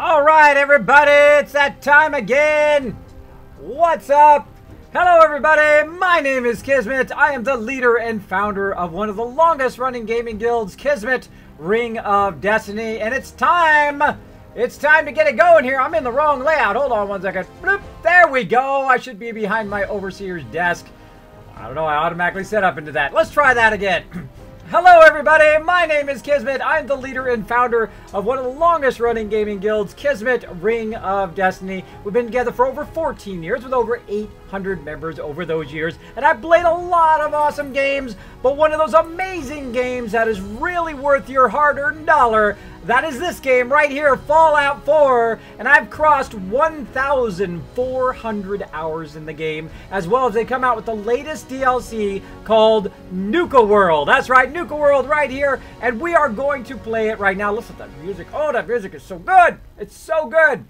All right, everybody, it's that time again. What's up? Hello, everybody. My name is Kismet. I am the leader and founder of one of the longest running gaming guilds, Kismet, Ring of Destiny. And it's time. It's time to get it going here. I'm in the wrong layout. Hold on one second. Bloop. There we go. I should be behind my overseer's desk. I don't know. I automatically set up into that. Let's try that again. Hello, everybody. My name is Kismet. I'm the leader and founder of one of the longest running gaming guilds, Kismet, Ring of Destiny. We've been together for over 14 years with over 800 members over those years. And I've played a lot of awesome games, but one of those amazing games that is really worth your hard-earned dollar, that is this game right here, Fallout 4. And I've crossed 1,400 hours in the game, as well as they come out with the latest DLC called Nuka World. That's right, Nuka World right here. And we are going to play it right now. Listen to that music. Oh, that music is so good. It's so good.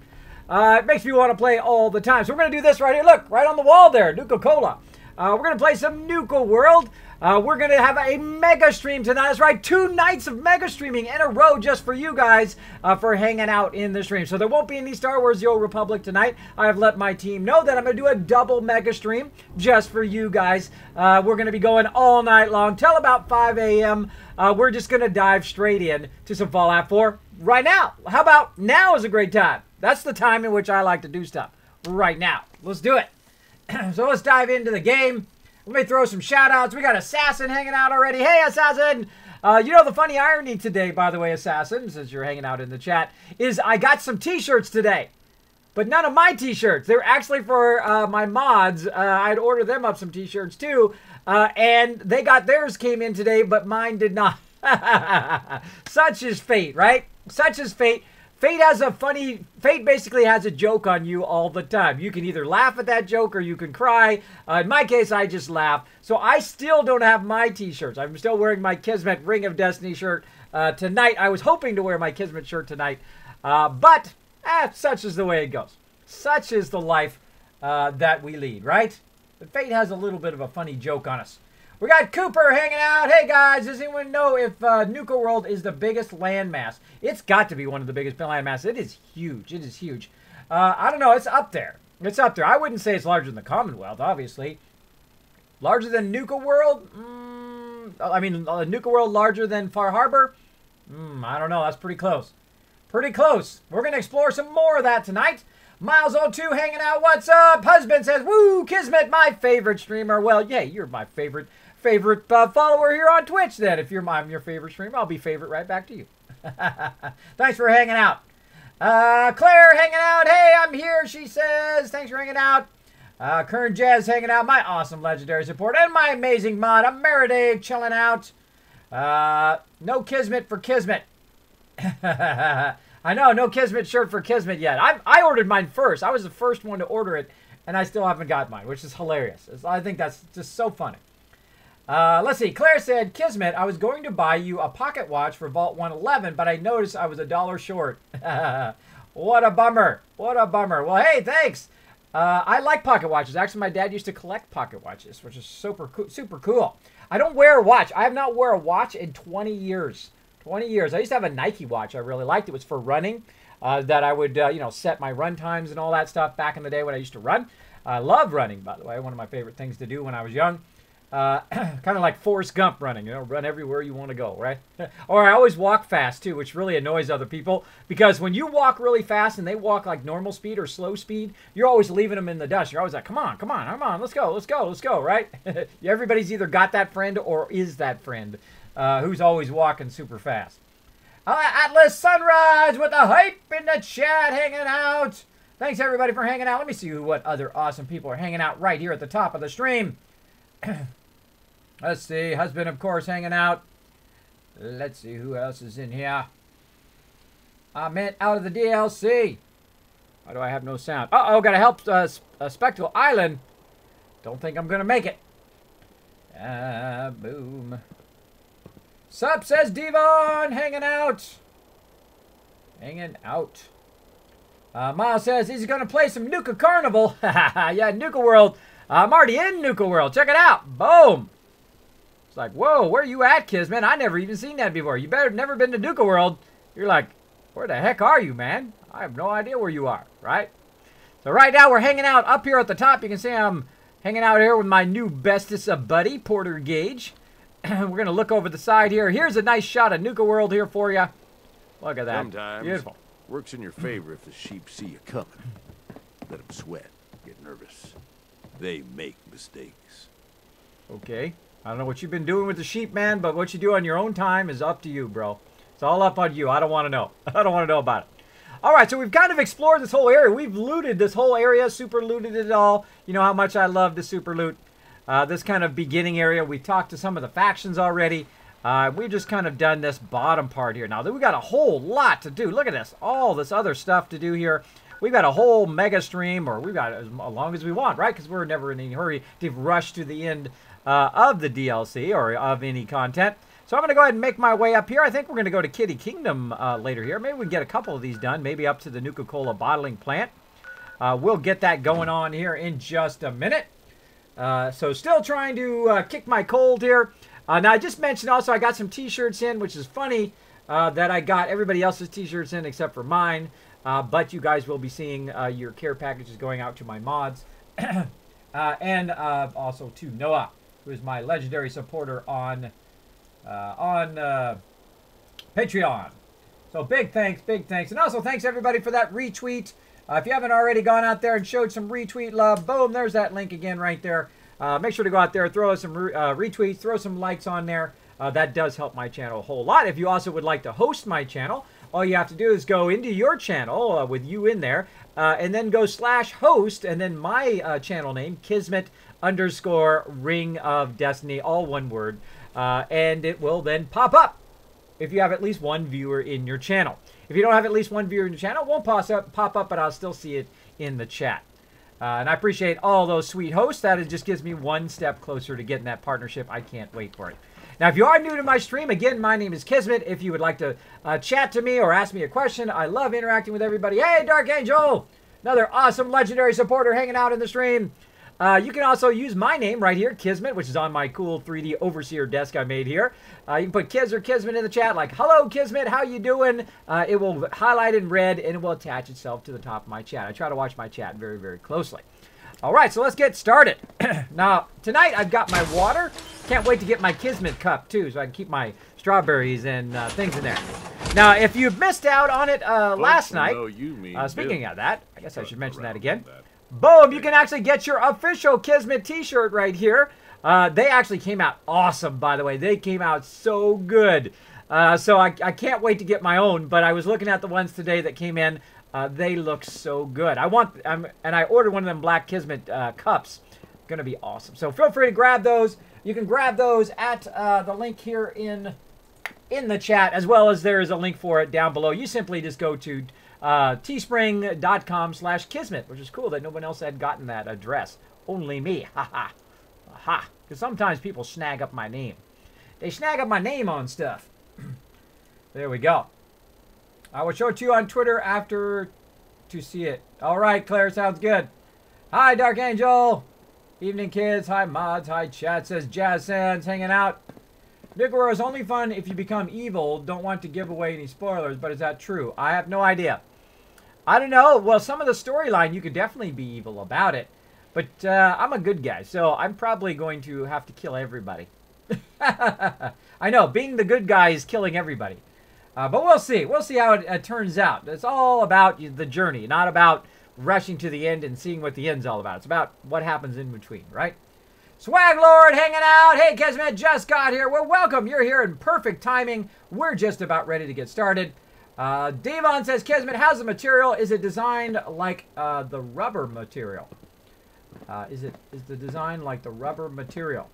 It makes me want to play all the time. So we're going to do this right here. Look, right on the wall there, Nuka-Cola. We're going to play some Nuka World. We're going to have a mega stream tonight. That's right, 2 nights of mega streaming in a row just for you guys for hanging out in the stream. So there won't be any Star Wars The Old Republic tonight. I have let my team know that I'm going to do a double mega stream just for you guys. We're going to be going all night long till about 5 a.m. We're just going to dive straight in to some Fallout 4 right now. How about now is a great time? That's the time in which I like to do stuff. Right now. Let's do it. So let's dive into the game. Let me throw some shout outs. We got Assassin hanging out already. Hey, Assassin! You know the funny irony today, by the way, Assassin, since you're hanging out in the chat, is I got some t-shirts today. But none of my t-shirts. They're actually for my mods. I'd ordered them up some t-shirts too. And they got theirs came in today, but mine did not. Such is fate, right? Such is fate. Fate basically has a joke on you all the time. You can either laugh at that joke or you can cry. In my case, I just laugh. So I still don't have my t-shirts. I'm still wearing my Kismet Ring of Destiny shirt tonight. I was hoping to wear my Kismet shirt tonight. But such is the way it goes. Such is the life that we lead, right? But fate has a little bit of a funny joke on us. We got Cooper hanging out. Hey, guys, does anyone know if Nuka World is the biggest landmass? It's got to be one of the biggest landmasses. It is huge. It is huge. I don't know. It's up there. It's up there. I wouldn't say it's larger than the Commonwealth, obviously. Larger than Nuka World? I mean, Nuka World larger than Far Harbor? I don't know. That's pretty close. Pretty close. We're going to explore some more of that tonight. Miles02 hanging out. What's up? Husband says, woo, Kismet, my favorite streamer. Well, yeah, you're my favorite follower here on Twitch then. If I'm your favorite streamer, I'll be favorite right back to you. Thanks for hanging out. Claire hanging out. Hey, I'm here, she says. Thanks for hanging out. Kern Jazz hanging out. My awesome legendary support. And my amazing mod, Ameridave, chilling out. No Kismet for Kismet. I know, no Kismet shirt for Kismet yet. I ordered mine first. I was the first one to order it, and I still haven't got mine, which is hilarious. I think that's just so funny. Let's see. Claire said, Kismet, I was going to buy you a pocket watch for Vault 111, but I noticed I was $1 short. What a bummer. What a bummer. Well, hey, thanks. I like pocket watches. Actually, my dad used to collect pocket watches, which is super cool. I don't wear a watch. I have not worn a watch in 20 years. 20 years. I used to have a Nike watch I really liked. It was for running, that I would, set my run times and all that stuff back in the day when I used to run. I love running, by the way. One of my favorite things to do when I was young. Kind of like Forrest Gump running, run everywhere you want to go, right? Or I always walk fast, too, which really annoys other people. Because when you walk really fast and they walk like normal speed or slow speed, you're always leaving them in the dust. You're always like, come on, let's go, right? Everybody's either got that friend or is that friend. Who's always walking super fast. Atlas Sunrise with the hype in the chat hanging out. Thanks, everybody, for hanging out. Let me see what other awesome people are hanging out right here at the top of the stream. Let's see. Husband, of course, hanging out. Let's see who else is in here. I meant out of the DLC. Why do I have no sound? Uh-oh, gotta help Spectacle Island. Don't think I'm gonna make it. Boom. Sup, says Devon, hanging out. Hanging out. Miles says he's going to play some Nuka Carnival. Yeah, Nuka World. I'm already in Nuka World. Check it out. Boom. like, whoa, where are you at, Kismet? I never even seen that before. You better never been to Nuka World. You're like, Where the heck are you, man? I have no idea where you are, right? So right now we're hanging out up here at the top. You can see I'm hanging out here with my new bestest of buddy, Porter Gage. We're going to look over the side here. Here's a nice shot of Nuka World here for you. Look at that. Sometimes beautiful. Works in your favor if the sheep see you coming. Let them sweat, get nervous. They make mistakes. Okay. I don't know what you've been doing with the sheep, man, but what you do on your own time is up to you, bro. It's all up on you. I don't want to know. I don't want to know about it. All right, so we've kind of explored this whole area. We've looted this whole area, super looted it all. You know how much I love to super loot this kind of beginning area. We talked to some of the factions already. We've just kind of done this bottom part here. Now, we got a whole lot to do. Look at this. All this other stuff to do here. We've got a whole mega stream, or we've got as long as we want, right? Because we're never in any hurry to rush to the end of the DLC or of any content. So I'm going to go ahead and make my way up here. I think we're going to go to Kitty Kingdom later here. Maybe we can get a couple of these done. Maybe up to the Nuka-Cola bottling plant. We'll get that going on here in just a minute. So still trying to kick my cold here. Now, I just mentioned also I got some T-shirts in, which is funny that I got everybody else's T-shirts in except for mine. But you guys will be seeing your care packages going out to my mods. And also to Noah, who is my legendary supporter on Patreon. So big thanks, big thanks. And also thanks everybody for that retweet. If you haven't already gone out there and showed some retweet love, boom, there's that link again right there. Make sure to go out there, throw us some retweets, throw some likes on there. That does help my channel a whole lot. If you also would like to host my channel, all you have to do is go into your channel with you in there, and then go /host, and then my channel name, Kismet_Ring of Destiny, all one word, and it will then pop up if you have at least one viewer in your channel. If you don't have at least one viewer in your channel, it won't pop up, but I'll still see it in the chat. And I appreciate all those sweet hosts. That just gives me one step closer to getting that partnership. I can't wait for it. Now, if you are new to my stream, again, my name is Kismet. If you would like to chat to me or ask me a question, I love interacting with everybody. Hey, Dark Angel! Another awesome legendary supporter hanging out in the stream. You can also use my name right here, Kismet, which is on my cool 3D Overseer desk I made here. You can put Kiz or Kismet in the chat, like, hello, Kismet, how you doing? It will highlight in red, and it will attach itself to the top of my chat. I try to watch my chat very, very closely. All right, so let's get started. Now, tonight I've got my water. Can't wait to get my Kismet cup, too, so I can keep my strawberries and things in there. Now, if you've missed out on it last night, speaking of that, I guess I should mention that again. Boom, you can actually get your official Kismet t-shirt right here. They actually came out awesome, by the way. They came out so good. So I can't wait to get my own, but I was looking at the ones today that came in. They look so good. And I ordered one of them black Kismet cups. Gonna be awesome. So feel free to grab those. You can grab those at the link here in the chat, as well as there is a link for it down below. You simply just go to teespring.com/Kismet, which is cool that no one else had gotten that address. Only me. Ha ha. Ha. Because sometimes people snag up my name. They snag up my name on stuff. There we go. I will show it to you on Twitter after to see it. All right, Claire, sounds good. Hi, Dark Angel. Evening, kids. Hi, mods. Hi, chat. Says Jazz Sands hanging out. Nuka is only fun if you become evil. Don't want to give away any spoilers, but is that true? I have no idea. I don't know. Well, some of the storyline, you could definitely be evil about it. But I'm a good guy, so I'm probably going to have to kill everybody. I know, being the good guy is killing everybody. But we'll see. We'll see how it turns out. It's all about the journey, not about rushing to the end and seeing what the end's all about. It's about what happens in between, right? Swag Lord hanging out. Hey, Kismet just got here. Well, welcome. You're here in perfect timing. We're just about ready to get started. Devon says, Kismet, how's the material? Is it designed like the rubber material? Is the design like the rubber material?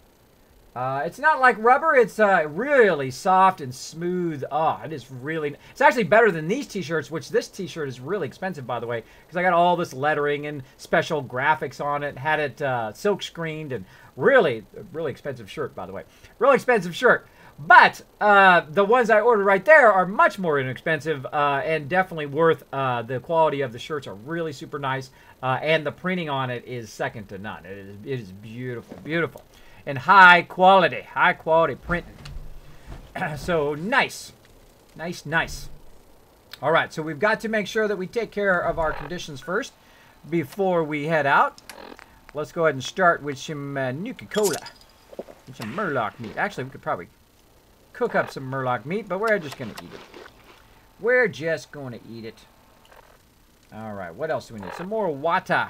It's not like rubber. It's really soft and smooth. Oh, it is really... It's actually better than these t-shirts, which this t-shirt is really expensive, by the way, because I got all this lettering and special graphics on it, had it silk screened, and really expensive shirt, by the way. Really expensive shirt. But the ones I ordered right there are much more inexpensive and definitely worth the quality of the shirts are really super nice, and the printing on it is second to none. It is beautiful, beautiful. And high quality printing. So nice. Nice. All right, so we've got to make sure that we take care of our conditions first before we head out. Let's go ahead and start with some Nuka-Cola and some Murloc meat. Actually, we could probably cook up some Murloc meat, but we're just going to eat it. We're just going to eat it. All right, what else do we need? Some more water.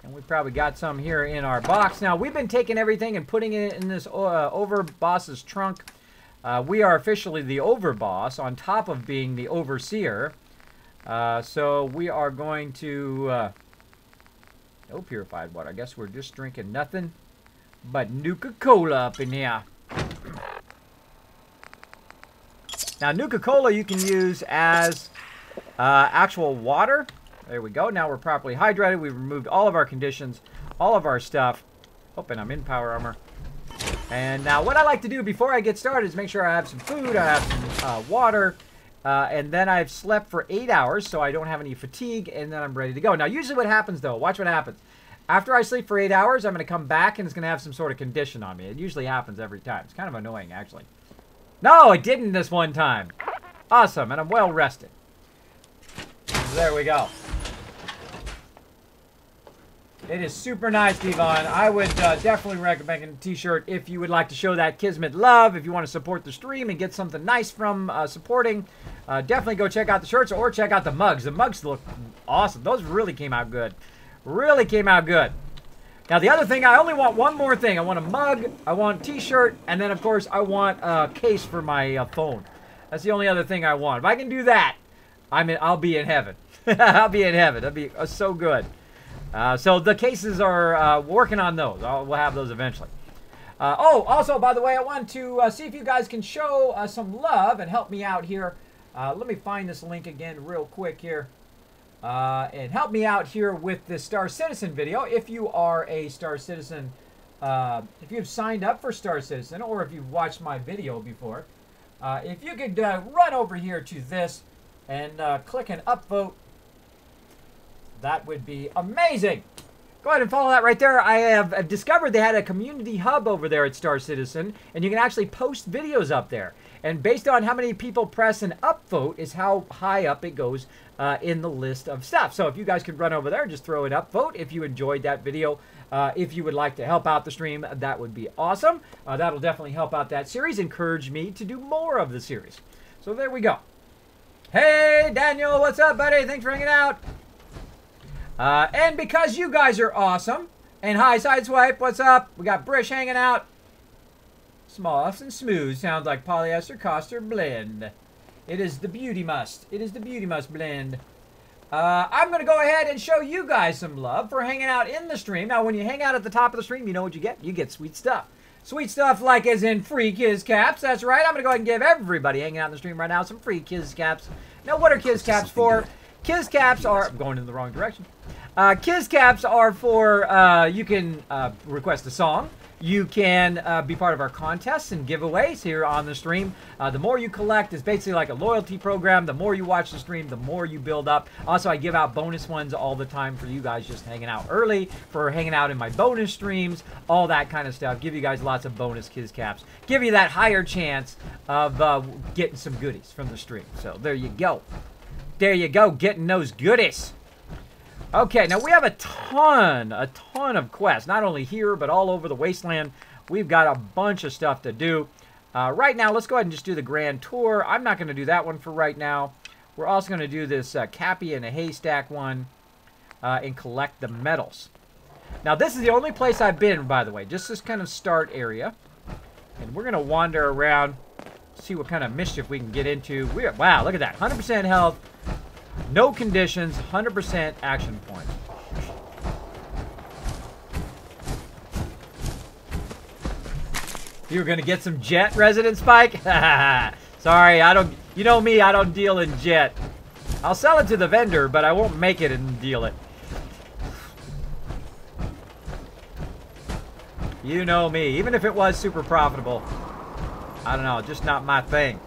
And we probably got some here in our box. Now, we've been taking everything and putting it in this overboss's trunk. We are officially the overboss on top of being the overseer. So we are going to... no purified water. I guess we're just drinking nothing but Nuka-Cola up in here. Now, Nuka-Cola you can use as actual water. There we go. Now we're properly hydrated. We've removed all of our conditions, all of our stuff. Hoping I'm in power armor. And now what I like to do before I get started is make sure I have some food, I have some water, and then I've slept for 8 hours so I don't have any fatigue, and then I'm ready to go. Now usually what happens though, watch what happens. After I sleep for 8 hours, I'm going to come back and it's going to have some sort of condition on me. It usually happens every time. It's kind of annoying actually. No, it didn't this one time. Awesome, and I'm well rested. There we go. It is super nice, Devon. I would definitely recommend a t-shirt if you would like to show that Kismet love. If you want to support the stream and get something nice from supporting, definitely go check out the shirts or check out the mugs. The mugs look awesome. Those really came out good. Really came out good. Now, the other thing, I only want one more thing. I want a mug, I want a t-shirt, and then, of course, I want a case for my phone. That's the only other thing I want. If I can do that, I'll be in heaven. I'll be in heaven. That'd be so good. So the cases are working on those. We'll have those eventually. Oh, also, by the way, I want to see if you guys can show some love and help me out here. Let me find this link again real quick here. And help me out here with this Star Citizen video. If you are a Star Citizen, if you've signed up for Star Citizen, or if you've watched my video before, if you could run over here to this and click an upvote, that would be amazing. Go ahead and follow that right there. I have discovered they had a community hub over there at Star Citizen, and you can actually post videos up there. And based on how many people press an upvote is how high up it goes in the list of stuff. So if you guys could run over there, just throw an upvote if you enjoyed that video. If you would like to help out the stream, that would be awesome. That'll definitely help out that series. Encourage me to do more of the series. So there we go. Hey, Daniel, what's up, buddy? Thanks for hanging out. And because you guys are awesome, and hi, Sideswipe, what's up? We got Brish hanging out. Smooth and smooth, sounds like polyester coster blend. It is the Beauty Must. It is the Beauty Must blend. I'm going to go ahead and show you guys some love for hanging out in the stream. Now, when you hang out at the top of the stream, you know what you get? You get sweet stuff. Sweet stuff like as in free Kiz Caps. That's right. I'm going to go ahead and give everybody hanging out in the stream right now some free Kiz Caps. Now, what are Kiz Caps for? Kiz Caps are... I'm going in the wrong direction. Kiz Caps are for... you can request a song. You can be part of our contests and giveaways here on the stream. The more you collect is basically like a loyalty program. The more you watch the stream, the more you build up. Also, I give out bonus ones all the time for you guys just hanging out early, for hanging out in my bonus streams, all that kind of stuff. Give you guys lots of bonus Kiz Caps. Give you that higher chance of getting some goodies from the stream. So there you go. There you go, getting those goodies. Okay, now we have a ton of quests, not only here, but all over the wasteland. We've got a bunch of stuff to do. Right now, let's go ahead and just do the grand tour. I'm not going to do that one for right now. We're also going to do this Cappy in a Haystack one and collect the medals. Now, this is the only place I've been, by the way, just this kind of start area. And we're going to wander around, see what kind of mischief we can get into. Wow, look at that, 100% health. No conditions, 100% action points. You were gonna get some jet, Resident Spike? Sorry, I don't. You know me, I don't deal in jet. I'll sell it to the vendor, but I won't make it and deal it. You know me, even if it was super profitable. I don't know, just not my thing.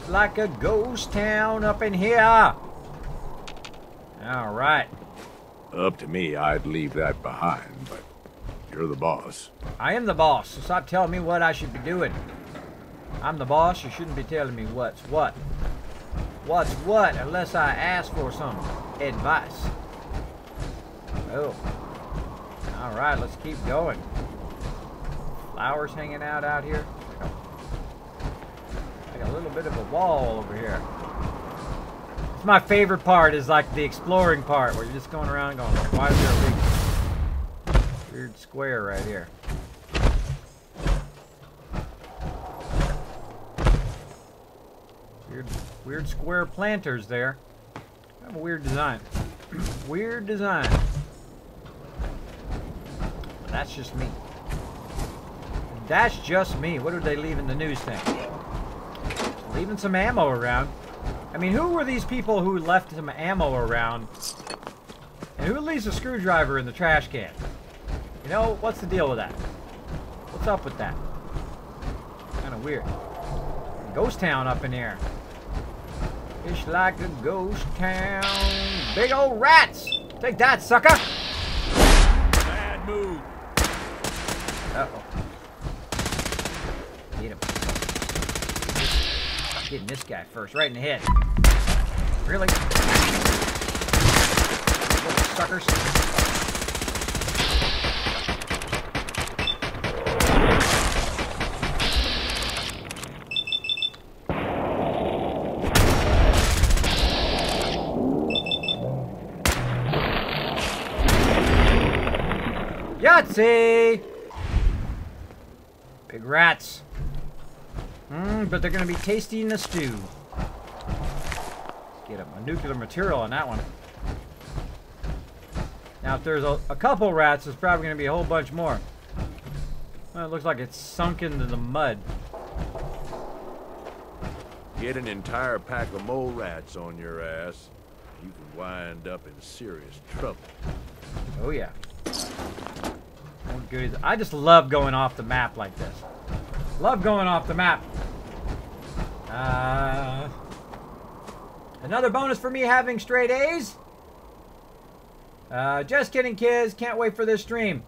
Like a ghost town up in here. All right. Up to me, I'd leave that behind, but you're the boss. I am the boss, so stop telling me what I should be doing. I'm the boss. You shouldn't be telling me what's what. What's what unless I ask for some advice. Oh. Alright, let's keep going. Flowers hanging out here. Like a little bit of a wall over here. It's my favorite part is like the exploring part where you're just going around going, why is there a big weird square right here? Weird square planters there. Kind of a weird design. Weird design. But that's just me. That's just me. What did they leave in the news thing? Leaving some ammo around. I mean, who were these people who left some ammo around? And who leaves a screwdriver in the trash can? You know, what's the deal with that? What's up with that? Kind of weird. Ghost town up in here. It's like a ghost town. Big old rats! Take that, sucker! Bad move. Uh-oh. Get him. Getting this guy first, right in the head. Really? Little suckers. Yahtzee! Big rats. But they're going to be tasty in the stew. Let's get a nuclear material on that one. Now, if there's a couple rats, there's probably going to be a whole bunch more. Well, it looks like it's sunk into the mud. Get an entire pack of mole rats on your ass, you can wind up in serious trouble. Oh, yeah. Oh, goodies. I just love going off the map like this. Love going off the map. Another bonus for me having straight A's. Just kidding, kids. Can't wait for this stream.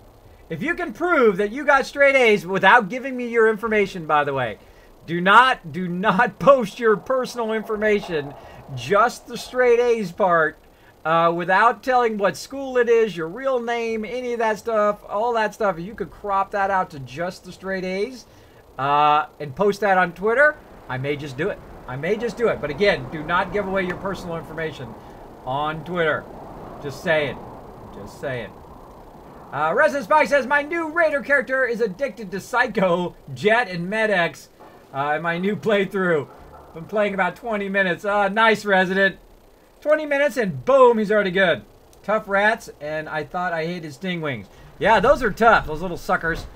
If you can prove that you got straight A's without giving me your information, by the way, do not post your personal information, just the straight A's part, without telling what school it is, your real name, any of that stuff, all that stuff. If you could crop that out to just the straight A's, and post that on Twitter, I may just do it. I may just do it. But again, do not give away your personal information on Twitter. Just saying. Just saying. Resident Spy says, my new Raider character is addicted to Psycho, Jet, and Med-X in my new playthrough. Been playing about 20 minutes. Nice, Resident. 20 minutes and boom, he's already good. Tough rats, and I thought I hated stingwings. Yeah, those are tough, those little suckers.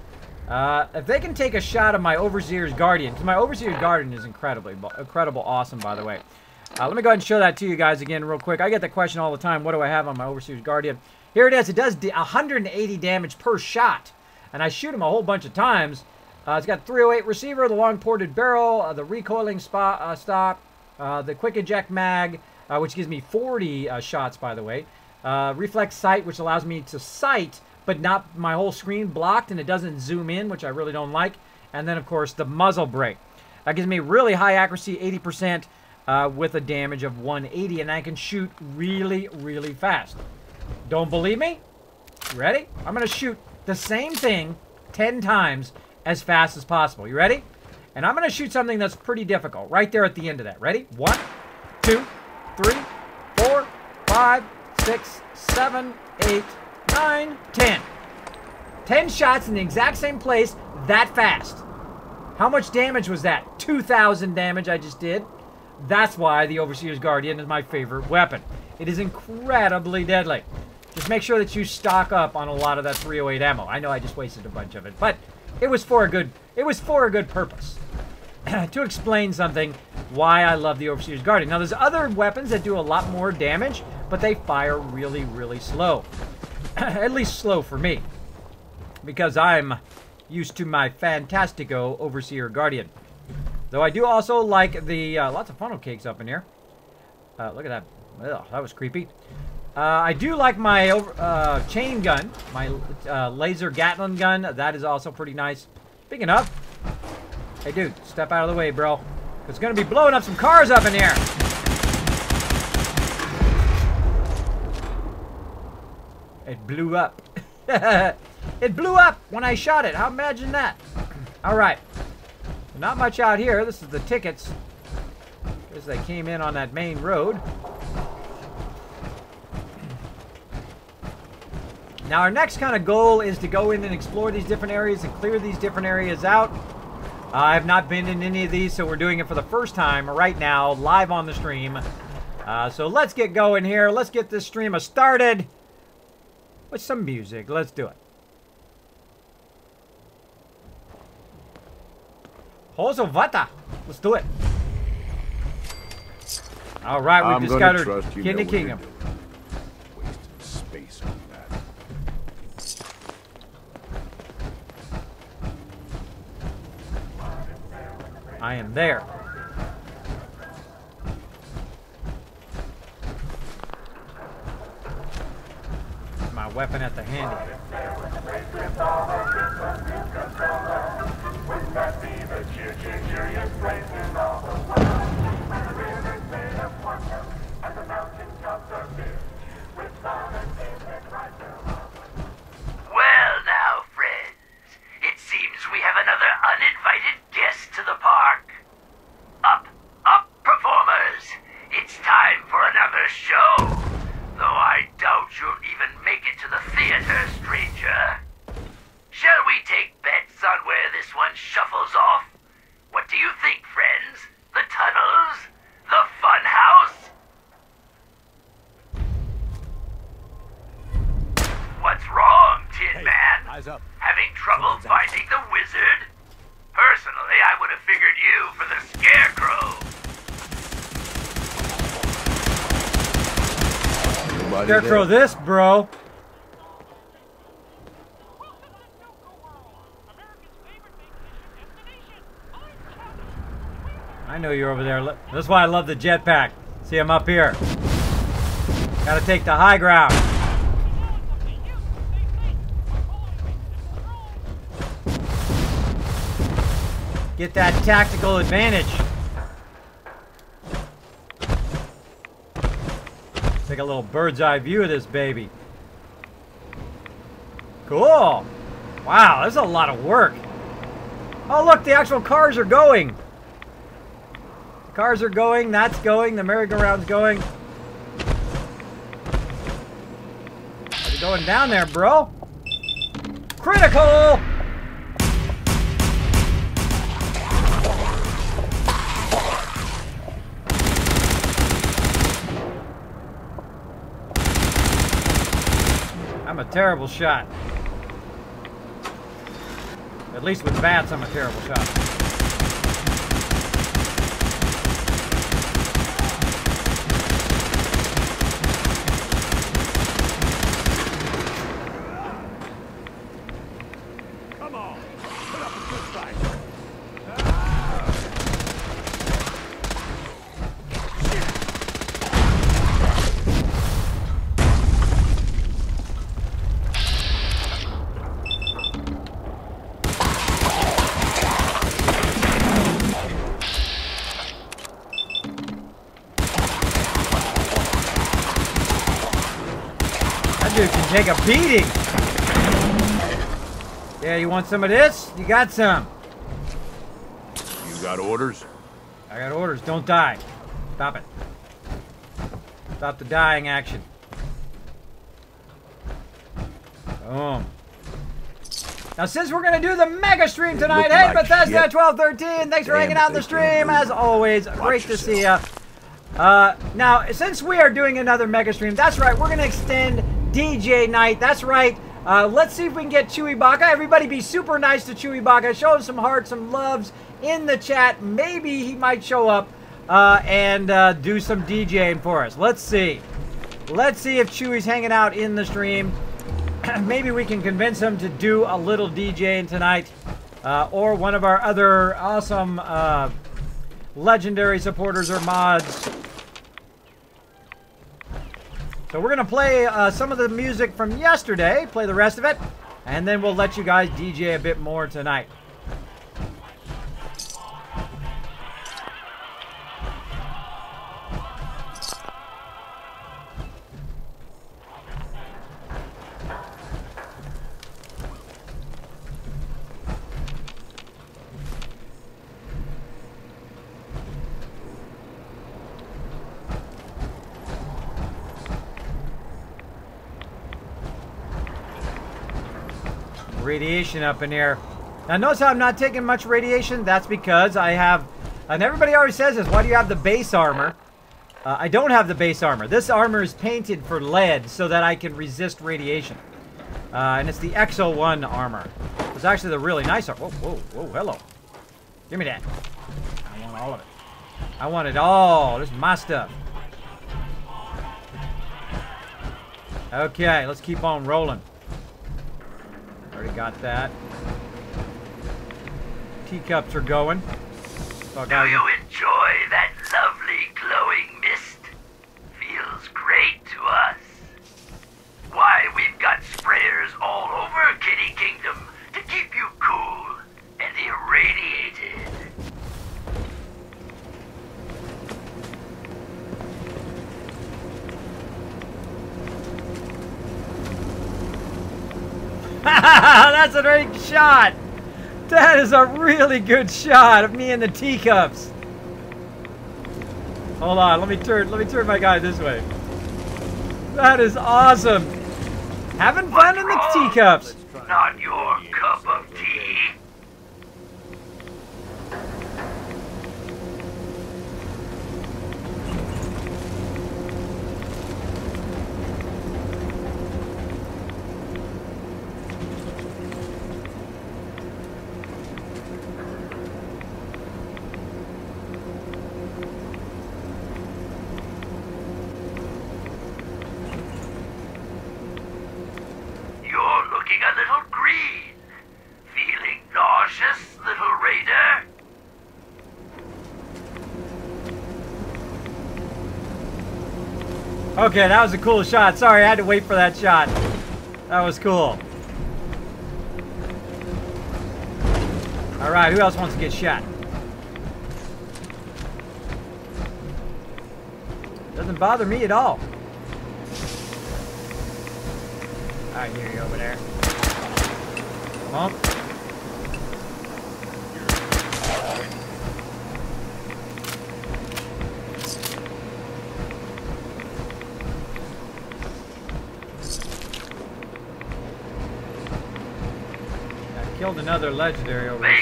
If they can take a shot of my Overseer's Guardian, because my Overseer's Guardian is incredible awesome, by the way. Let me go ahead and show that to you guys again real quick. I get the question all the time, what do I have on my Overseer's Guardian? Here it is. It does 180 damage per shot, and I shoot him a whole bunch of times. It's got 308 receiver, the long ported barrel, the recoiling stock, the quick eject mag, which gives me 40 shots, by the way. Reflex sight, which allows me to sight, but not my whole screen blocked, and it doesn't zoom in, which I really don't like. And then, of course, the muzzle brake. That gives me really high accuracy, 80%, with a damage of 180, and I can shoot really, really fast. Don't believe me? Ready? I'm going to shoot the same thing 10 times as fast as possible. You ready? And I'm going to shoot something that's pretty difficult right there at the end of that. Ready? 1, 2, 3, 4, 5, 6, 7, 8, 9, 10. 10 shots in the exact same place that fast. How much damage was that? 2,000 damage I just did. That's why the Overseer's Guardian is my favorite weapon. It is incredibly deadly. Just make sure that you stock up on a lot of that 308 ammo. I know I just wasted a bunch of it, but it was for a good purpose. To explain something why I love the Overseer's Guardian. Now, there's other weapons that do a lot more damage, but they fire really, really slow. At least slow for me, because I'm used to my Fantastico Overseer Guardian. Though I do also like the lots of funnel cakes up in here. Look at that. Ugh, that was creepy. I do like my chain gun, my laser Gatling gun. That is also pretty nice. Speaking of, Hey, dude, step out of the way, bro. It's gonna be blowing up some cars up in here. It blew up. It blew up when I shot it. How imagine that? All right. Not much out here. This is the tickets. Guess they came in on that main road. Now our next kind of goal is to go in and explore these different areas and clear these different areas out. I have not been in any of these, so we're doing it for the first time right now, live on the stream. So let's get going here. Let's get this stream started with some music. Let's do it. Hosovata. Let's do it. All right, we've discovered Kingdom Kingdom. Wasting space on that. I am there. My weapon at the handy. Well now, friends, it seems we have another uninvited guest to the park. Up, performers! It's time for another show. Though I doubt you'll even make it to the theater, stranger. Shall we take bets on where this one shuffles off? What do you think, friends? The tunnels? The fun house? What's wrong, Tin Man? Eyes up. Having trouble finding the wizard? Personally, I would have figured you for the scarecrow. Scarecrow this, bro. I know you're over there. That's why I love the jetpack. See, I'm up here. Gotta take the high ground. Get that tactical advantage. Take a little bird's eye view of this baby. Cool. Wow, that's a lot of work. Oh, look, the actual cars are going. The cars are going, that's going, the merry-go-round's going. Are you going down there, bro? Critical! I'm a terrible shot. At least with bats, I'm a terrible shot. Come on, put up a good fight. Dude can take a beating. Yeah, you want some of this? You got some. You got orders? I got orders. Don't die. Stop it. Stop the dying action. Boom. Now, since we're going to do the mega stream tonight, hey, like Bethesda shit. 1213, thanks for hanging out in the stream. As always, great to see ya. Now, since we are doing another mega stream, that's right, we're going to extend DJ night. That's right. Let's see if we can get Chewy Baka. Everybody be super nice to Chewy Baka. Show him some hearts, some loves in the chat. Maybe he might show up and do some DJing for us. Let's see. Let's see if Chewy's hanging out in the stream. Maybe we can convince him to do a little DJing tonight. Or one of our other awesome legendary supporters or mods. So we're going to play some of the music from yesterday, play the rest of it, and then we'll let you guys DJ a bit more tonight. Radiation up in here. Now notice how I'm not taking much radiation? That's because I have, and everybody always says this, why do you have the base armor? I don't have the base armor. This armor is painted for lead so that I can resist radiation. And it's the X01 armor. It's actually the really nice armor. Whoa, whoa, whoa, hello. Give me that. I want all of it. I want it all. This is my stuff. Okay, let's keep on rolling. Already got that. Teacups are going. So Do you enjoy that lovely glowing mist? Feels great to us. Why, we've got sprayers all over Kitty Kingdom to keep you cool and irradiated. That's a great shot! That is a really good shot of me and the teacups. Hold on, let me turn my guy this way. That is awesome. Having fun in the teacups. Not your cup of tea. You're looking a little green. Feeling nauseous, little raider? Okay, that was a cool shot. Sorry, I had to wait for that shot. That was cool. Alright, who else wants to get shot? Doesn't bother me at all. I hear you over there. Come on. I killed another legendary over there.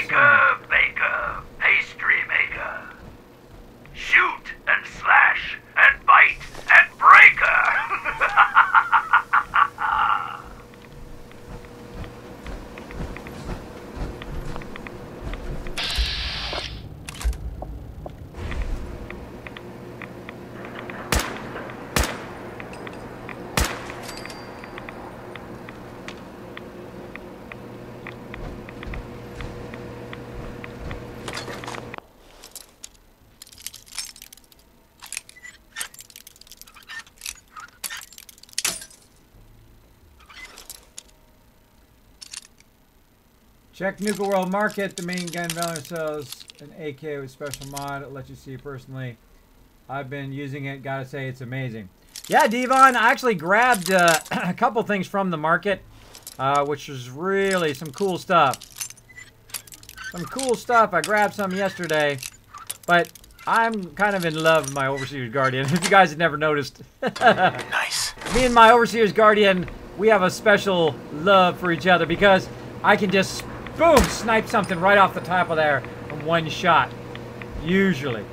Baker, pastry maker. Shoot and slash and bite and breaker. Check Nuka World Market. The main gun vendor sells an AK with special mod. It lets you see personally. I've been using it. Gotta say, it's amazing. Yeah, Devon, I actually grabbed a couple things from the market, which was really some cool stuff. Some cool stuff. I grabbed some yesterday, but I'm kind of in love with my Overseer's Guardian. If you guys have never noticed. Nice. Me and my Overseer's Guardian, we have a special love for each other because I can just, boom, snipe something right off the top of there from one shot. Usually.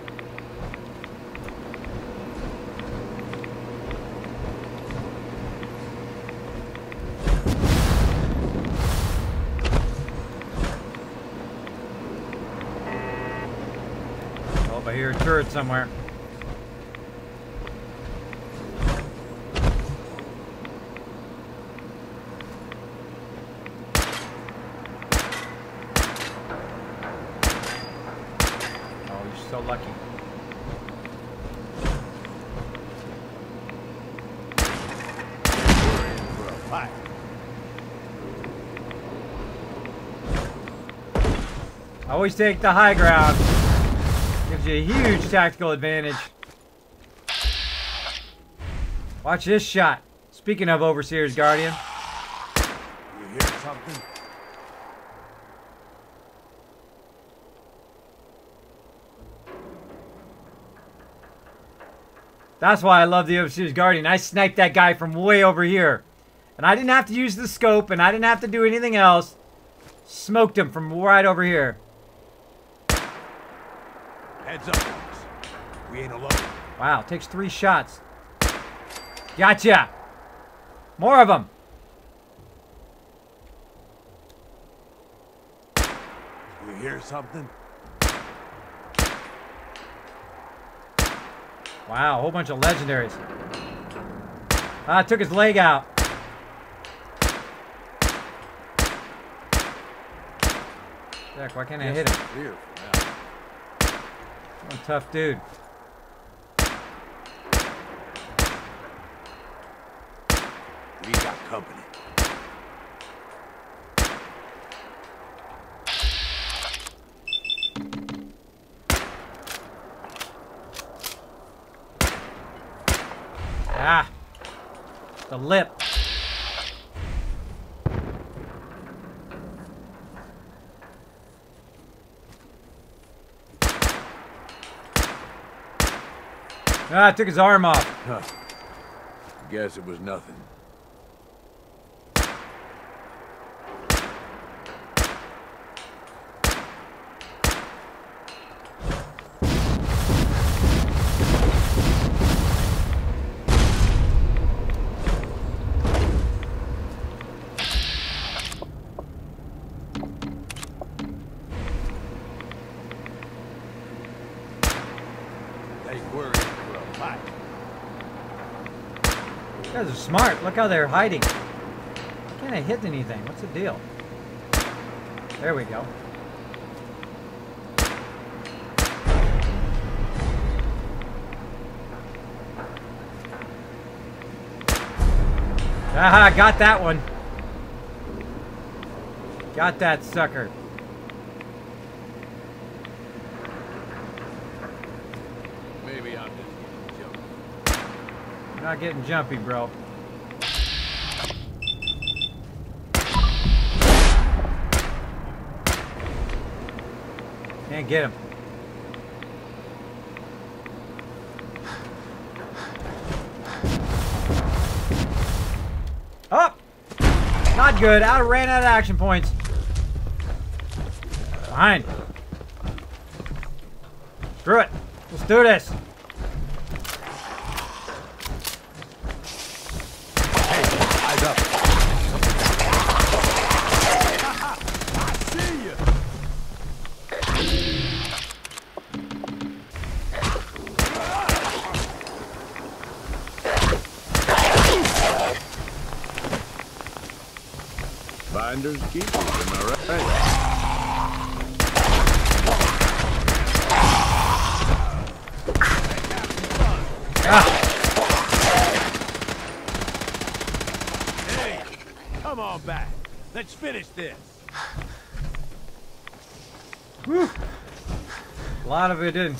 Oh, I hear a turret somewhere. So lucky. We're in for a fight. Always take the high ground. Gives you a huge tactical advantage. Watch this shot. Speaking of Overseer's Guardian. You hear something? That's why I love the Overseer's Guardian. I sniped that guy from way over here. And I didn't have to use the scope, and I didn't have to do anything else. Smoked him from right over here. Heads up, boys. We ain't alone. Wow, takes 3 shots. Gotcha. More of them. You hear something? Wow, a whole bunch of legendaries. Ah, took his leg out. Jack, why can't I hit him? Clear for now. What a tough dude. We got company. Ah, the lip. Ah, I took his arm off. Huh. Guess it was nothing. You guys are smart. Look how they're hiding. Why can't I hit anything? What's the deal? There we go. Aha, got that one. Got that sucker. Maybe I'm just getting jumpy. You're not getting jumpy, bro. Can't get him. Oh! Not good. Ran out of action points. Behind. Screw it. Let's do this. Eyes up. I see you. Finders keepers, am I right? Hey, come on back. Let's finish this. Whew. A lot of it in.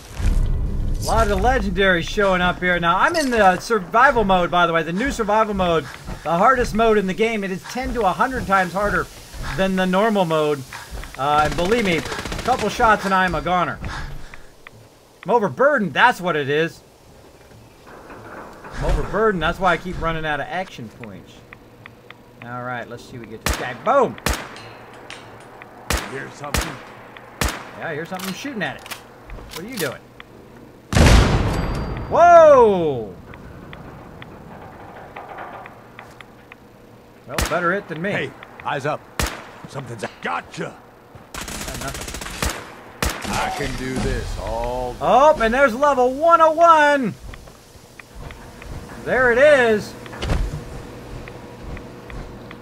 A lot of legendaries showing up here. Now, I'm in the survival mode, by the way. The new survival mode. The hardest mode in the game. It is 10 to 100 times harder than the normal mode. And believe me, a couple shots and I'm a goner. I'm overburdened. That's what it is. I'm overburdened. That's why I keep running out of action points. All right, let's see. We get this guy. Boom. You hear something? Yeah, I hear something shooting at it. What are you doing? Whoa! Well, better it than me. Hey, eyes up. Something's gotcha. Nothing. I can do this all day. Oh, and there's level 101. There it is.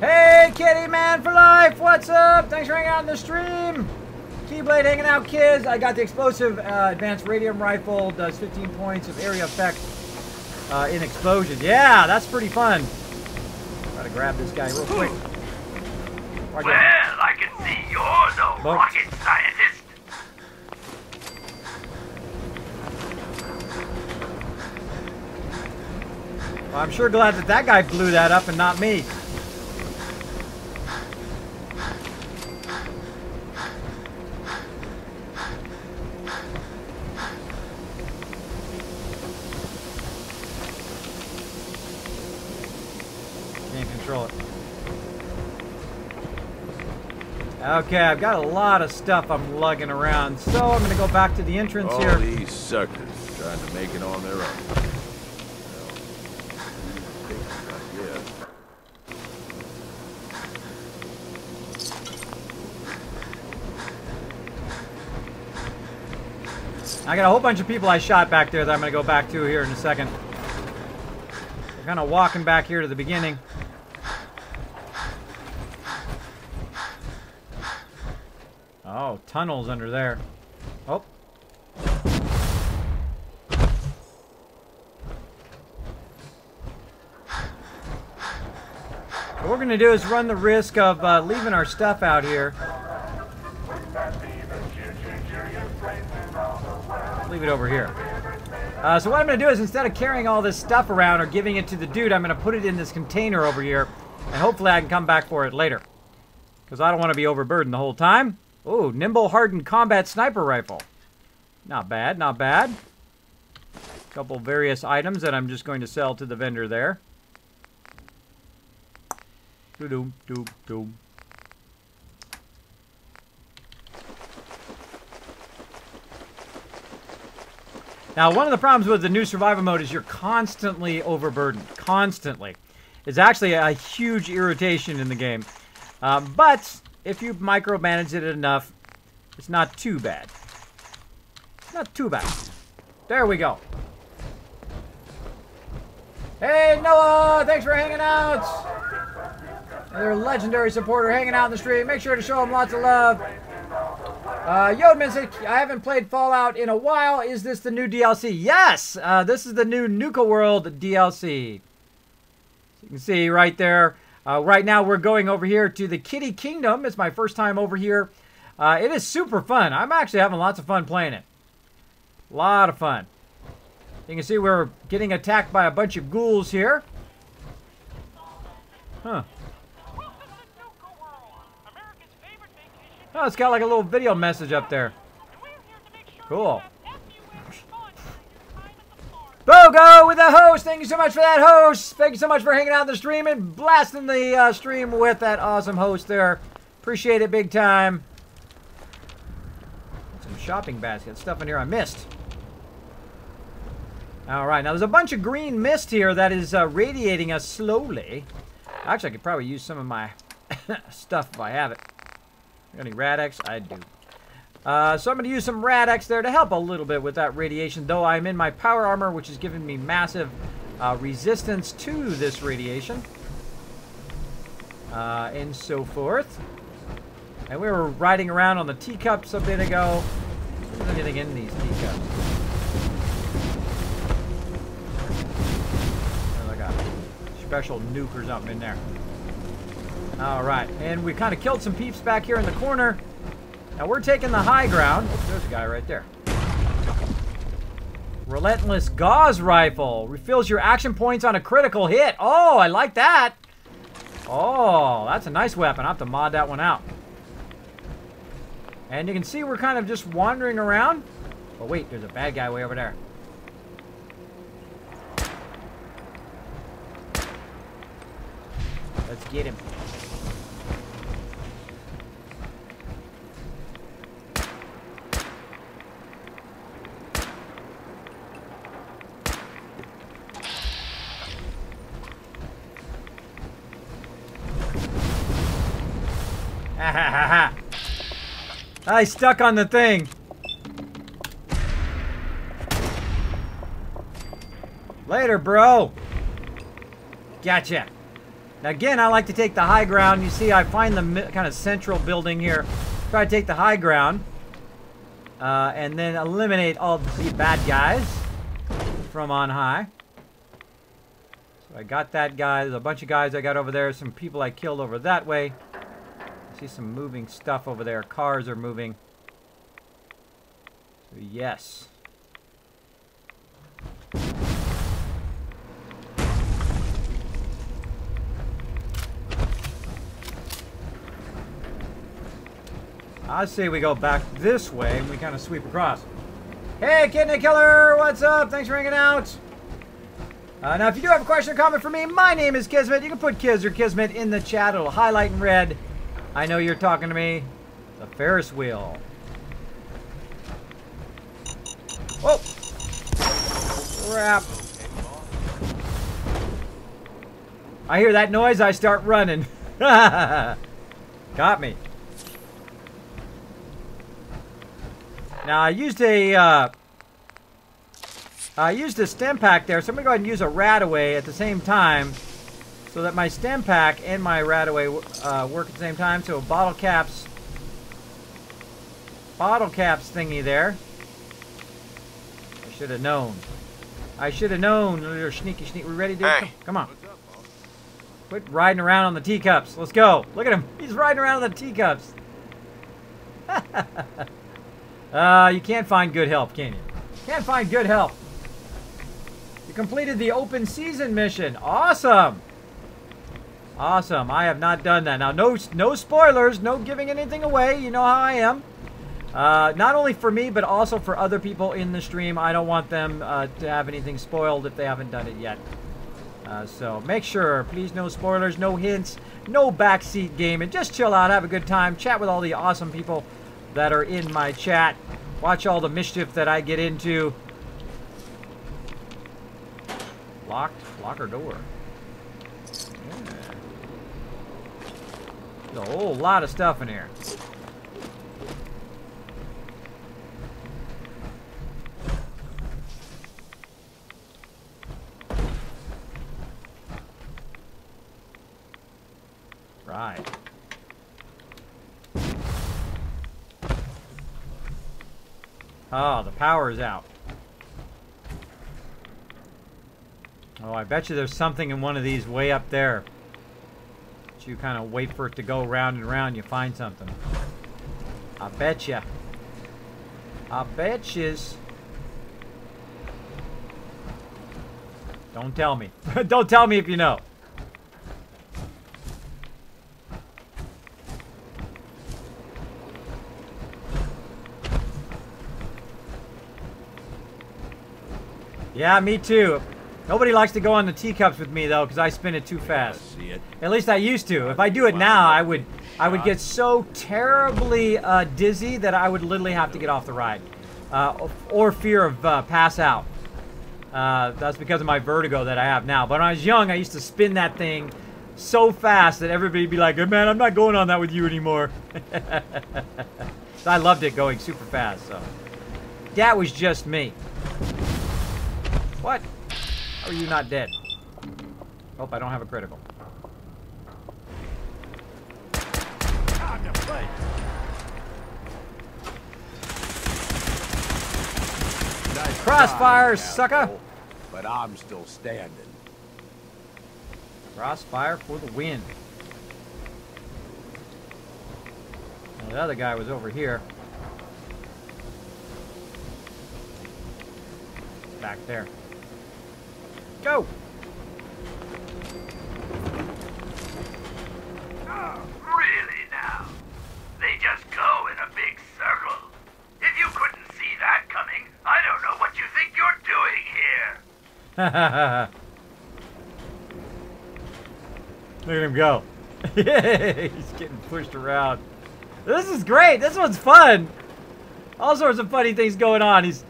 Hey, Kitty Man for life. What's up? Thanks for hanging out in the stream. Keyblade hanging out, kids. I got the explosive advanced radium rifle. Does 15 points of area effect in explosion. Yeah, that's pretty fun. Try to grab this guy real quick. Well, I can see you're no rocket scientist. Well, I'm sure glad that that guy blew that up and not me. Can't control it. Okay, I've got a lot of stuff I'm lugging around, so I'm going to go back to the entrance All here. these suckers trying to make it on their own. Well, not yet. I got a whole bunch of people I shot back there that I'm going to go back to here in a second. We're kind of walking back here to the beginning. Oh, tunnels under there. Oh. What we're going to do is run the risk of leaving our stuff out here. Leave it over here. So what I'm going to do is, instead of carrying all this stuff around or giving it to the dude, I'm going to put it in this container over here. And hopefully I can come back for it later. Because I don't want to be overburdened the whole time. Oh, nimble hardened combat sniper rifle. Not bad, not bad. A couple various items that I'm just going to sell to the vendor there. Doo-doom, doom, doom. Now, one of the problems with the new survival mode is you're constantly overburdened. Constantly. It's actually a huge irritation in the game. But if you micromanage it enough, it's not too bad. Not too bad. There we go. Hey, Noah! Thanks for hanging out! Another legendary supporter hanging out in the stream. Make sure to show him lots of love. Yodman said, I haven't played Fallout in a while. Is this the new DLC? Yes! This is the new Nuka World DLC. So you can see right there. Right now we're going over here to the Kitty Kingdom. It's my first time over here. It is super fun. I'm actually having lots of fun playing it. A lot of fun. You can see we're getting attacked by a bunch of ghouls here. Huh. Oh, it's got like a little video message up there. Cool. Bogo with the host. Thank you so much for that, host. Thank you so much for hanging out in the stream and blasting the stream with that awesome host there. Appreciate it big time. Some shopping baskets. Stuff in here I missed. Alright, now there's a bunch of green mist here that is radiating us slowly. Actually, I could probably use some of my stuff if I have it. Got any Rad-X? I do. So I'm going to use some Rad-X there to help a little bit with that radiation, though I'm in my power armor, which is giving me massive resistance to this radiation. And so forth. And we were riding around on the teacups a bit ago. There's anything in these teacups. Oh, I got a special nuke or something in there. Alright, and we kind of killed some peeps back here in the corner. Now we're taking the high ground. Oops, there's a guy right there. Relentless Gauze Rifle. Refills your action points on a critical hit. Oh, I like that. Oh, that's a nice weapon. I'll have to mod that one out. And you can see we're kind of just wandering around. Oh, wait, there's a bad guy way over there. Let's get him. I stuck on the thing. Later, bro. Gotcha. Now again, I like to take the high ground. You see, I find the kind of central building here. Try to take the high ground. And then eliminate all the bad guys from on high. So I got that guy. There's a bunch of guys I got over there. Some people I killed over that way. I see some moving stuff over there. Cars are moving. So yes. I say we go back this way and we kind of sweep across. Hey, Kidney Killer, what's up? Thanks for hanging out. Now, if you do have a question or comment for me, my name is Kismet. You can put Kiz or Kismet in the chat. It'll highlight in red. I know you're talking to me. The Ferris wheel. Whoa! Crap. I hear that noise, I start running. Got me. Now I used a stem pack there, so I'm gonna go ahead and use a Radaway at the same time, so that my stem pack and my Radaway work at the same time. So bottle caps thingy there. I should have known. I should have known. Little sneaky. We ready, dude? Hey. Come on. Quit riding around on the teacups. Let's go. Look at him. He's riding around on the teacups. You can't find good help, can you? Can't find good help. You completed the open season mission. Awesome. Awesome. I have not done that. Now, no spoilers. No giving anything away. You know how I am. Not only for me, but also for other people in the stream. I don't want them to have anything spoiled if they haven't done it yet. So make sure, please, no spoilers, no hints, no backseat gaming. Just chill out, have a good time, chat with all the awesome people that are in my chat. Watch all the mischief that I get into. Locked? Lock or door? Yeah. There's a whole lot of stuff in here. Right. Oh, the power is out. Oh, I bet you there's something in one of these way up there. But you kind of wait for it to go round and round, you find something. I bet ya. I bet yous. Don't tell me. Don't tell me if you know. Yeah, me too. Nobody likes to go on the teacups with me though, because I spin it too fast. At least I used to. If I do it now, I would get so terribly dizzy that I would literally have to get off the ride, or fear of pass out. That's because of my vertigo that I have now. But when I was young, I used to spin that thing so fast that everybody would be like, "Hey, man, I'm not going on that with you anymore." So I loved it going super fast. So that was just me. What? How are you not dead? Hope I don't have a critical. Nice Crossfire, try, sucker! asshole, but I'm still standing. Crossfire for the win. Well, the other guy was over here. Back there. Go! Really now? They just go in a big circle. If you couldn't see that coming, I don't know what you think you're doing here. Look at him go. He's getting pushed around. This is great. This one's fun. All sorts of funny things going on. He's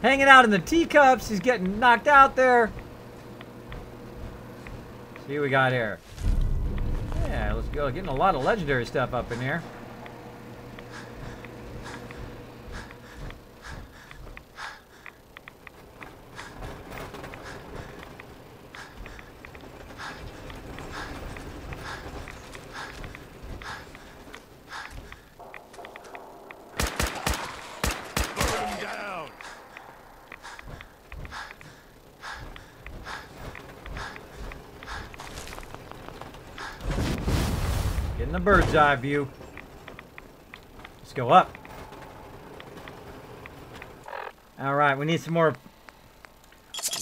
hanging out in the teacups. He's getting knocked out there. See what we got here. Yeah, let's go. Getting a lot of legendary stuff up in here. Getting the bird's eye view. Let's go up. All right, we need some more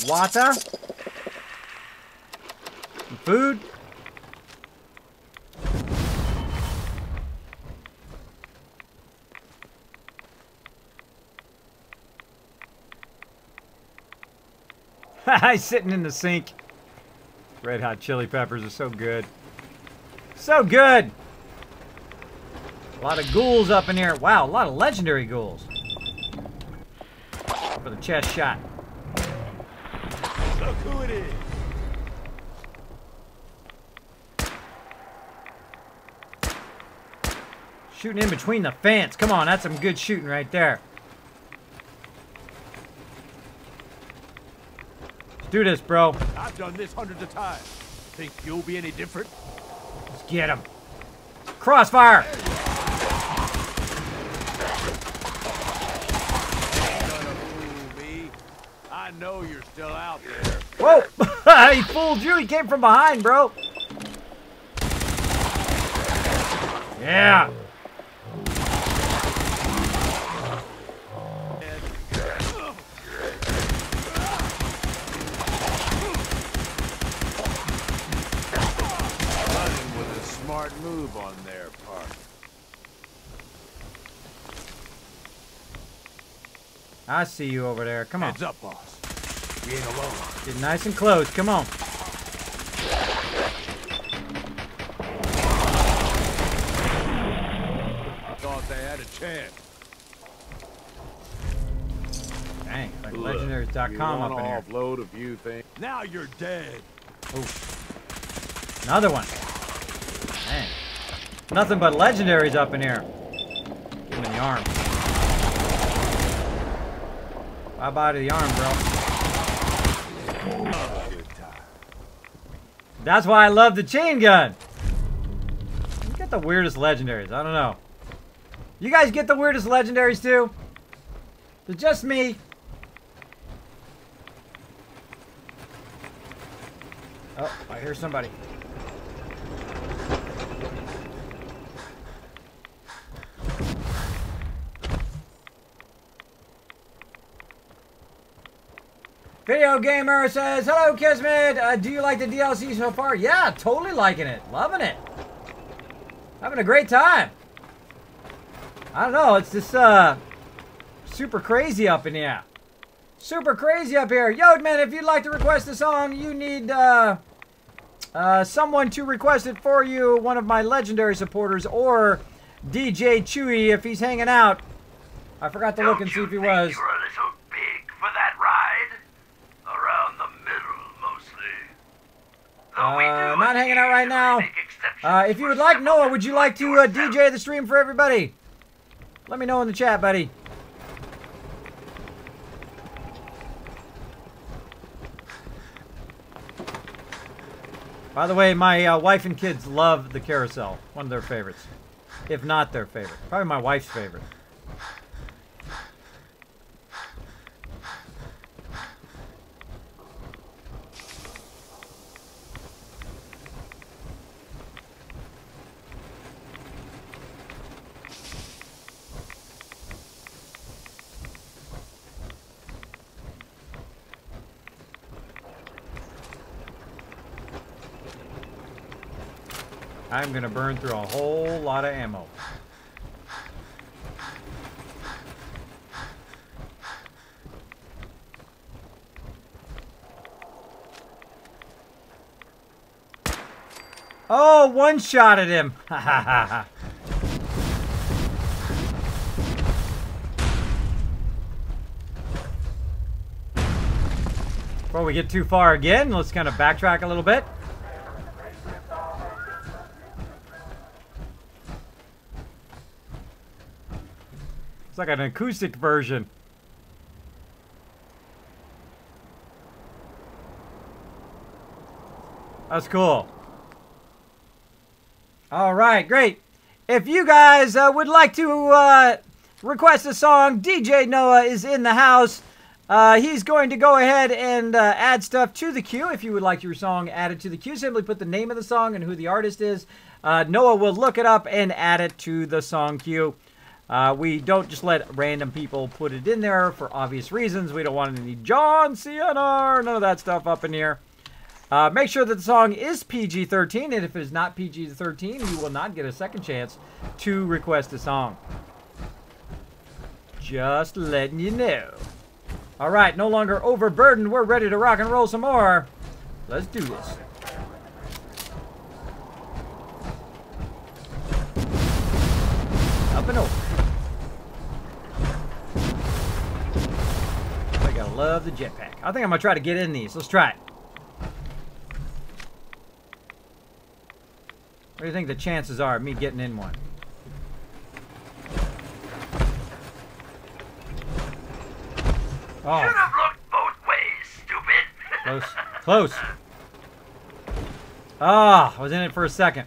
water. Some food. He's sitting in the sink. Red Hot Chili Peppers are so good. So good. A lot of ghouls up in here. Wow, a lot of legendary ghouls. For the chest shot. Look who it is. Shooting in between the fence. Come on, that's some good shooting right there. Let's do this, bro. I've done this hundreds of times. Think you'll be any different? Let's get him. Crossfire. I know you're still out there. Whoa! He fooled you. He came from behind, bro. Yeah. Running was a smart move on their part. I see you over there. Come on. Heads up, boss. We ain't alone. Get nice and close. Come on. Thought they had a chance. Dang, like legendaries.com up in here. Offload a few things. Now you're dead. Another one. Dang. Nothing but legendaries up in here. Give him in the arm. Bye-bye to the arm, bro. That's why I love the chain gun. You get the weirdest legendaries. I don't know. You guys get the weirdest legendaries too? Is it just me? Oh, I hear somebody. Video Gamer says, hello, Kismet. Do you like the DLC so far? Yeah, totally liking it. Loving it. Having a great time. I don't know. It's just super crazy up in here. Super crazy up here. Yodman, if you'd like to request a song, you need someone to request it for you. One of my legendary supporters or DJ Chewy if he's hanging out. I forgot to look and see if he was. You're a little big for that ride. Around the middle, mostly. Not hanging out right now. If you would like, Noah, would you like to DJ the stream for everybody? Let me know in the chat, buddy. By the way, my wife and kids love the carousel. One of their favorites. If not their favorite. Probably my wife's favorite. I'm gonna burn through a whole lot of ammo. Oh, one shot at him. Ha ha ha ha. Before we get too far again, let's kind of backtrack a little bit. It's like an acoustic version. That's cool. All right, great. If you guys would like to request a song, DJ Noah is in the house. He's going to go ahead and add stuff to the queue. If you would like your song added to the queue, simply put the name of the song and who the artist is. Noah will look it up and add it to the song queue. We don't just let random people put it in there for obvious reasons. We don't want any John CNR, none of that stuff up in here. Make sure that the song is PG-13, and if it is not PG-13, you will not get a second chance to request a song. Just letting you know. All right, no longer overburdened. We're ready to rock and roll some more. Let's do this. jumping over. I gotta love the jetpack. I think I'm gonna try to get in these. Let's try it. What do you think the chances are of me getting in one? Oh. Should have looked both ways, stupid. Close. Close. Ah, I was in it for a second.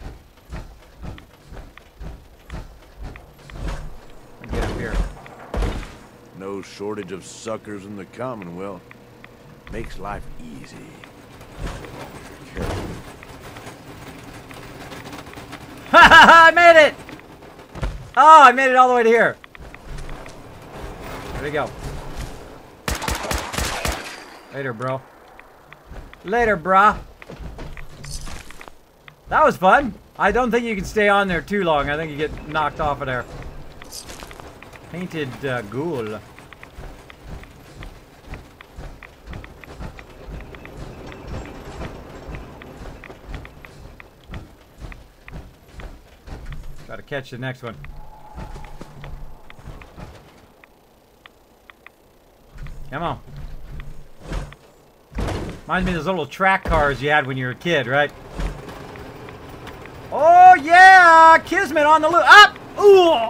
Get up here. No shortage of suckers in the Commonwealth. Makes life easy. Careful. Ha ha ha! I made it! Oh, I made it all the way to here. There we go. Later, bro. Later, brah. That was fun. I don't think you can stay on there too long. I think you get knocked off of there. Painted ghoul. Gotta catch the next one. Come on. Reminds me of those little track cars you had when you were a kid, right? Oh yeah! Kismet on the loop. Up! Ooh!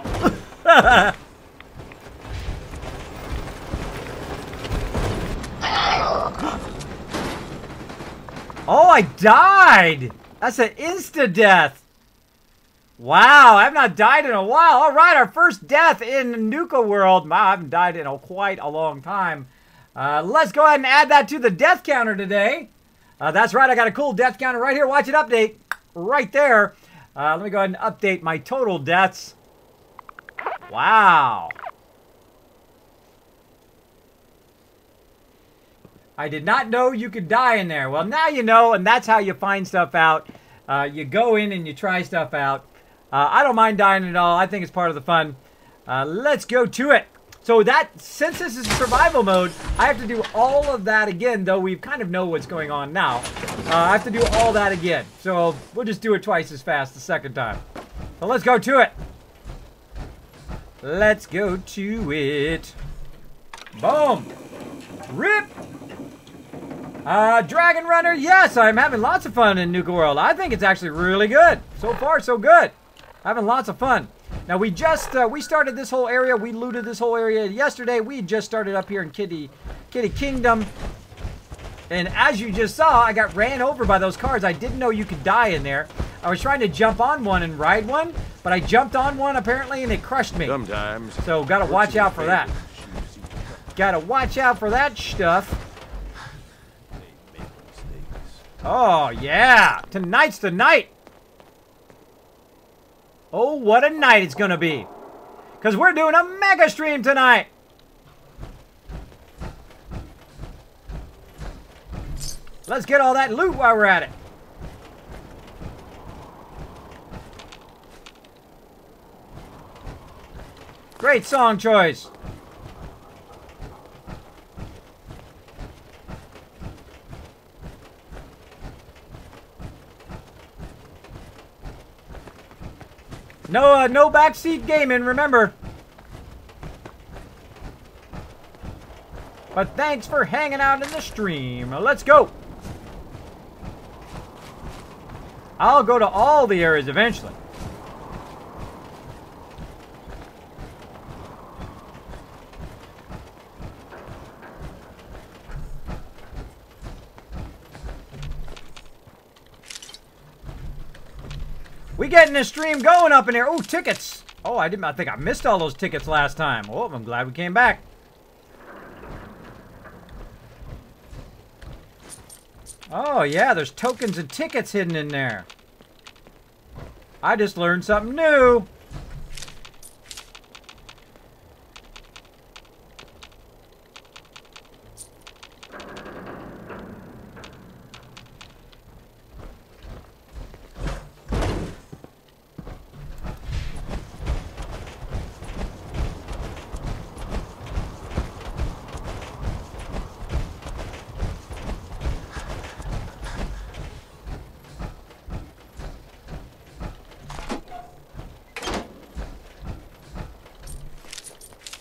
Oh, I died! That's an insta-death. Wow, I've not died in a while. All right, our first death in Nuka World. Wow, I haven't died in quite a long time. Let's go ahead and add that to the death counter today. That's right, I got a cool death counter right here. Watch it update right there. Let me go ahead and update my total deaths. Wow. I did not know you could die in there. Well, now you know, and that's how you find stuff out. You go in and you try stuff out. I don't mind dying at all. I think it's part of the fun. Let's go to it. So since this is survival mode, I have to do all of that again, though we kind of know what's going on now. I have to do all that again. So we'll just do it twice as fast the second time. So let's go to it. Let's go to it. Boom. Rip. Dragon Runner, yes, I'm having lots of fun in Nuka World. I think it's actually really good. So far, so good. Having lots of fun. Now, we started this whole area. We looted this whole area yesterday. We just started up here in Kitty Kingdom. And as you just saw, I got ran over by those cars. I didn't know you could die in there. I was trying to jump on one and ride one, but I jumped on one, apparently, and it crushed me. Sometimes. So, gotta watch out for that. Gotta watch out for that stuff. Oh, yeah. Tonight's the night. Oh, what a night it's going to be. Because we're doing a mega stream tonight. Let's get all that loot while we're at it. Great song choice. No backseat gaming, remember. But thanks for hanging out in the stream. Let's go. I'll go to all the areas eventually. We getting this stream going up in here. Oh, tickets. Oh, I think I missed all those tickets last time. Oh, I'm glad we came back. Oh, yeah, there's tokens and tickets hidden in there. I just learned something new.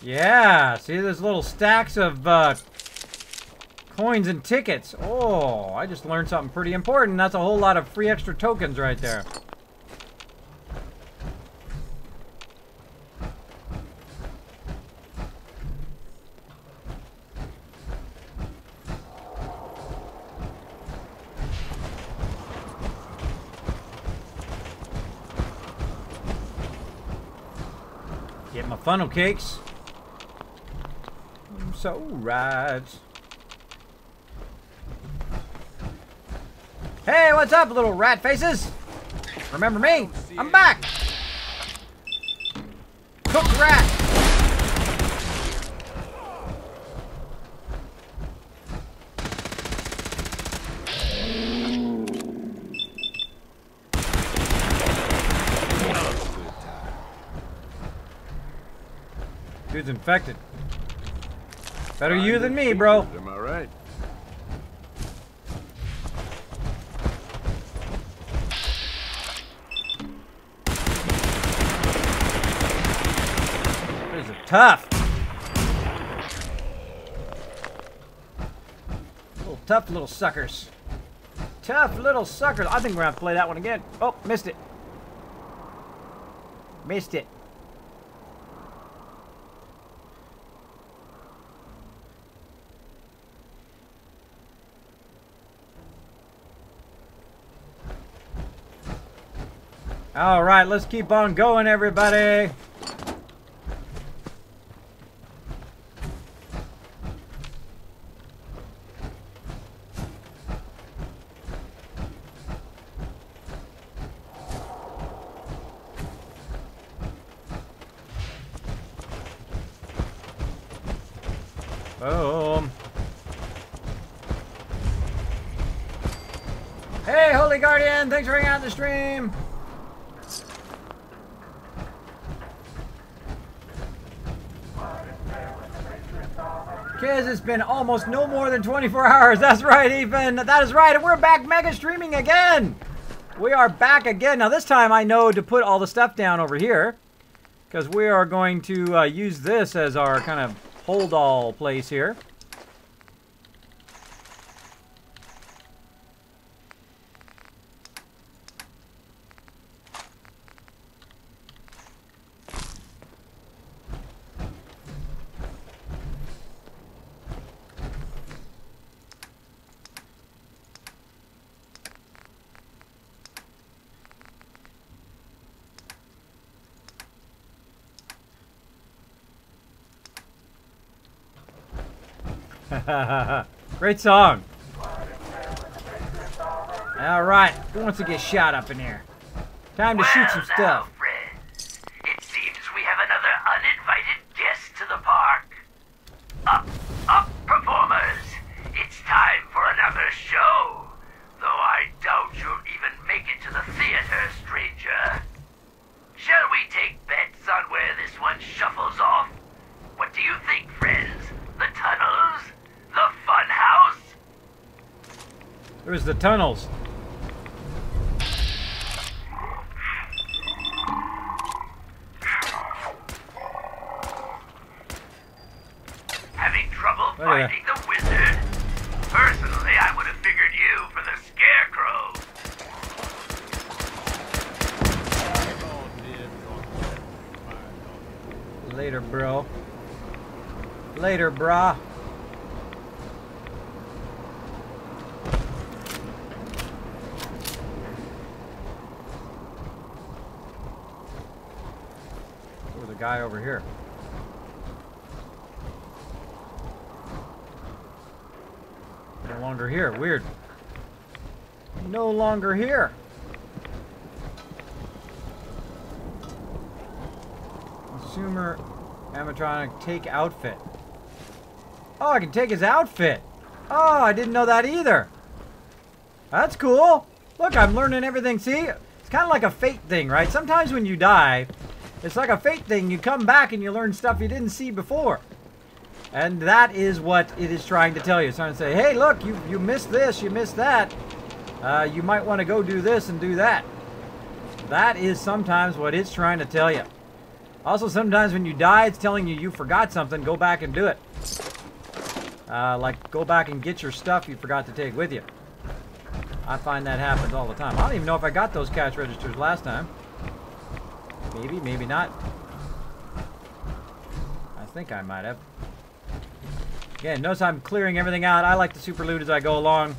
Yeah, see there's little stacks of coins and tickets. Oh, I just learned something pretty important. That's a whole lot of free extra tokens right there. Get my funnel cakes. So right. Hey, what's up, little rat faces? Remember me? I'm back. Cooked rat. Dude's infected. Better you than me, bro. Am I right? These are tough. Tough little suckers. Tough little suckers. I think we're gonna have to play that one again. Oh, missed it. Missed it. All right, let's keep on going, everybody. Boom. Hey, Holy Guardian, thanks for hanging out in the stream. Kids, it's been almost no more than 24 hours. That's right, Ethan. That is right. And we're back mega streaming again. We are back again. Now, this time I know to put all the stuff down over here because we are going to use this as our kind of hold all place here. Great song. All right, who wants to get shot up in here? Time to shoot some stuff. Friends, it seems we have another uninvited guest to the park. Up, performers! It's time for another show. Though I doubt you'll even make it to the theater, stranger. Shall we take bets on where this one shuffles off? What do you think, friends? The tunnels? The fun house? There's the tunnels. Having trouble finding the wizard? Personally, I would have figured you for the scarecrow. Later, bro. Later, brah. Oh, the guy over here. No longer here. Weird. No longer here. Consumer animatronic take outfit. Oh, I can take his outfit. Oh, I didn't know that either. That's cool. Look, I'm learning everything. See? It's kind of like a fate thing, right? Sometimes when you die, it's like a fate thing. You come back and you learn stuff you didn't see before. And that is what it is trying to tell you. It's trying to say, hey, look, you missed this, you missed that. You might want to go do this and do that. That is sometimes what it's trying to tell you. Also, sometimes when you die, it's telling you you forgot something. Go back and do it. Like, go back and get your stuff you forgot to take with you. I find that happens all the time. I don't even know if I got those cash registers last time. Maybe, maybe not. I think I might have. Again, notice I'm clearing everything out. I like to super loot as I go along.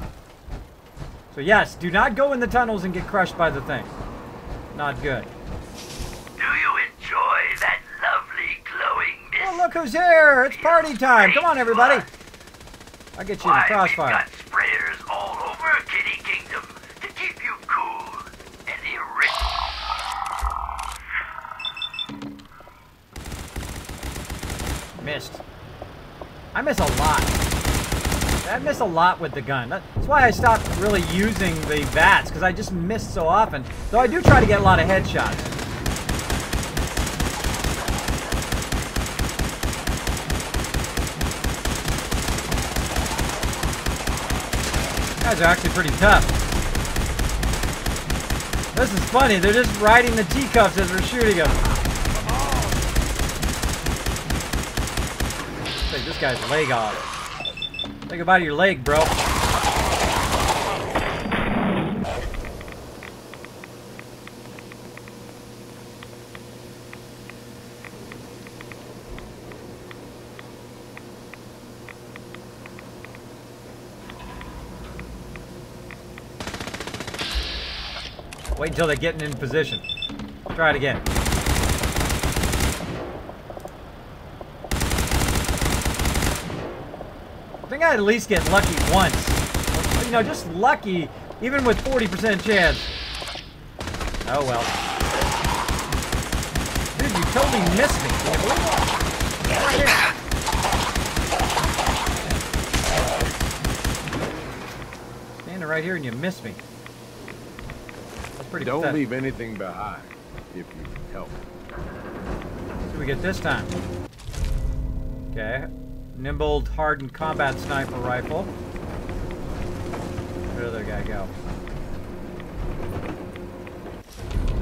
So yes, do not go in the tunnels and get crushed by the thing. Not good. Do you enjoy that lovely glowing mist? Oh, look who's here! It's party time! Come on, everybody! I'll get you in the crossfire. We've got sprayers all over Kitty Kingdom to keep you cool and erect. Missed. I miss a lot. I miss a lot with the gun. That's why I stopped really using the VATS, because I just missed so often. Though I do try to get a lot of headshots. Guys are actually pretty tough. This is funny. They're just riding the teacups as we're shooting them. Take this guy's leg off. Think about your leg, bro. Wait until they're getting in position. Try it again. I think I'd at least get lucky once. You know, just lucky, even with 40% chance. Oh well. Dude, you totally missed me. Can you believe it? Right here. Standing right here and you missed me. That's pretty Don't pathetic. leave anything behind if you can help. What do we get this time? Okay. Nimble, hardened combat sniper rifle. Where did the other guy go?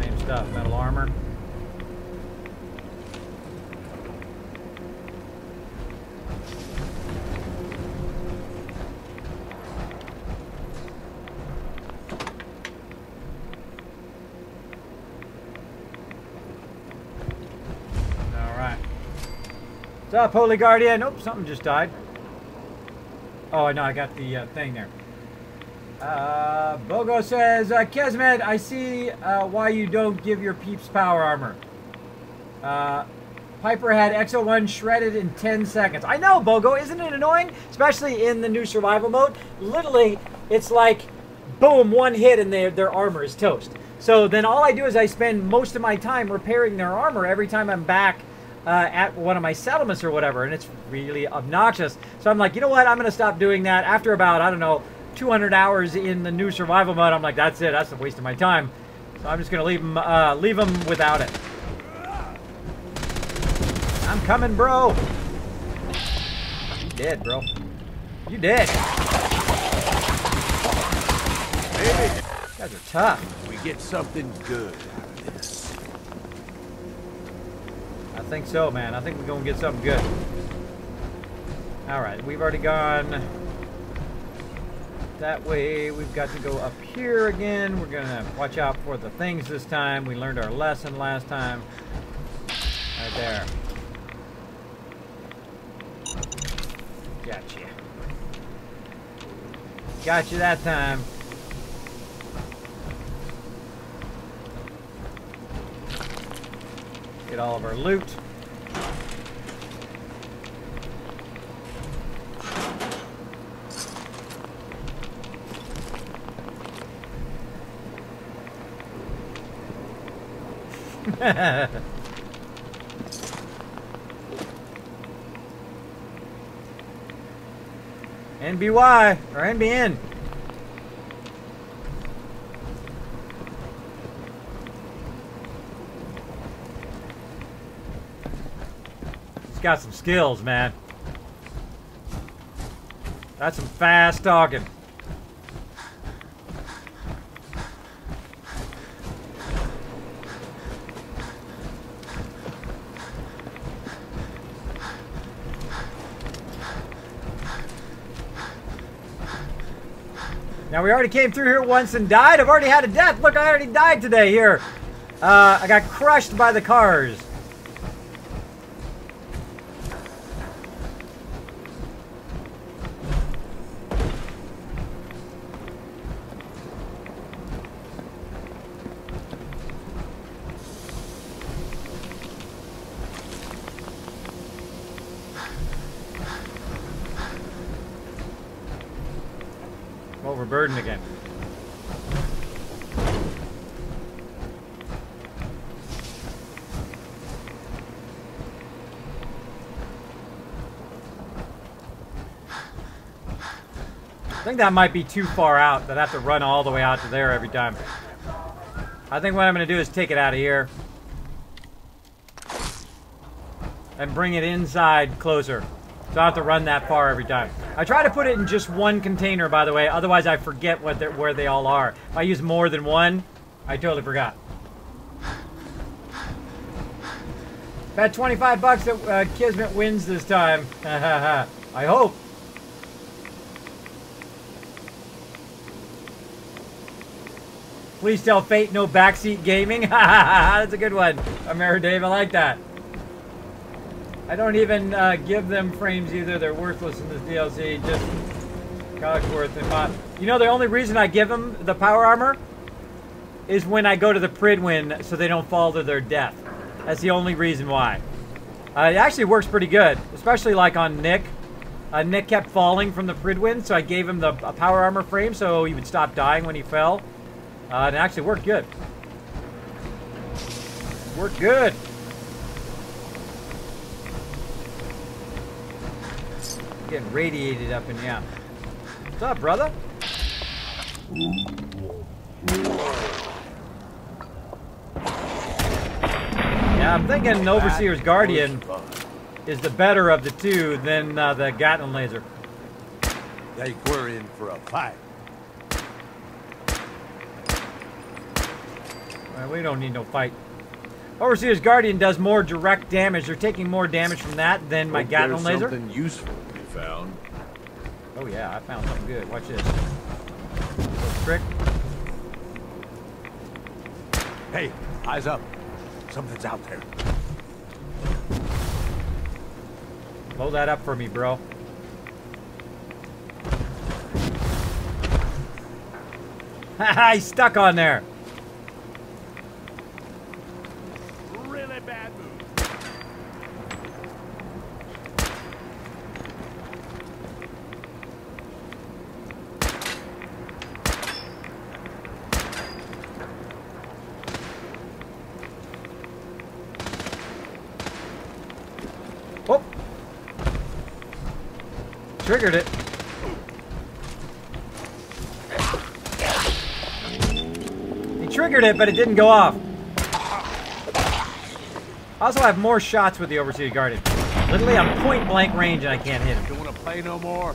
Same stuff, metal armor. What's up, Holy Guardian? Nope, something just died. Oh, no, I got the thing there. Bogo says, Kismet, I see why you don't give your peeps power armor. Piper had X01 shredded in 10 seconds. I know, Bogo, isn't it annoying? Especially in the new survival mode. Literally, it's like, boom, one hit and their armor is toast. So then all I do is I spend most of my time repairing their armor every time I'm back at one of my settlements or whatever, and it's really obnoxious. So I'm like, you know what, I'm going to stop doing that. After about, I don't know, 200 hours in the new survival mode, I'm like, that's it, that's a waste of my time. So I'm just going to leave them without it. I'm coming, bro. You dead, bro. You dead. Maybe You guys are tough. we get something good out of this. I think so, man. I think we're going to get something good. Alright, we've already gone that way. We've got to go up here again. We're going to watch out for the things this time. We learned our lesson last time. Right there. Gotcha. Got you that time. Get all of our loot. NBY or NBN. He's got some skills, man. That's some fast talking. Now, we already came through here once and died. I've already had a death. Look, I already died today here. I got crushed by the cars. Overburdened again. I think that might be too far out. That I have to run all the way out to there every time. I think what I'm going to do is take it out of here and bring it inside closer. So I have to run that far every time. I try to put it in just one container, by the way. Otherwise, I forget where they all are. If I use more than one, I totally forgot. Bet 25 bucks that Kismet wins this time. I hope. Please tell Fate no backseat gaming. That's a good one. Amara Dave, I like that. I don't even give them frames either. They're worthless in this DLC. Just Cogsworth and Mott. You know, the only reason I give them the power armor is when I go to the Pridwin so they don't fall to their death. That's the only reason why. It actually works pretty good, especially like on Nick. Nick kept falling from the Pridwin, so I gave him a power armor frame so he would stop dying when he fell. And it actually worked good. Worked good. Getting radiated up in here. What's up, brother? Yeah, I'm thinking Overseer's Guardian is the better of the two than the Gatling laser. Think we're in for a fight. We don't need no fight. Overseer's Guardian does more direct damage. They're taking more damage from that than my Gatling laser. Something useful to be found. Oh yeah, I found something good. Watch this. Little trick. Hey, eyes up. Something's out there. Blow that up for me, bro. Haha, he's stuck on there. Really bad move. Oh! Triggered it. He triggered it, but it didn't go off. I also have more shots with the Overseer Guardian. Literally, I'm point blank range and I can't hit him. Don't want to play no more.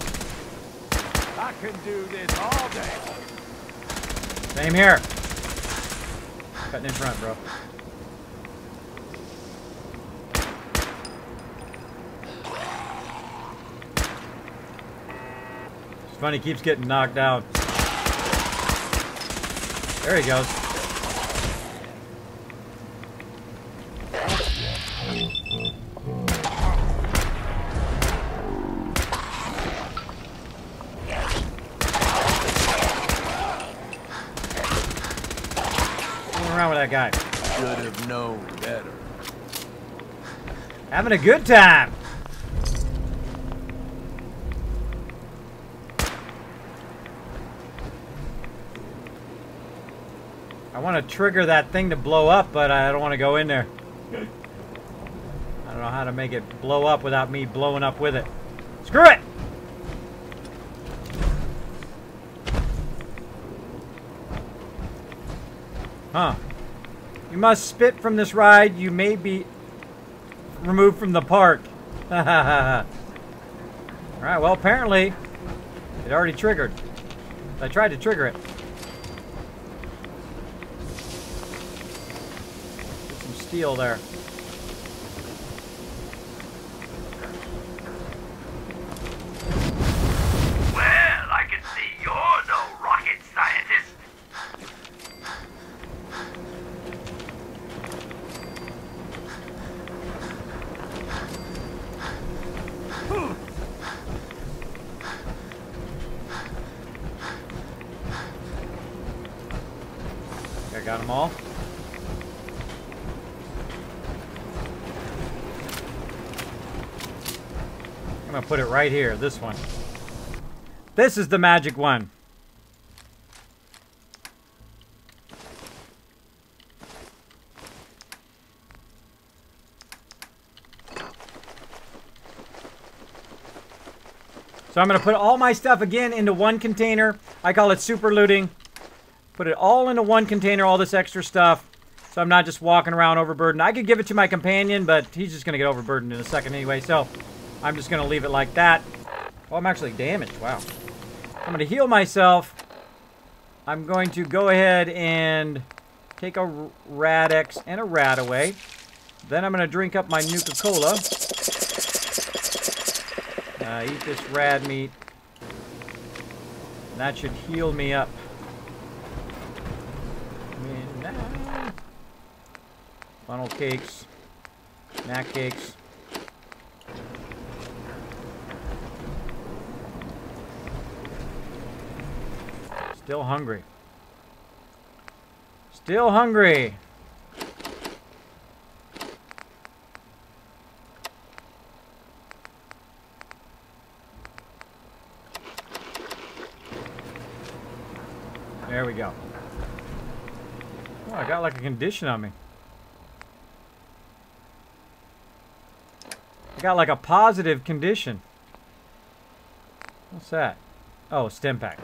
I can do this all day. Same here. Cutting in front, bro. It's funny, he keeps getting knocked down. There he goes. Around with that guy. Should have known better. Having a good time. I want to trigger that thing to blow up, but I don't want to go in there. I don't know how to make it blow up without me blowing up with it. Screw it! Huh. You must spit from this ride. You may be removed from the park. Alright, well, apparently it already triggered. I tried to trigger it. Get some steel there. Well, I can see you're no rocket got them all. I'm gonna put it right here, this one. This is the magic one. So I'm going to put all my stuff again into one container. I call it super looting. Put it all into one container, all this extra stuff. So I'm not just walking around overburdened. I could give it to my companion, but he's just going to get overburdened in a second anyway. So I'm just going to leave it like that. Oh, I'm actually damaged. Wow. I'm going to heal myself. I'm going to go ahead and take a Rad-X and a Rad-Away. Then I'm going to drink up my Nuka Cola. Eat this rad meat. And that should heal me up. Funnel cakes. Snack cakes. Still hungry. Still hungry. There we go. Oh, I got like a condition on me. I got like a positive condition. What's that? Oh, stim pack.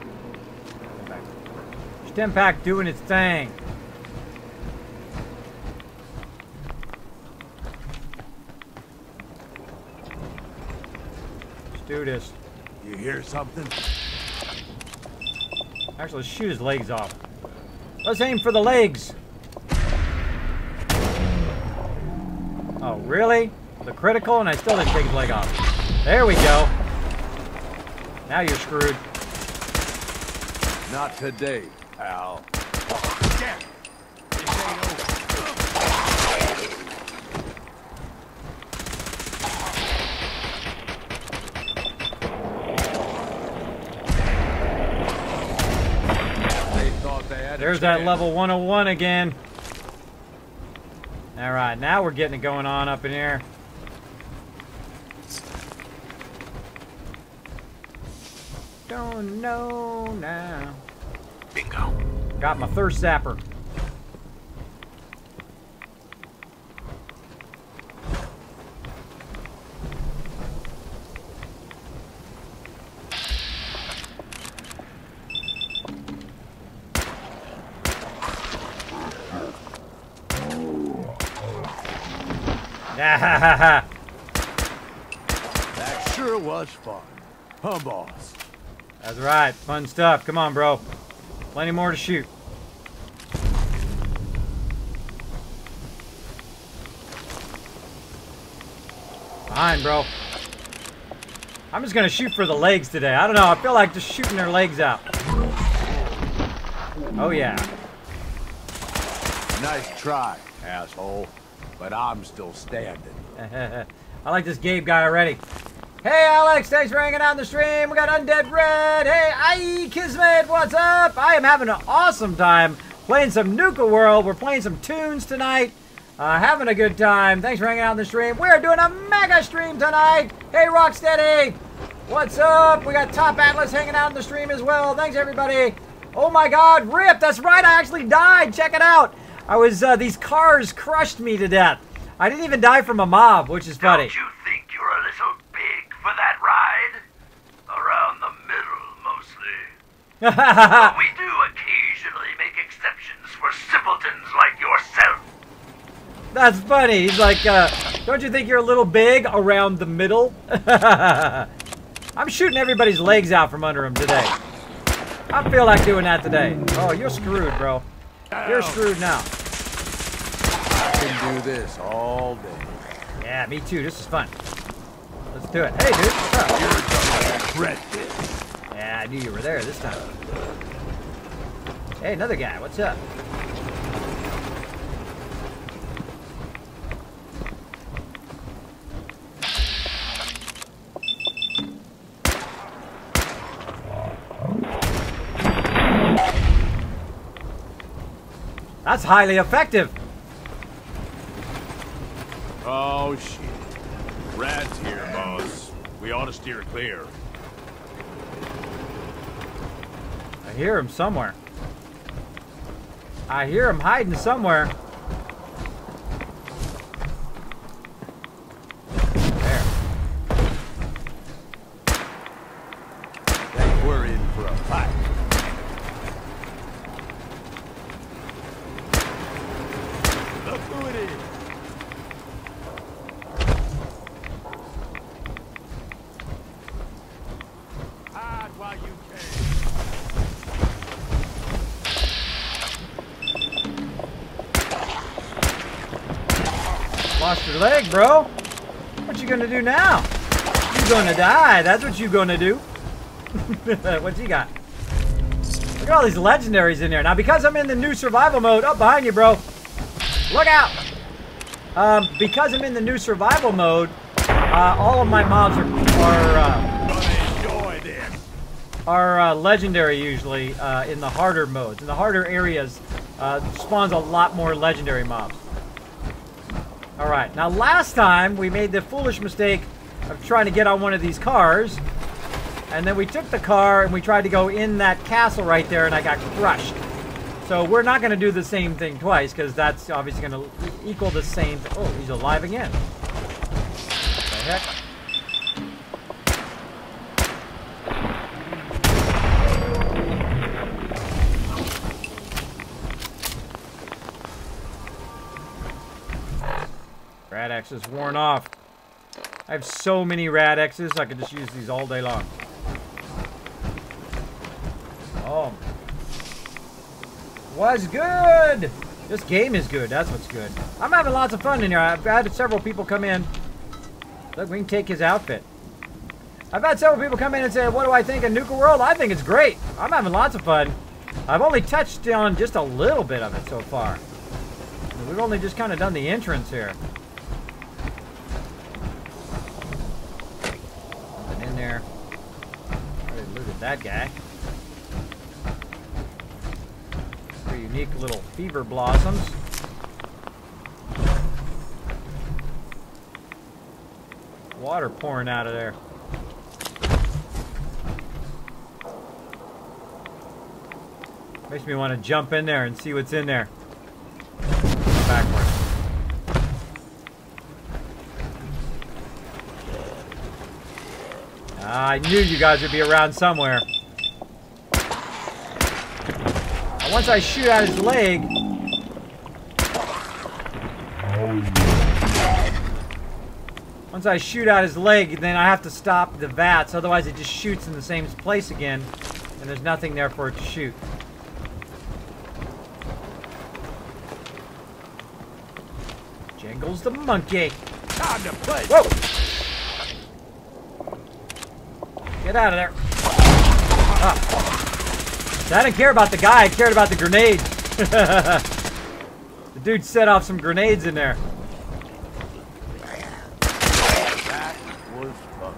Stim pack doing its thing. Let's do this. You hear something? Actually, let's shoot his legs off. Let's aim for the legs. Oh, really? The critical, and I still didn't take his leg off. There we go. Now you're screwed. Not today, pal. Damn. This ain't over. There's that level 101 again. Alright, now we're getting it going on up in here. Don't know now. Bingo. Got my thirst zapper. That sure was fun. Huh, boss? That's right. Fun stuff. Come on, bro. Plenty more to shoot. Fine, bro. I'm just going to shoot for the legs today. I don't know. I feel like just shooting their legs out. Oh, yeah. Nice try, asshole. But I'm still standing. I like this Gabe guy already. Hey, Alex. Thanks for hanging out in the stream. We got Undead Red. Hey, aye, Kismet. What's up? I am having an awesome time playing some Nuka World. We're playing some tunes tonight. Having a good time. Thanks for hanging out in the stream. We're doing a mega stream tonight. Hey, Rocksteady. What's up? We got Top Atlas hanging out in the stream as well. Thanks, everybody. Oh, my God. Rip. That's right. I actually died. Check it out. I was, these cars crushed me to death. I didn't even die from a mob, which is funny. Don't you think you're a little big for that ride? Around the middle, mostly. But we do occasionally make exceptions for simpletons like yourself. That's funny. He's like, don't you think you're a little big around the middle? I'm shooting everybody's legs out from under him today. I feel like doing that today. Oh, you're screwed, bro. You're screwed now. I can do this all day. Yeah, me too. This is fun. Let's do it. Hey, dude. What's up? Yeah, I knew you were there this time. Hey, another guy. What's up? That's highly effective. Oh, shit. Rad's here, boss. We ought to steer clear. I hear him somewhere. I hear him hiding somewhere. There. We're in for a fight. Look who it is. Hide while you can. Lost your leg, bro. What you gonna do now? You gonna die. That's what you gonna do. What you got? Look at all these legendaries in there. Now, because I'm in the new survival mode, up behind you, bro. Look out. Because I'm in the new survival mode, all of my mobs are legendary usually in the harder modes. In the harder areas, spawns a lot more legendary mobs. Alright, now last time we made the foolish mistake of trying to get on one of these cars, and then we took the car and we tried to go in that castle right there, and I got crushed. So we're not going to do the same thing twice, because that's obviously going to equal the same. Oh, he's alive again. What the heck? Rad X is worn off. I have so many Rad X's, I could just use these all day long. Oh. Was good! This game is good, that's what's good. I'm having lots of fun in here. I've had several people come in. Look, we can take his outfit. I've had several people come in and say, what do I think of Nuka World? I think it's great. I'm having lots of fun. I've only touched on just a little bit of it so far. We've only just kind of done the entrance here. Nothing in there. Already looted that guy. Pretty unique little fever blossoms. Water pouring out of there. Makes me want to jump in there and see what's in there. Backwards. I knew you guys would be around somewhere. Now, once I shoot at his leg... Once I shoot at his leg, then I have to stop the vats, otherwise it just shoots in the same place again, and there's nothing there for it to shoot. Jingles the monkey. Time to play. Whoa! Get out of there. Ah. I didn't care about the guy, I cared about the grenade. The dude set off some grenades in there. That was fun.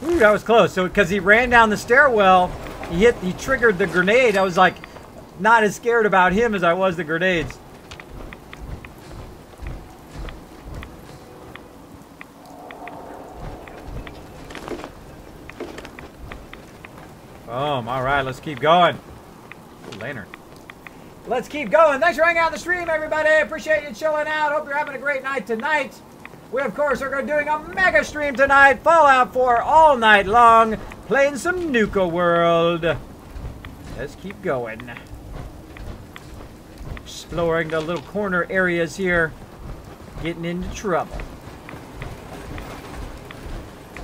Ooh, that was close. So, because he ran down the stairwell, he triggered the grenade. I was like, not as scared about him as I was the grenades. Boom. Alright, let's keep going. Ooh, lantern. Let's keep going. Thanks for hanging out on the stream, everybody. Appreciate you chilling out. Hope you're having a great night tonight. We, of course, are going to be doing a mega stream tonight. Fallout 4 all night long. Playing some Nuka World. Let's keep going. Exploring the little corner areas here. Getting into trouble.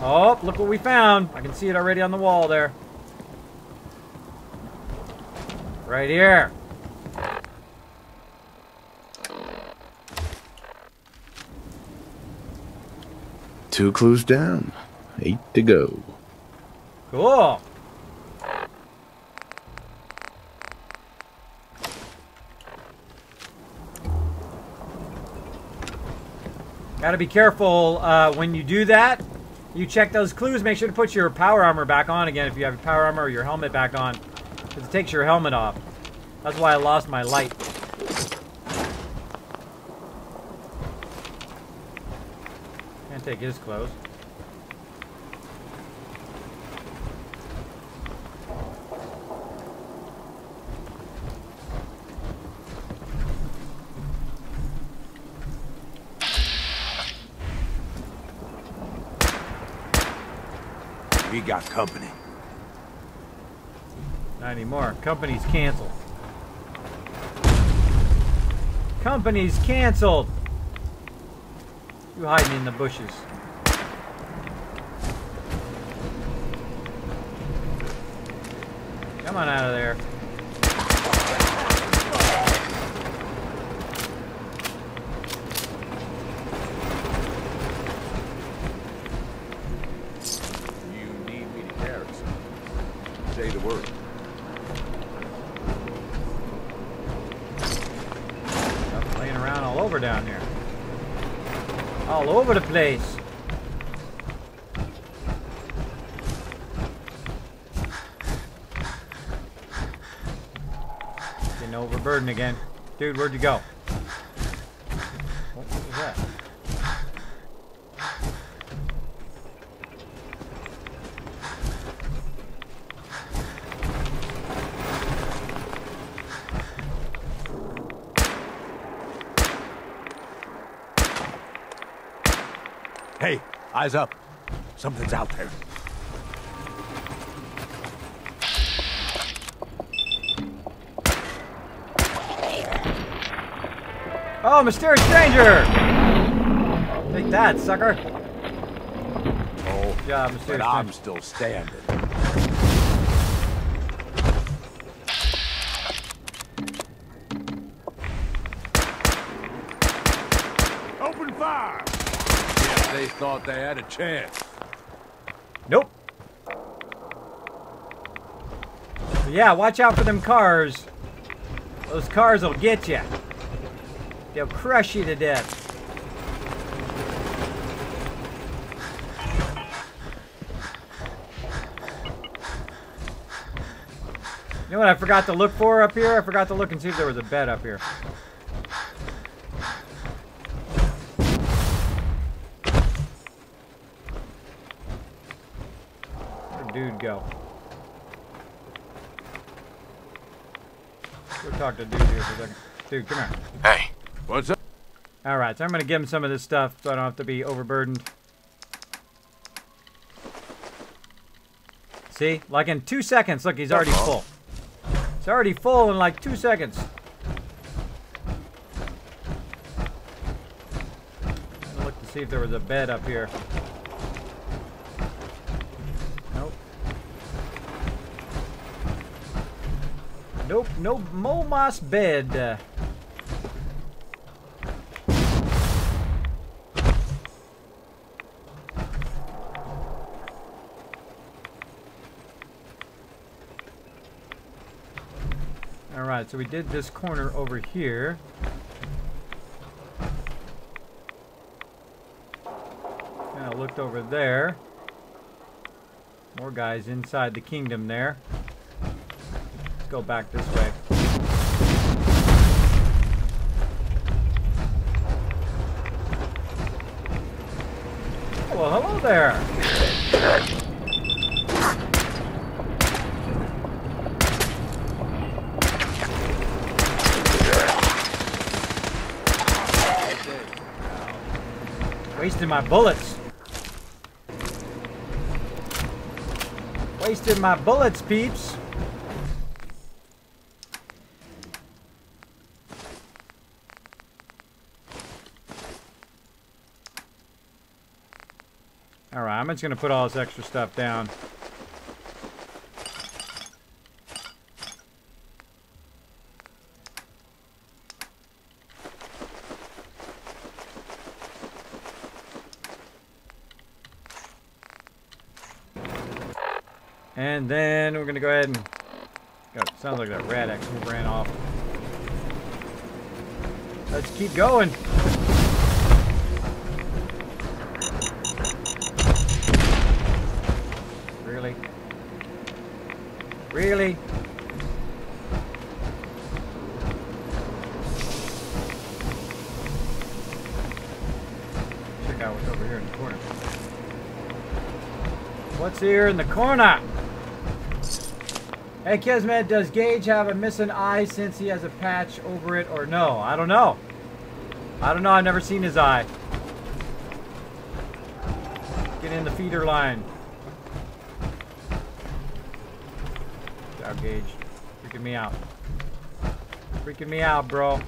Oh, look what we found. I can see it already on the wall there. Right here. Two clues down. 8 to go. Cool. Gotta be careful when you do that. You check those clues. Make sure to put your power armor back on again if you have your power armor or your helmet back on, because it takes your helmet off. That's why I lost my light. Can't take his clothes. We got company. Not anymore. Company's canceled. Company's canceled. You hiding in the bushes. Come on out of there. You need me to carry something. Say the word. Laying around all over down here. All over the place. Getting overburdened again. Dude, where'd you go? What was that? Hey, eyes up. Something's out there. Oh, mysterious stranger! Take that, sucker. Oh, Good job, mysterious but I'm stranger. still standing. Open fire! Yes, they thought they had a chance. Nope. But yeah, watch out for them cars. Those cars will get you. They'll crush you to death. You know what I forgot to look for up here? I forgot to look and see if there was a bed up here. Where'd dude go? Go talk to dude here for a second. Dude, come here. Hey. What's up? Alright, so I'm going to give him some of this stuff so I don't have to be overburdened. See? Like in 2 seconds. Look, he's already full. It's already full in like 2 seconds. I'm gonna look to see if there was a bed up here. Nope. Nope, no Momas bed. Alright, so we did this corner over here. Kind of looked over there. More guys inside the kingdom there. Let's go back this way. Oh, well, hello there. Wasting my bullets. Wasting my bullets, peeps. Alright, I'm just going to put all this extra stuff down. And then we're gonna go ahead and God, sounds like that rat actually ran off. Let's keep going. Really? Really? Overseer in the corner. Hey, Kismet, does Gage have a missing eye since he has a patch over it or no? I don't know. I don't know. I've never seen his eye. Get in the feeder line. Good job, Gage. Freaking me out. Freaking me out, bro.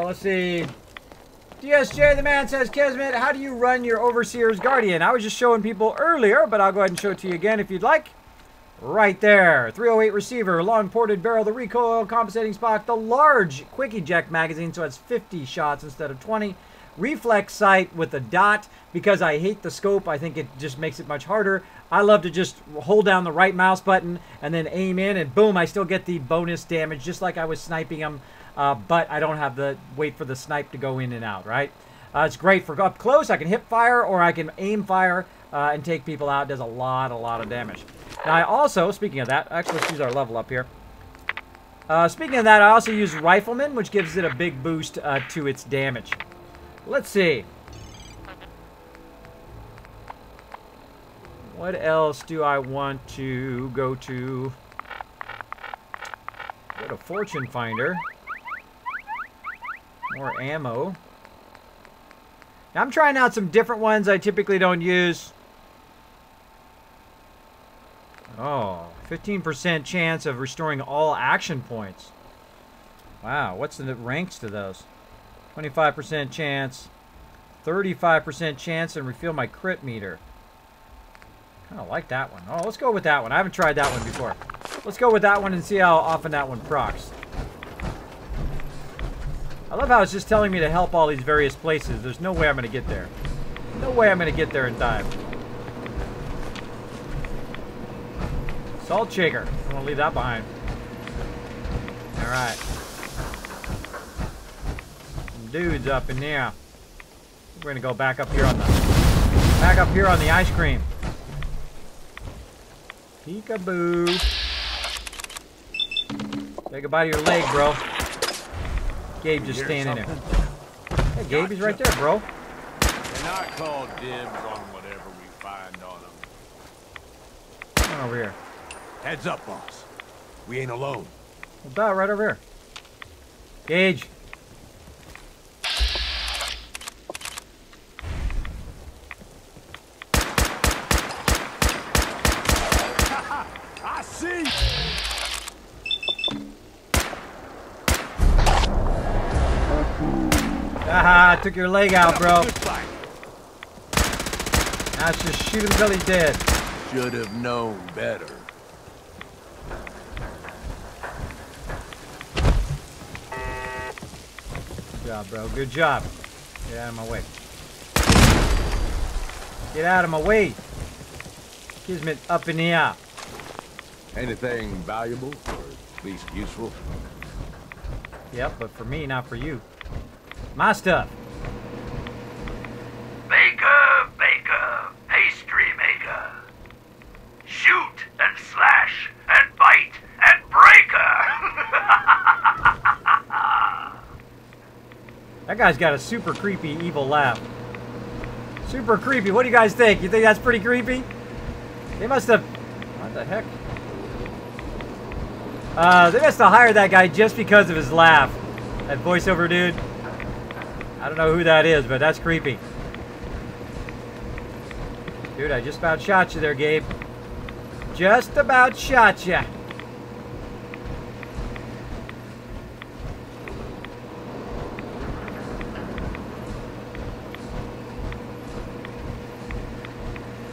Let's see. DSJ the man says, Kismet, how do you run your Overseer's Guardian? I was just showing people earlier, but I'll go ahead and show it to you again if you'd like. Right there. 308 receiver, long ported barrel, the recoil compensating stock, the large quick eject magazine, so it's 50 shots instead of 20. Reflex sight with a dot, because I hate the scope. I think it just makes it much harder. I love to just hold down the right mouse button and then aim in, and boom, I still get the bonus damage just like I was sniping them. But I don't have the wait for the snipe to go in and out, right? It's great for up close. I can hip fire or I can aim fire and take people out. It does a lot of damage. Now I also, speaking of that, actually let's use our level up here. Speaking of that, I also use Rifleman, which gives it a big boost to its damage. Let's see. What else do I want to go to? Go to Fortune Finder. More ammo. Now I'm trying out some different ones I typically don't use. Oh, 15% chance of restoring all action points. Wow, what's the ranks to those? 25% chance, 35% chance, and refill my crit meter. Kind of like that one. Oh, let's go with that one. I haven't tried that one before. Let's go with that one and see how often that one procs. I love how it's just telling me to help all these various places. There's no way I'm going to get there. No way I'm going to get there in time. Salt shaker. I want to leave that behind. Alright. Some dudes up in there. We're going to go back up here on the ice cream. Peekaboo. Say goodbye to your leg, bro. Gabe just standing there. Hey, Gabe, he's right there, bro. And I call dibs on whatever we find on them. Come on over here. Heads up, boss. We ain't alone. About right over here. Gage. I see. Haha, took your leg out, bro. Now let's just shoot him till he's dead. Should have known better. Good job, bro. Good job. Get out of my way. Get out of my way. Kismet up in the air. Anything valuable or at least useful? Yep, but for me, not for you. My stuff. Baker, baker, pastry maker. Shoot and slash and bite and breaker. That guy's got a super creepy, evil laugh. Super creepy. What do you guys think? You think that's pretty creepy? They must have... What the heck? They must have hired that guy just because of his laugh. That voiceover dude. I don't know who that is, but that's creepy. Dude, I just about shot you there, Gabe. Just about shot you.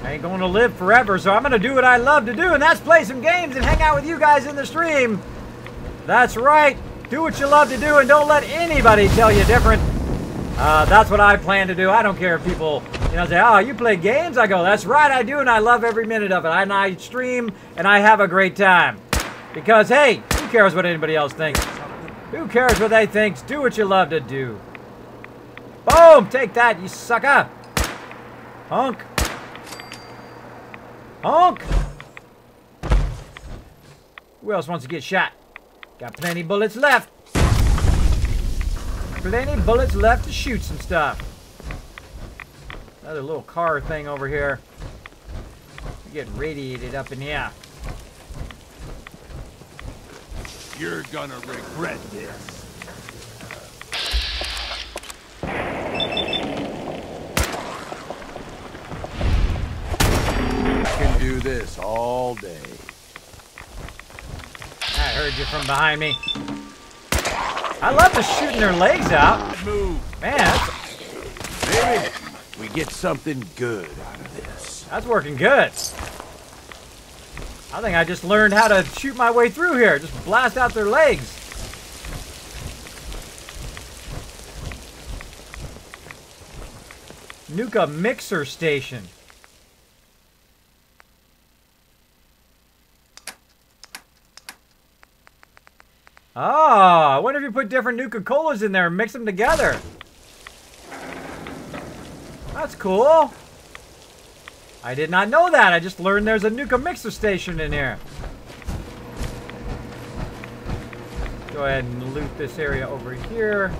I ain't going to live forever, so I'm going to do what I love to do, and that's play some games and hang out with you guys in the stream. That's right. Do what you love to do, and don't let anybody tell you different. That's what I plan to do. I don't care if people, say, oh, you play games? I go, that's right, I do, and I love every minute of it. And I stream, and I have a great time. Because, hey, who cares what anybody else thinks? Who cares what they think? Do what you love to do. Boom! Take that, you sucker! Honk! Honk! Who else wants to get shot? Got plenty bullets left. Plenty bullets left to shoot some stuff. Another little car thing over here. We get radiated up in here. You're gonna regret this. Can do this all day. I heard you from behind me. I love the shooting their legs out. Move. Man, Maybe we get something good out of this. that's working good. I think I just learned how to shoot my way through here. Just blast out their legs. Nuka mixer station. Ah, I wonder if you put different Nuka-Colas in there and mix them together. That's cool. I did not know that. I just learned there's a Nuka mixer station in here. Go ahead and loot this area over here.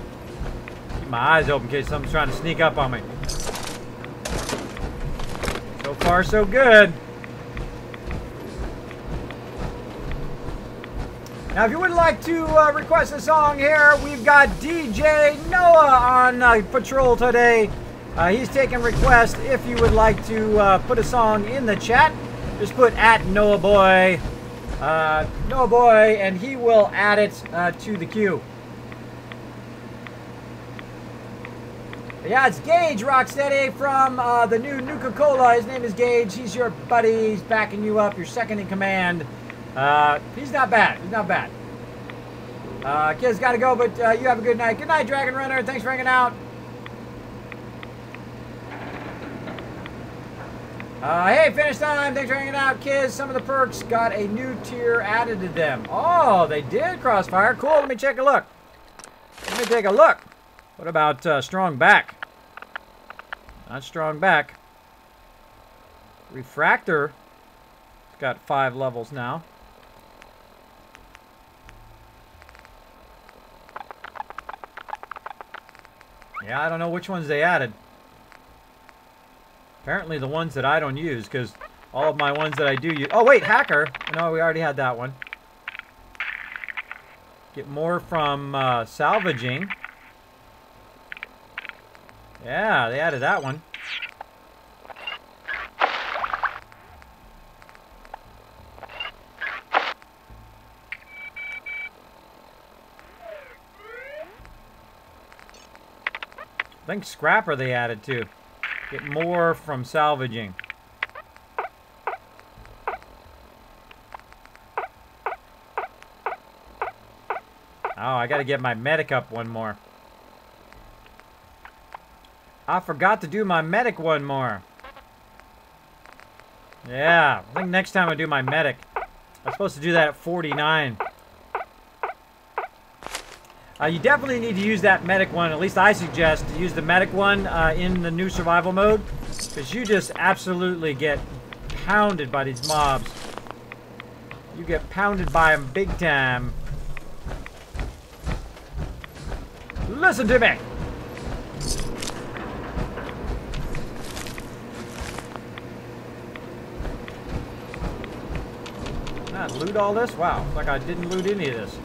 Keep my eyes open in case someone's trying to sneak up on me. So far, so good. Now, if you would like to request a song here, we've got DJ Noah on patrol today. He's taking requests. If you would like to put a song in the chat, just put @NoahBoy, NoahBoy, and he will add it to the queue. Yeah, it's Gage Rocksteady from the new Nuka-Cola. His name is Gage. He's your buddy. He's backing you up. You're second in command. He's not bad. He's not bad. Kids gotta go, but you have a good night. Good night, Dragon Runner. Thanks for hanging out. Hey, finish time. Thanks for hanging out, kids. Some of the perks got a new tier added to them. Oh, they did, Crossfire. Cool. Let me take a look. Let me take a look. What about Strong Back? Not Strong Back. Refractor. It's got 5 levels now. Yeah, I don't know which ones they added. Apparently the ones that I don't use, because all of my ones that I do use... Oh, wait, Hacker. No, we already had that one. Get more from salvaging. Yeah, they added that one. I think Scrapper they added too. Get more from salvaging. Oh, I gotta get my medic up one more. I forgot to do my medic one more. Yeah, I think next time I do my medic. I'm supposed to do that at 49. You definitely need to use that medic one. At least I suggest to use the medic one in the new survival mode. Because you just absolutely get pounded by these mobs. You get pounded by them big time. Listen to me! Not loot all this? Wow, it's like I didn't loot any of this.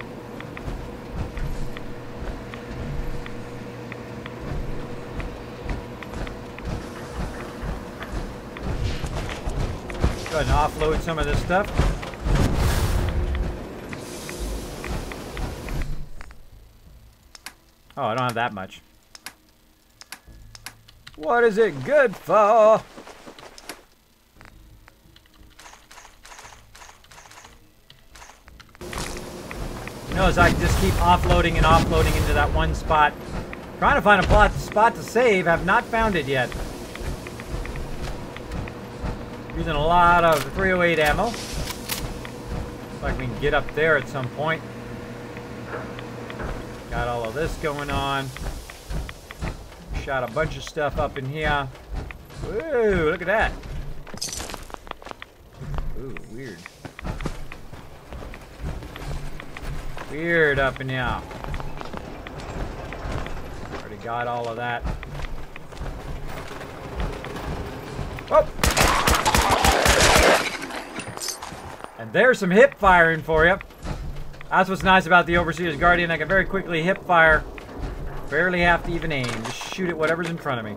Go ahead and offload some of this stuff. Oh, I don't have that much. What is it good for? You know, as I just keep offloading and offloading into that one spot. Trying to find a spot to save. Have not found it yet. Using a lot of 308 ammo. Looks like we can get up there at some point. Got all of this going on. Shot a bunch of stuff up in here. Ooh, look at that. Ooh, weird. Weird up in here. Already got all of that. Oh! And there's some hip firing for you. That's what's nice about the Overseer's Guardian. I can very quickly hip fire. Barely have to even aim. Just shoot at whatever's in front of me.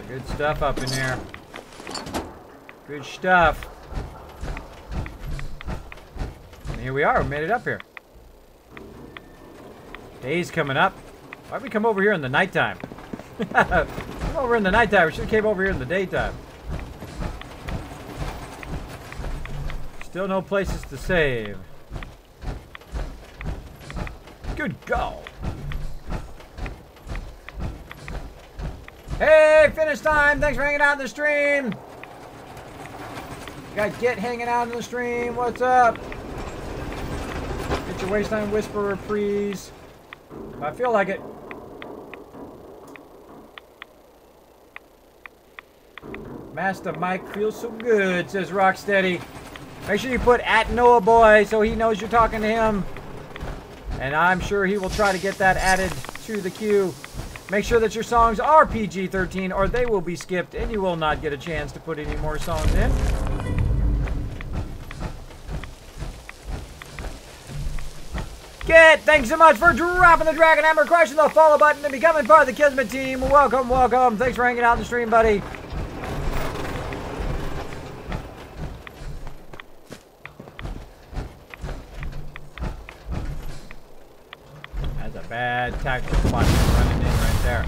Good stuff up in there. Good stuff. And here we are. We made it up here. Day's coming up. Why'd we come over here in the nighttime? Come over in the nighttime. We should have came over here in the daytime. Still no places to save. Good go. Hey, finish time. Thanks for hanging out in the stream. Got Get hanging out in the stream. What's up? Get your waste time whisperer, please. I feel like it. Master Mike feels so good, says Rocksteady. Make sure you put @NoahBoy so he knows you're talking to him. And I'm sure he will try to get that added to the queue. Make sure that your songs are PG-13 or they will be skipped and you will not get a chance to put any more songs in. Get, thanks so much for dropping the Dragon Hammer, crushing the follow button, and becoming part of the Kismet team. Welcome, welcome. Thanks for hanging out in the stream, buddy. That's a bad tactical spot running in right there.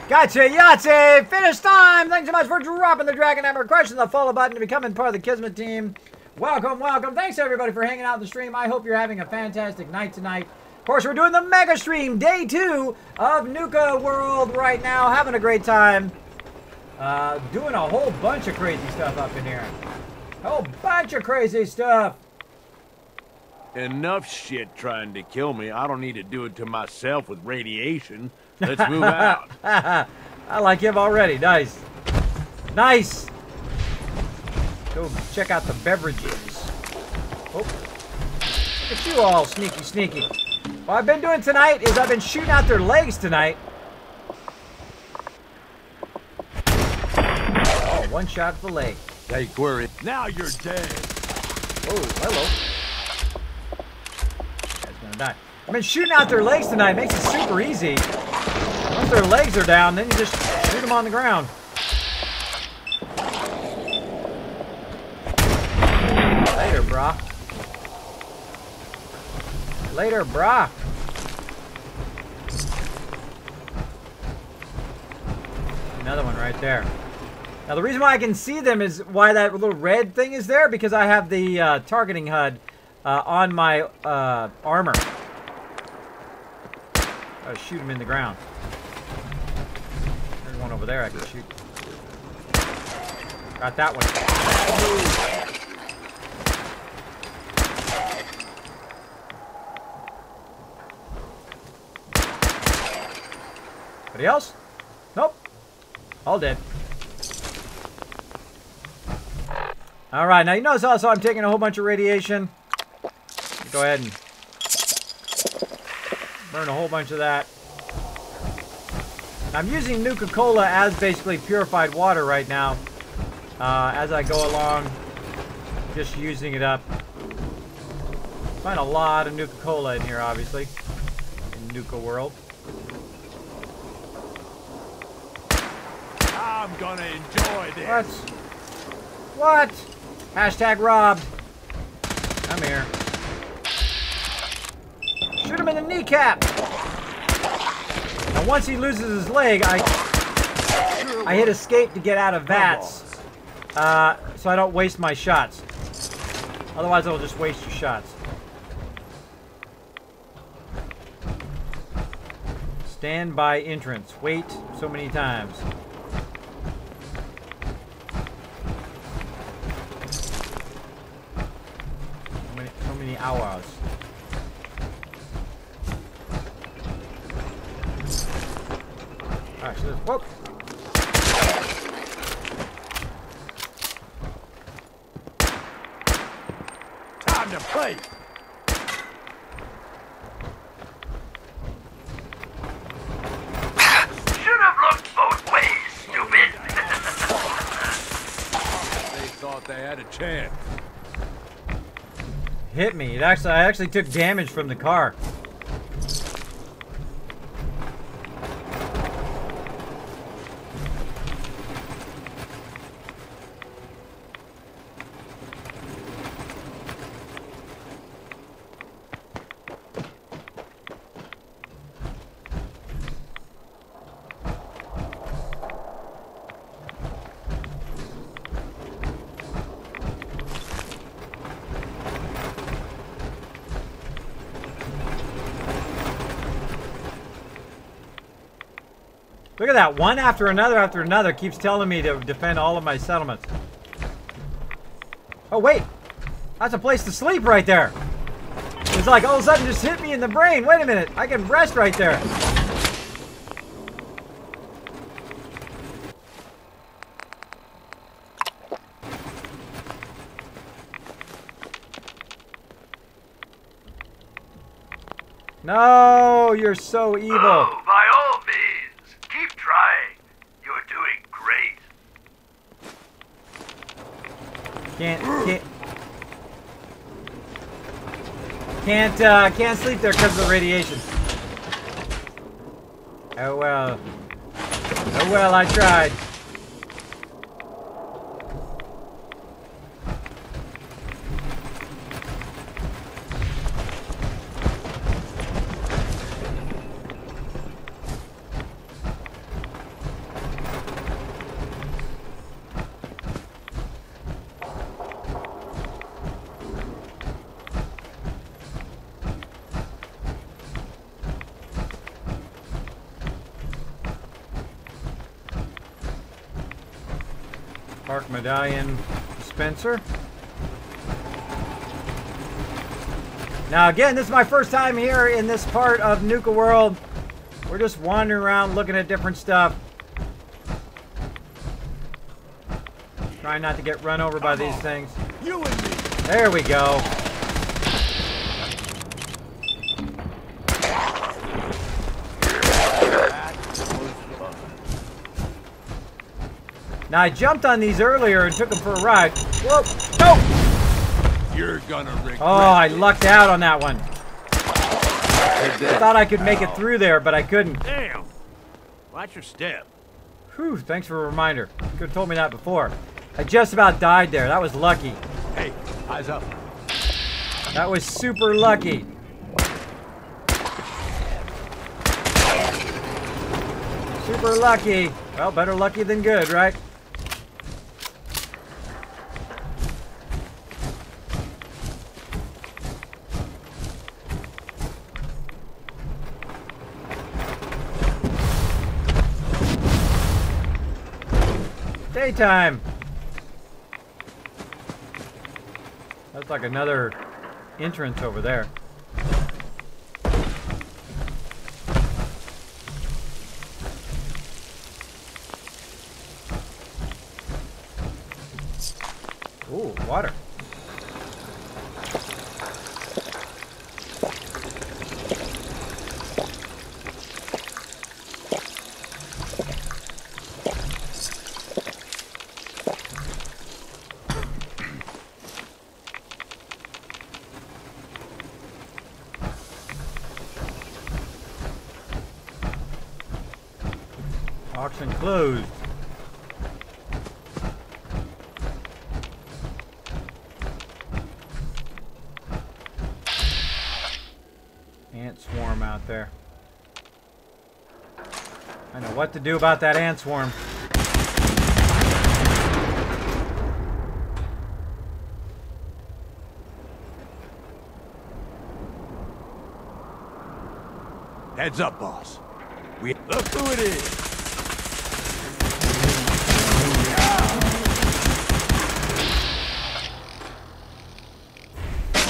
Gotcha, Yahtzee! Finish time! Thanks so much for dropping the Dragon Hammer, crushing the follow button, and becoming part of the Kismet team. Welcome, welcome. Thanks everybody for hanging out in the stream. I hope you're having a fantastic night tonight. Of course, we're doing the mega stream, day 2 of Nuka World right now. Having a great time. Doing a whole bunch of crazy stuff up in here. A whole bunch of crazy stuff. Enough shit trying to kill me. I don't need to do it to myself with radiation. Let's move out. I like him already. Nice. Nice. Go check out the beverages. Oh. Look at you all sneaky, sneaky. What I've been doing tonight is I've been shooting out their legs tonight. Oh, one shot for the leg. Hey, Query. Now you're dead. Oh, hello. Guy's gonna die. I've been shooting out their legs tonight. Makes it super easy. Once their legs are down, then you just shoot them on the ground. Later, brah. Later, brah. Another one right there. Now, the reason why I can see them is why that little red thing is there, because I have the targeting HUD on my armor. I'll shoot him in the ground. There's one over there I can shoot. Got that one. Anybody else? Nope. All dead. Alright, now you notice also I'm taking a whole bunch of radiation. Go ahead and burn a whole bunch of that. I'm using Nuka-Cola as basically purified water right now. As I go along, just using it up. Find a lot of Nuka-Cola in here, obviously. In Nuka World. I'm gonna enjoy this. What? Hashtag robbed. I'm here. Shoot him in the kneecap. Now once he loses his leg, I hit escape to get out of VATS. So I don't waste my shots. Otherwise I'll just waste your shots. Stand by entrance. Wait so many times. So many hours. Alright, so whoa! Time to play. Should have looked both ways, stupid. They thought they had a chance. Hit me. I actually took damage from the car. Look at that. One after another keeps telling me to defend all of my settlements. Oh, wait. That's a place to sleep right there. It's like all of a sudden just hit me in the brain. Wait a minute. I can rest right there. No, you're so evil. Oh, by all means, keep trying. You're doing great. Can't sleep there because of the radiation. Oh well. Oh well, I tried. Park medallion dispenser. Now again, this is my first time here in this part of Nuka World. We're just wandering around looking at different stuff. Trying not to get run over by these things. You and me. There we go. Now I jumped on these earlier and took them for a ride. Whoa! No! You're gonna regret. Oh, I lucked out on that one. I thought I could make it through there, but I couldn't. Damn. Watch your step. Whew, thanks for a reminder. You could have told me that before. I just about died there. That was lucky. Hey, eyes up. That was super lucky. Super lucky. Well, better lucky than good, right? Daytime. That's like another entrance over there. Ooh, water. Auction closed. Ant swarm out there. I know what to do about that ant swarm. Heads up, boss. Look who it is!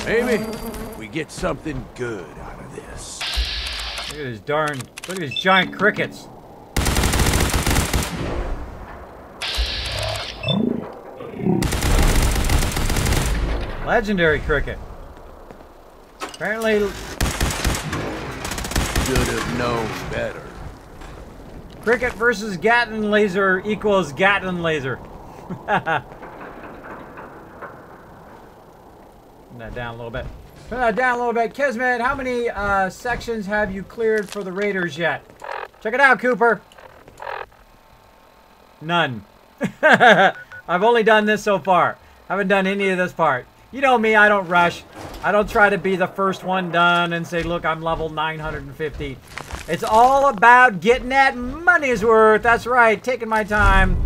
Maybe we get something good out of this. Look at his look at his giant crickets. Legendary cricket. Apparently... Should have known better. Cricket versus Gatling laser equals Gatling laser. Turn that down a little bit. Turn that down a little bit. Kismet, how many sections have you cleared for the Raiders yet? Check it out, Cooper. None. I've only done this so far. Haven't done any of this part. You know me, I don't rush. I don't try to be the first one done and say, look, I'm level 950. It's all about getting that money's worth. That's right, taking my time.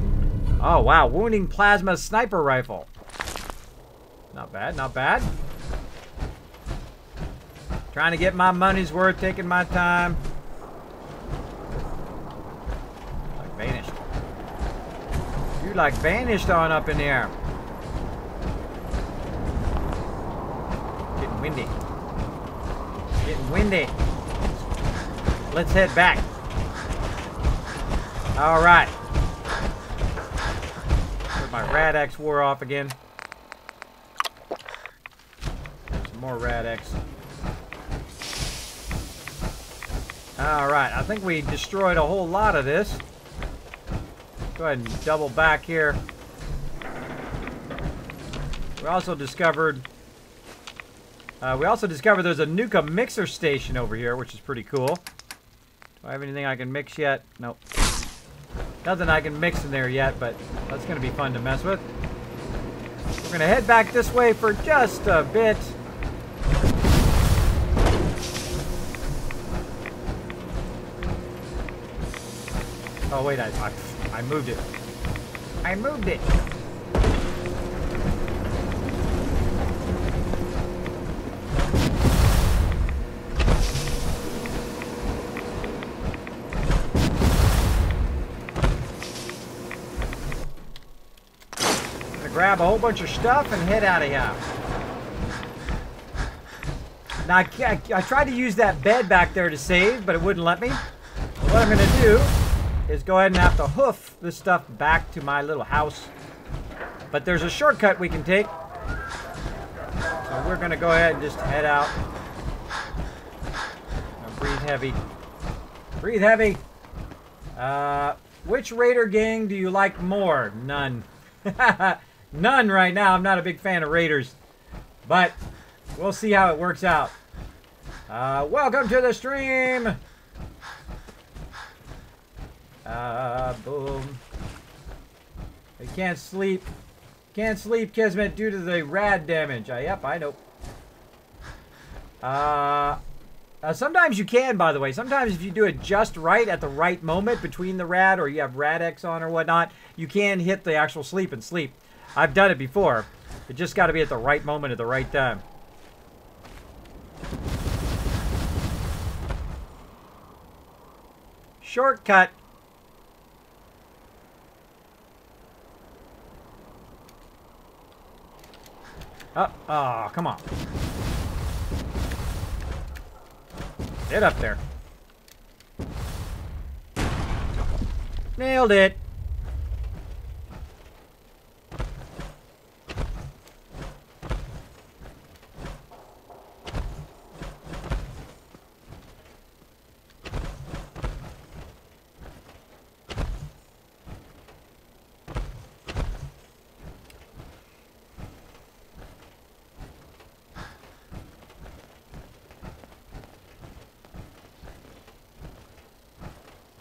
Oh, wow, wounding plasma sniper rifle. Not bad, not bad. Trying to get my money's worth, taking my time. Like vanished. You like vanished on up in there. Getting windy. Getting windy. Let's head back. All right. My Rad-X wore off again. Some more Rad-X. Alright, I think we destroyed a whole lot of this. Go ahead and double back here. We also discovered there's a Nuka mixer station over here, which is pretty cool. Do I have anything I can mix yet? Nope. Nothing I can mix in there yet, but that's going to be fun to mess with. We're going to head back this way for just a bit. Oh, wait, I moved it. I moved it. Grab a whole bunch of stuff and head out of here. Now, I tried to use that bed back there to save, but it wouldn't let me. What I'm going to do is go ahead and have to hoof this stuff back to my little house. But there's a shortcut we can take. So we're going to go ahead and just head out. Now breathe heavy. Breathe heavy. Which Raider gang do you like more? None. None right now. I'm not a big fan of Raiders. But we'll see how it works out. Welcome to the stream. Boom. I can't sleep. Can't sleep, Kismet, due to the rad damage. Yep, I know. Sometimes you can, by the way. Sometimes if you do it just right at the right moment between the rad, or you have Rad-X on or whatnot, you can hit the actual sleep and sleep. I've done it before. It just got to be at the right moment at the right time. Shortcut. Oh, come on. Get up there. Nailed it.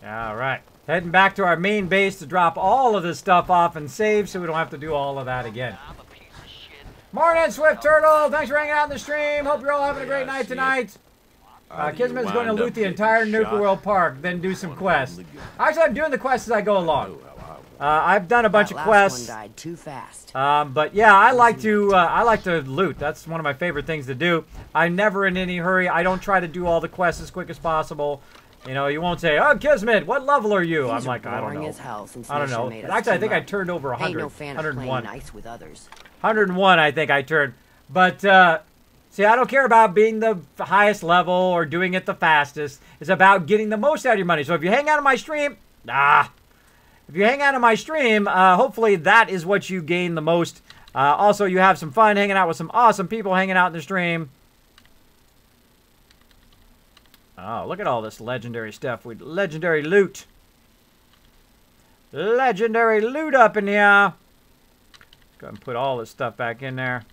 Alright, heading back to our main base to drop all of this stuff off and save so we don't have to do all of that again. Morning, Swift Turtle! Thanks for hanging out in the stream. Hope you're all having a great night tonight. Kismet's going to loot the entire Nuka World Park, then do some quests. Actually, I'm doing the quests as I go along. I've done a bunch of quests. Died too fast. But yeah, I like to loot. That's one of my favorite things to do. I'm never in any hurry. I don't try to do all the quests as quick as possible. You know, you won't say, "Oh, Kismet, what level are you?" I'm like, I don't know. I don't know. Actually, I think I turned over 100. 101. Nice with others. 101, I think I turned. But, see, I don't care about being the highest level or doing it the fastest. It's about getting the most out of your money. So if you hang out on my stream, if you hang out on my stream, hopefully that is what you gain the most. Also, you have some fun hanging out with some awesome people hanging out in the stream. Oh, look at all this legendary stuff. Legendary loot. Legendary loot up in here. Go ahead and put all this stuff back in there.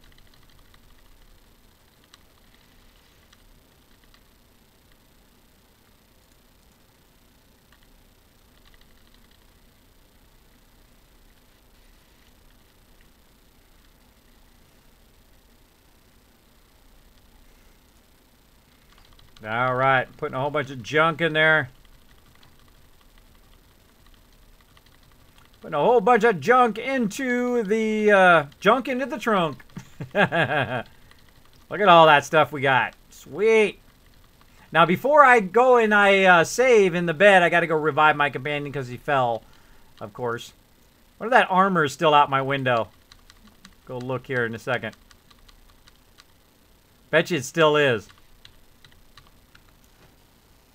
All right, putting a whole bunch of junk in there. Putting a whole bunch of junk into the trunk. Look at all that stuff we got. Sweet. Now, before I go and I save in the bed, I got to go revive my companion because he fell, of course. What if that armor is still out my window? Go look here in a second. Bet you it still is.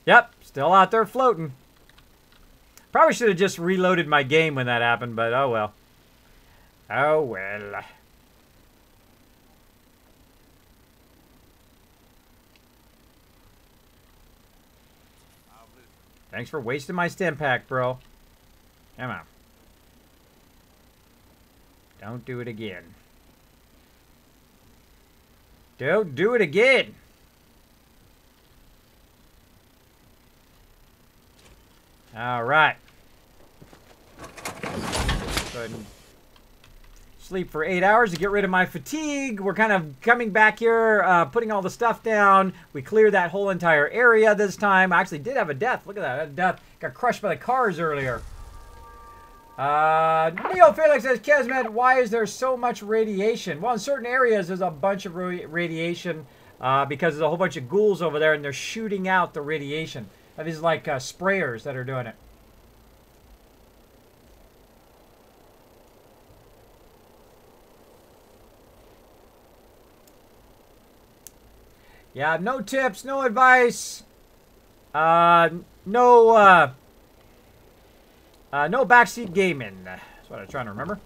Yep, still out there floating. Probably should have just reloaded my game when that happened, but oh well. Oh well. Thanks for wasting my stim pack, bro. Come on. Don't do it again. Don't do it again. All right. Go ahead and sleep for 8 hours to get rid of my fatigue. We're kind of coming back here, putting all the stuff down. We cleared that whole entire area this time. I actually did have a death. Look at that. I had a death. Got crushed by the cars earlier. Neo Felix says, Kismet, why is there so much radiation? Well, in certain areas, there's a bunch of radiation because there's a whole bunch of ghouls over there, and they're shooting out the radiation. These are like sprayers that are doing it. Yeah, no tips, no advice. No backseat gaming. That's what I'm trying to remember.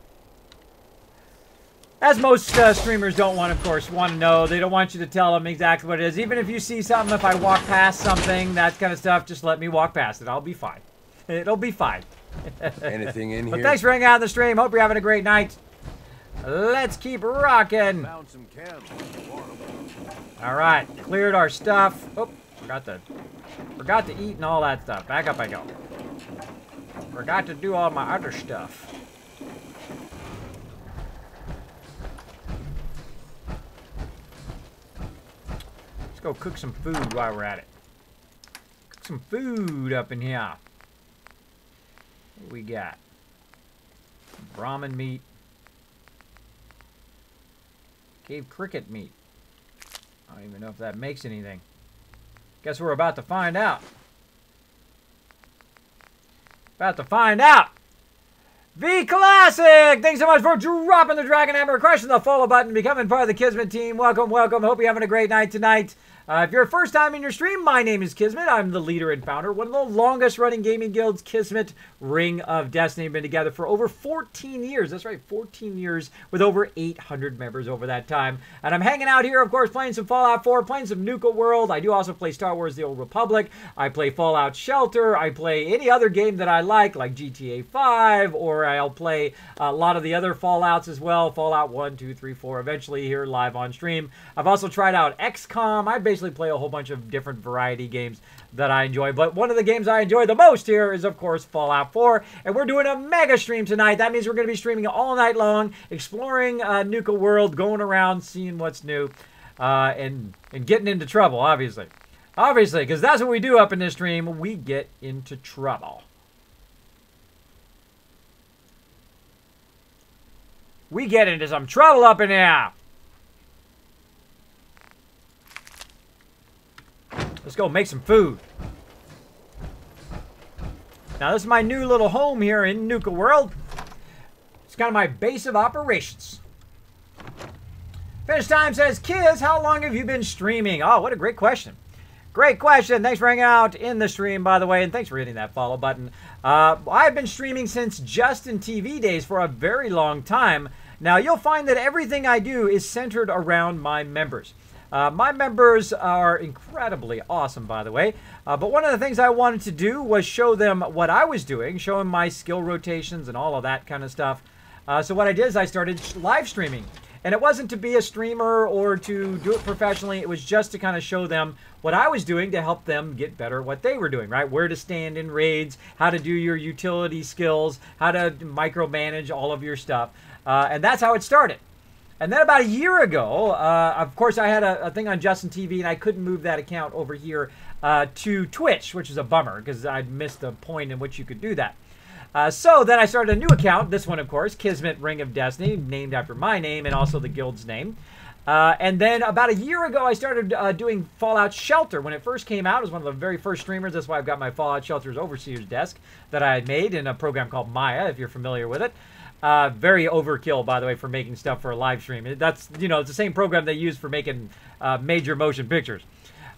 As most streamers don't want to know. They don't want you to tell them exactly what it is. Even if you see something, if I walk past something, that kind of stuff, just let me walk past it. I'll be fine. It'll be fine. Anything in here? But thanks for hanging out on the stream. Hope you're having a great night. Let's keep rocking. Found some candles. All right, cleared our stuff. Oh, forgot to eat and all that stuff. Back up I go. Forgot to do all my other stuff. Let's go cook some food while we're at it. Cook some food up in here. What we got? Brahmin meat. Cave cricket meat. I don't even know if that makes anything. Guess we're about to find out. About to find out. V Classic! Thanks so much for dropping the Dragon Hammer, crushing the follow button, becoming part of the Kismet team. Welcome, welcome. Hope you're having a great night tonight. If you're first time in your stream, my name is Kismet. I'm the leader and founder, one of the longest running gaming guilds, Kismet Ring of Destiny. Been together for over 14 years. That's right, 14 years with over 800 members over that time. And I'm hanging out here, of course, playing some Fallout 4, playing some Nuka World. I do also play Star Wars The Old Republic. I play Fallout Shelter. I play any other game that I like GTA 5, or I'll play a lot of the other Fallouts as well. Fallout 1, 2, 3, 4, eventually here live on stream. I've also tried out XCOM. I basically play a whole bunch of different variety games that I enjoy, but one of the games I enjoy the most here is, of course, Fallout 4, and we're doing a mega stream tonight. That means we're going to be streaming all night long, exploring Nuka World, going around, seeing what's new, and getting into trouble, obviously, because that's what we do up in this stream. We get into trouble. We get into some trouble up in here. Let's go make some food. Now, this is my new little home here in Nuka World. It's kind of my base of operations. Finish Time says, Kiz, how long have you been streaming? Oh, what a great question. Great question. Thanks for hanging out in the stream, by the way, and thanks for hitting that follow button. I've been streaming since Justin TV days for a very long time. Now, you'll find that everything I do is centered around my members. My members are incredibly awesome, by the way. But one of the things I wanted to do was show them what I was doing, show them my skill rotations and all of that kind of stuff. So what I did is I started live streaming. And it wasn't to be a streamer or to do it professionally. It was just to kind of show them what I was doing to help them get better at what they were doing, right? Where to stand in raids, how to do your utility skills, how to micromanage all of your stuff. And that's how it started. And then about a year ago, of course, I had a thing on Justin TV, and I couldn't move that account over here to Twitch, which is a bummer because I'd missed the point in which you could do that. So then I started a new account, this one, of course, Kismet Ring of Destiny, named after my name and also the guild's name. And then about a year ago, I started doing Fallout Shelter. When it first came out, it was one of the very first streamers. That's why I've got my Fallout Shelter's Overseer's desk that I had made in a program called Maya, if you're familiar with it. Very overkill, by the way, for making stuff for a live stream. That's, you know, it's the same program they use for making major motion pictures.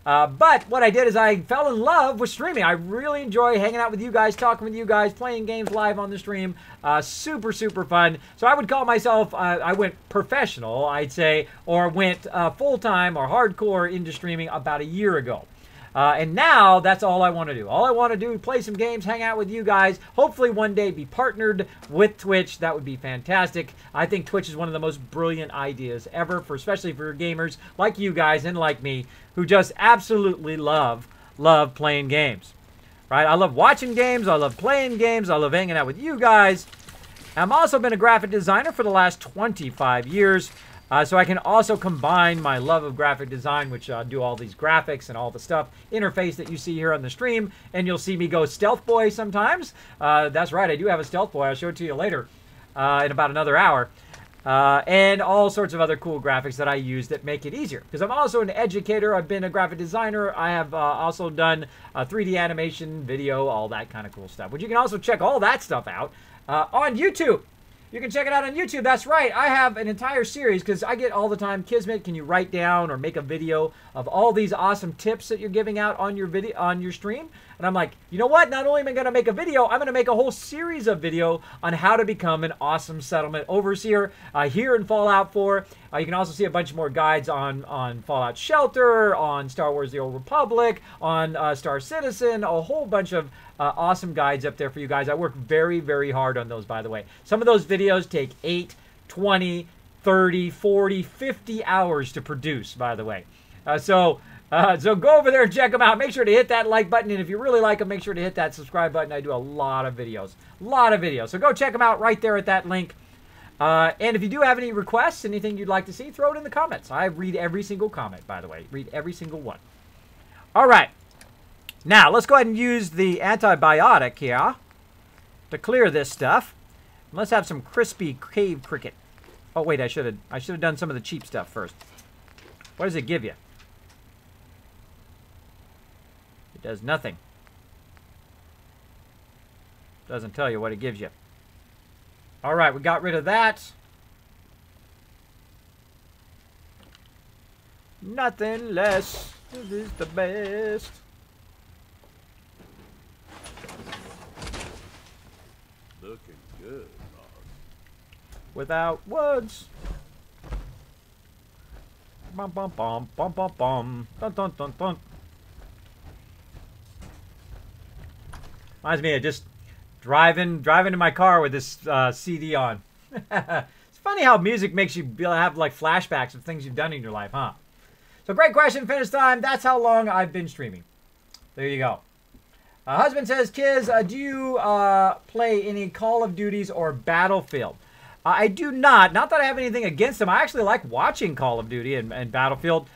But what I did is I fell in love with streaming. I really enjoy hanging out with you guys, talking with you guys, playing games live on the stream. Super, super fun. So I would call myself, I went professional, I'd say, or went full-time or hardcore into streaming about a year ago. And now, that's all I want to do. All I want to do is play some games, hang out with you guys, hopefully one day be partnered with Twitch. That would be fantastic. I think Twitch is one of the most brilliant ideas ever, especially for gamers like you guys and like me, who just absolutely love playing games. Right? I love watching games, I love playing games, I love hanging out with you guys. I've also been a graphic designer for the last 25 years. So I can also combine my love of graphic design, which do all these graphics and all the stuff, interface that you see here on the stream, and you'll see me go stealth boy sometimes. That's right, I do have a stealth boy. I'll show it to you later in about another hour. And all sorts of other cool graphics that I use that make it easier. Because I'm also an educator. I've been a graphic designer. I have also done 3D animation, video, all that kind of cool stuff. But you can also check all that stuff out on YouTube. You can check it out on YouTube. That's right. I have an entire series because I get all the time, Kismet, can you write down or make a video of all these awesome tips that you're giving out on your video, on your stream? And I'm like, you know what? Not only am I going to make a video, I'm going to make a whole series of video on how to become an awesome settlement overseer here in Fallout 4. You can also see a bunch more guides on Fallout Shelter, on Star Wars The Old Republic, on Star Citizen, a whole bunch of awesome guides up there for you guys. I work very, very hard on those, by the way. Some of those videos take 8, 20, 30, 40, 50 hours to produce, by the way. So go over there and check them out. Make sure to hit that like button, and if you really like them, make sure to hit that subscribe button. I do a lot of videos. So go check them out right there at that link. And if you do have any requests, anything you'd like to see, throw it in the comments. I read every single comment, by the way. Read every single one. All right. Now, let's go ahead and use the antibiotic here to clear this stuff. Let's have some crispy cave cricket. Oh, wait, I should have done some of the cheap stuff first. What does it give you? It does nothing. Doesn't tell you what it gives you. All right, we got rid of that. Nothing less. This is the best. Looking good, boss. Without words. Bum bum bum bum bum bum. Dun dun dun dun. Reminds me of just driving in my car with this CD on. It's funny how music makes you have like flashbacks of things you've done in your life, huh? So great question, Finish Time. That's how long I've been streaming. There you go. Husband says, Kiz, do you play any Call of Duties or Battlefield? I do not. Not that I have anything against them. I actually like watching Call of Duty and Battlefield.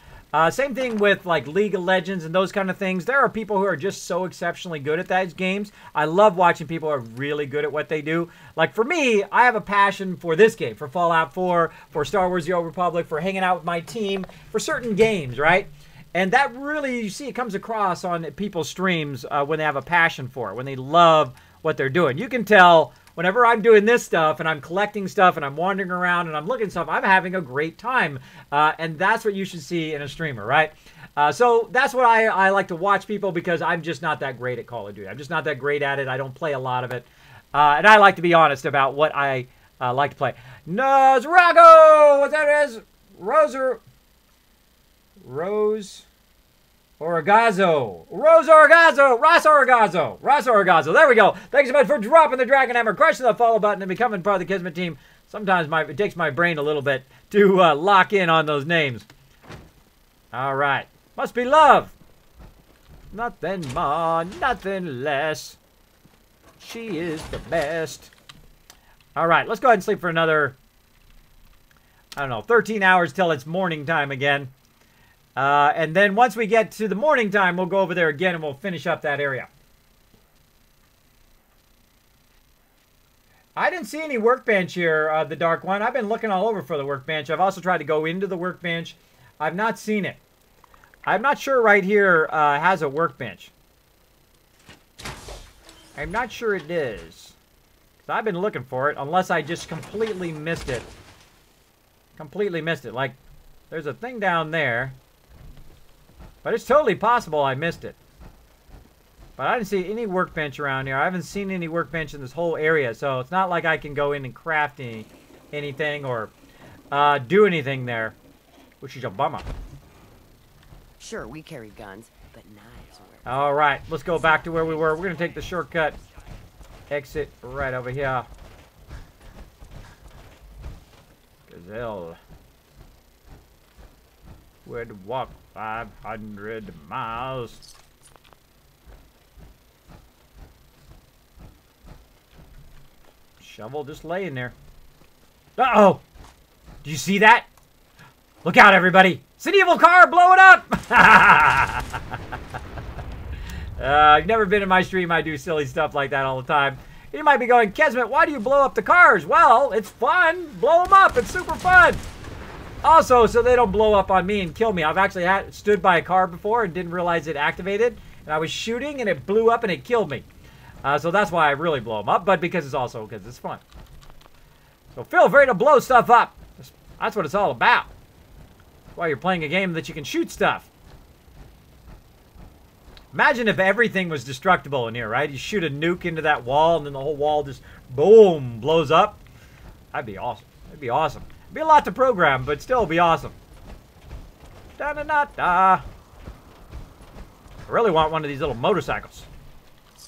Same thing with like League of Legends and those kind of things. There are people who are just so exceptionally good at those games. I love watching people who are really good at what they do. Like for me, I have a passion for this game, for Fallout 4, for Star Wars The Old Republic, for hanging out with my team, for certain games, right? And that really, you see, it comes across on people's streams when they have a passion for it, when they love what they're doing. You can tell whenever I'm doing this stuff and I'm collecting stuff and I'm wandering around and I'm looking at stuff, I'm having a great time. And that's what you should see in a streamer, right? So that's what I like to watch people, because I'm just not that great at Call of Duty. I'm just not that great at it. I don't play a lot of it. And I like to be honest about what I like to play. Nozrago! What that is? Rose Orgazzo. Ross Orgazzo. There we go. Thanks so much for dropping the Dragon Hammer, crushing the follow button, and becoming part of the Kismet team. Sometimes it takes my brain a little bit to lock in on those names. All right. Must be love. Nothing more, nothing less. She is the best. All right. Let's go ahead and sleep for another, I don't know, 13 hours till it's morning time again. And then once we get to the morning time, we'll go over there again and we'll finish up that area. I didn't see any workbench here, the Dark One. I've been looking all over for the workbench. I've also tried to go into the workbench. I've not seen it. I'm not sure right here has a workbench. I'm not sure it is. 'Cause I've been looking for it, unless I just completely missed it. Completely missed it. Like, there's a thing down there. But it's totally possible I missed it. But I didn't see any workbench around here. I haven't seen any workbench in this whole area. So it's not like I can go in and craft anything or do anything there. Which is a bummer. Sure, we carry guns, but knives are where... All right, let's go back to where we were. We're going to take the shortcut. Exit right over here. Gazelle. Would walk 500 miles. Shovel just laying there. Uh-oh! Do you see that? Look out, everybody! It's an evil car! Blow it up! You've never been in my stream. I do silly stuff like that all the time. You might be going, Kismet, why do you blow up the cars? Well, it's fun. Blow them up. It's super fun. Also, so they don't blow up on me and kill me. I've actually stood by a car before and didn't realize it activated. And I was shooting and it blew up and it killed me. So that's why I really blow them up. But because it's fun. So feel free to blow stuff up. That's what it's all about. That's why you're playing a game that you can shoot stuff. Imagine if everything was destructible in here, right? You shoot a nuke into that wall and then the whole wall just, boom, blows up. That'd be awesome. That'd be awesome. It'd be a lot to program, but still be awesome. Da-da-da-da. I really want one of these little motorcycles.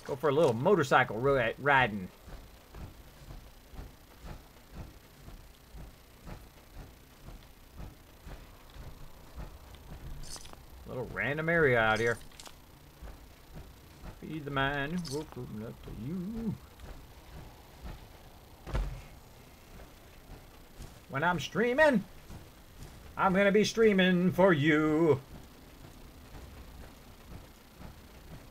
Go for a little motorcycle riding. Little random area out here. Be the man who woke up to you. When I'm streaming, I'm gonna be streaming for you.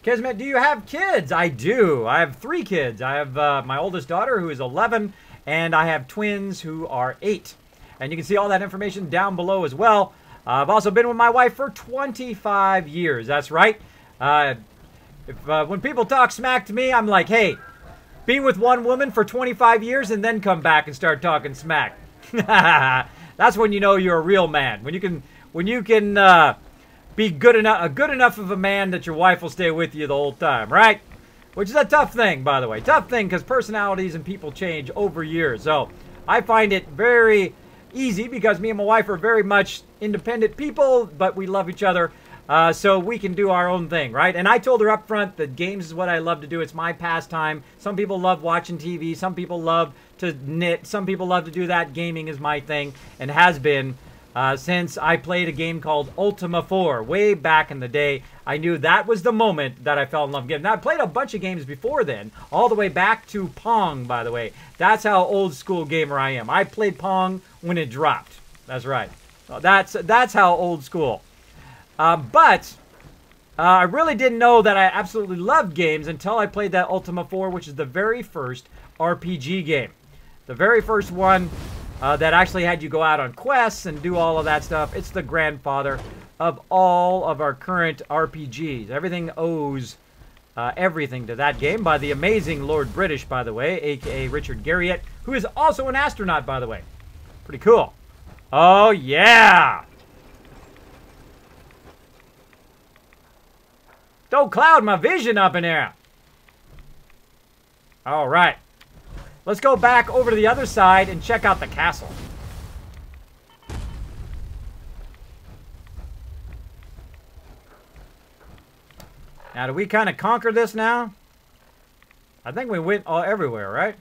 Kismet, do you have kids? I do. I have 3 kids. I have my oldest daughter, who is 11, and I have twins who are 8. And you can see all that information down below as well. I've also been with my wife for 25 years. That's right. When people talk smack to me, I'm like, hey, be with one woman for 25 years and then come back and start talking smack. That's when you know you're a real man. When you can be good enough of a man that your wife will stay with you the whole time, right? Which is a tough thing, by the way. Tough thing because personalities and people change over years. So I find it very easy because me and my wife are very much independent people, but we love each other. So we can do our own thing, right? And I told her up front that games is what I love to do. It's my pastime. Some people love watching TV. Some people love to knit. Some people love to do that. Gaming is my thing and has been since I played a game called Ultima 4 way back in the day. I knew that was the moment that I fell in love with games. Now, I played a bunch of games before then, all the way back to Pong, by the way. That's how old school gamer I am. I played Pong when it dropped. That's right. So that's how old school. But I really didn't know that I absolutely loved games until I played that Ultima 4, which is the very first RPG game. The very first one that actually had you go out on quests and do all of that stuff. It's the grandfather of all of our current RPGs. Everything owes everything to that game by the amazing Lord British, by the way, a.k.a. Richard Garriott, who is also an astronaut, by the way. Pretty cool. Oh, yeah! Don't cloud my vision up in here. All right. Let's go back over to the other side and check out the castle. Now, do we kind of conquer this now? I think we went everywhere, right?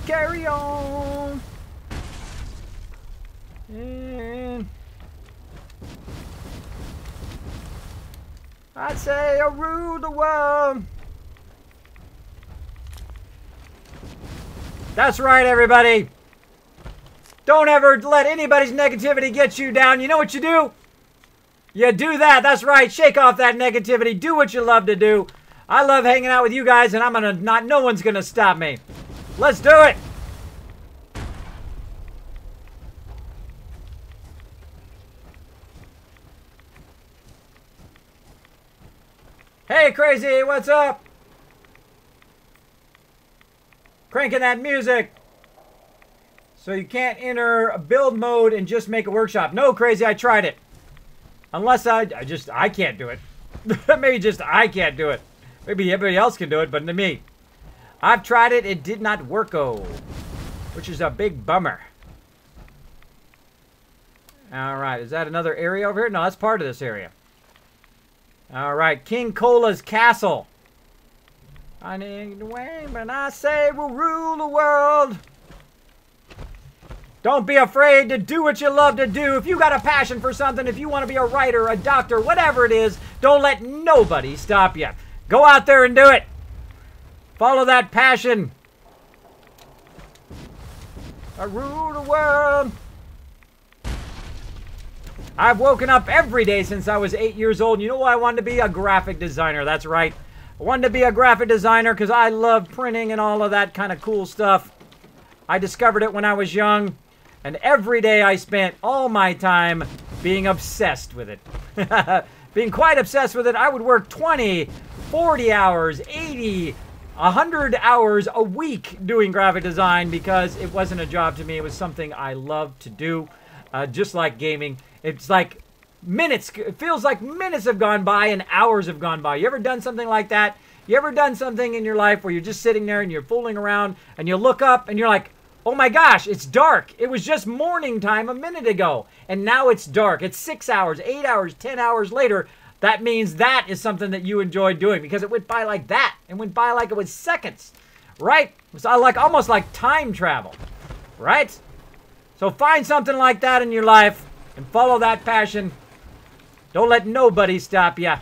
Carry on. And I'd say I rule the world. That's right, everybody. Don't ever let anybody's negativity get you down. You know what you do? You do that. That's right. Shake off that negativity. Do what you love to do. I love hanging out with you guys, and no one's gonna stop me. Let's do it. Hey, Crazy, what's up? Cranking that music. So you can't enter a build mode and just make a workshop. No, Crazy, I tried it. Unless I can't do it. Maybe just I can't do it. Maybe everybody else can do it, but to me. I've tried it, it did not work-o. Which is a big bummer. Alright, is that another area over here? No, that's part of this area. Alright, King Cola's castle. I need the way, but I say we'll rule the world. Don't be afraid to do what you love to do. If you got a passion for something, if you want to be a writer, a doctor, whatever it is, don't let nobody stop you. Go out there and do it. Follow that passion. I rule the world. I've woken up every day since I was 8 years old. You know why I wanted to be? A graphic designer. That's right. I wanted to be a graphic designer because I love printing and all of that kind of cool stuff. I discovered it when I was young. And every day I spent all my time being obsessed with it. Being quite obsessed with it. I would work 20, 40 hours, 80, 100 hours a week doing graphic design because it wasn't a job to me. It was something I loved to do. Just like gaming. It's like minutes. It feels like minutes have gone by and hours have gone by. You ever done something like that? You ever done something in your life where you're just sitting there and you're fooling around and you look up and you're like, oh my gosh, it's dark. It was just morning time a minute ago. And now it's dark. It's 6 hours, 8 hours, 10 hours later. That means that is something that you enjoyed doing because it went by like that. It went by like it was seconds, right? It was like almost like time travel, right? So find something like that in your life and follow that passion. Don't let nobody stop you.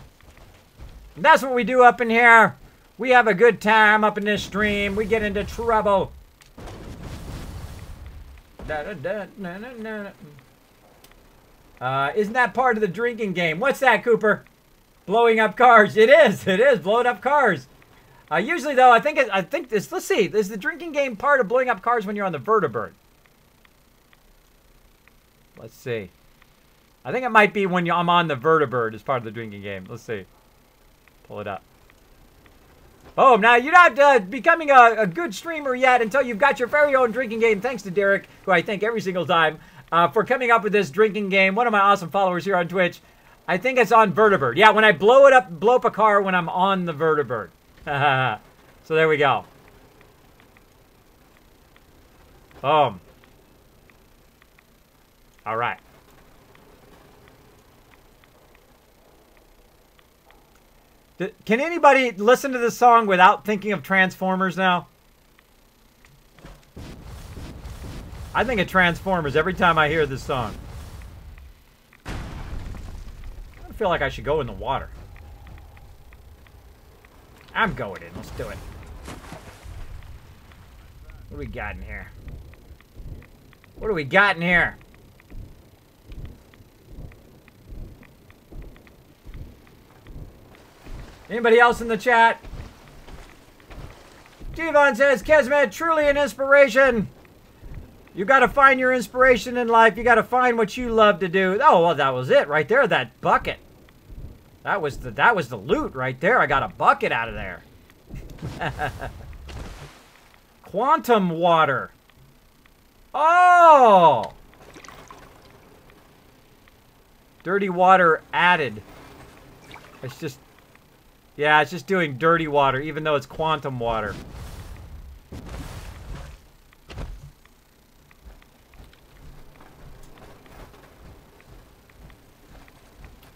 And that's what we do up in here. We have a good time up in this stream. We get into trouble. Isn't that part of the drinking game? What's that, Cooper? Blowing up cars. It is blowing up cars. Usually though, I think this. Let's see. Is the drinking game part of blowing up cars when you're on the vertibird? Let's see. I think it might be when I'm on the vertibird as part of the drinking game. Let's see. Pull it up. Oh, now you're not becoming a good streamer yet until you've got your very own drinking game. Thanks to Derek, who I thank every single time, for coming up with this drinking game. One of my awesome followers here on Twitch. I think it's on vertibird. Yeah, when I blow up a car when I'm on the vertibird. So there we go. Boom. All right. Can anybody listen to this song without thinking of Transformers now? I think of Transformers every time I hear this song. I feel like I should go in the water. I'm going in. Let's do it. What do we got in here? What do we got in here? Anybody else in the chat? Devon says, Kismet, truly an inspiration. You got to find your inspiration in life. You got to find what you love to do. Oh, well, that was it right there, that bucket. That was the loot right there. I got a bucket out of there. Quantum water. Oh! Dirty water added. It's just... Yeah, it's just doing dirty water, even though it's quantum water.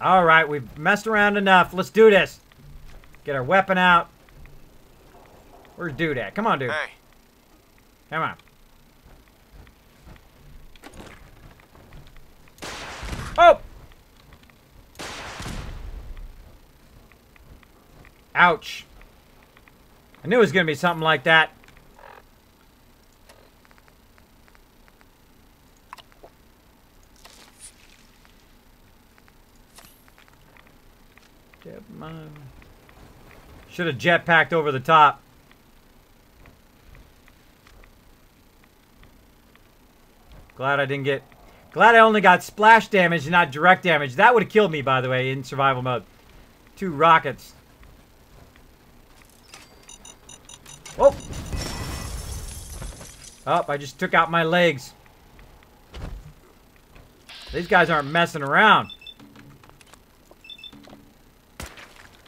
Alright, we've messed around enough. Let's do this. Get our weapon out. Where's Dude at? Come on, dude. Hey. Come on. Oh! Ouch. I knew it was going to be something like that. Should have jetpacked over the top. Glad I didn't get... Glad I only got splash damage and not direct damage. That would have killed me, by the way, in survival mode. 2 rockets. Oh! Oh, I just took out my legs. These guys aren't messing around.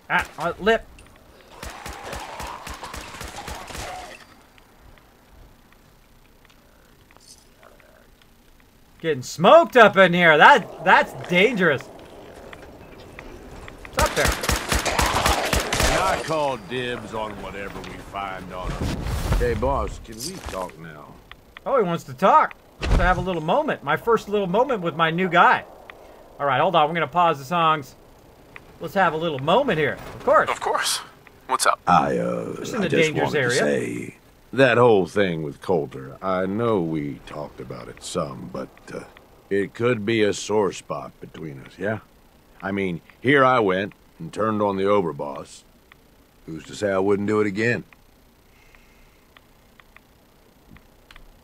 Ah, lip. Getting smoked up in here. That's dangerous. What's up there? And I call dibs on whatever we find on them. Hey, boss, can we talk now? Oh, he wants to talk. Let's have a little moment. My first little moment with my new guy. All right, hold on. We're going to pause the songs. Let's have a little moment here. Of course. Of course. What's up? I Just in the just dangerous wanted to area. say, that whole thing with Coulter, I know we talked about it some, but it could be a sore spot between us, yeah? I mean, here I went and turned on the overboss. Who's to say I wouldn't do it again?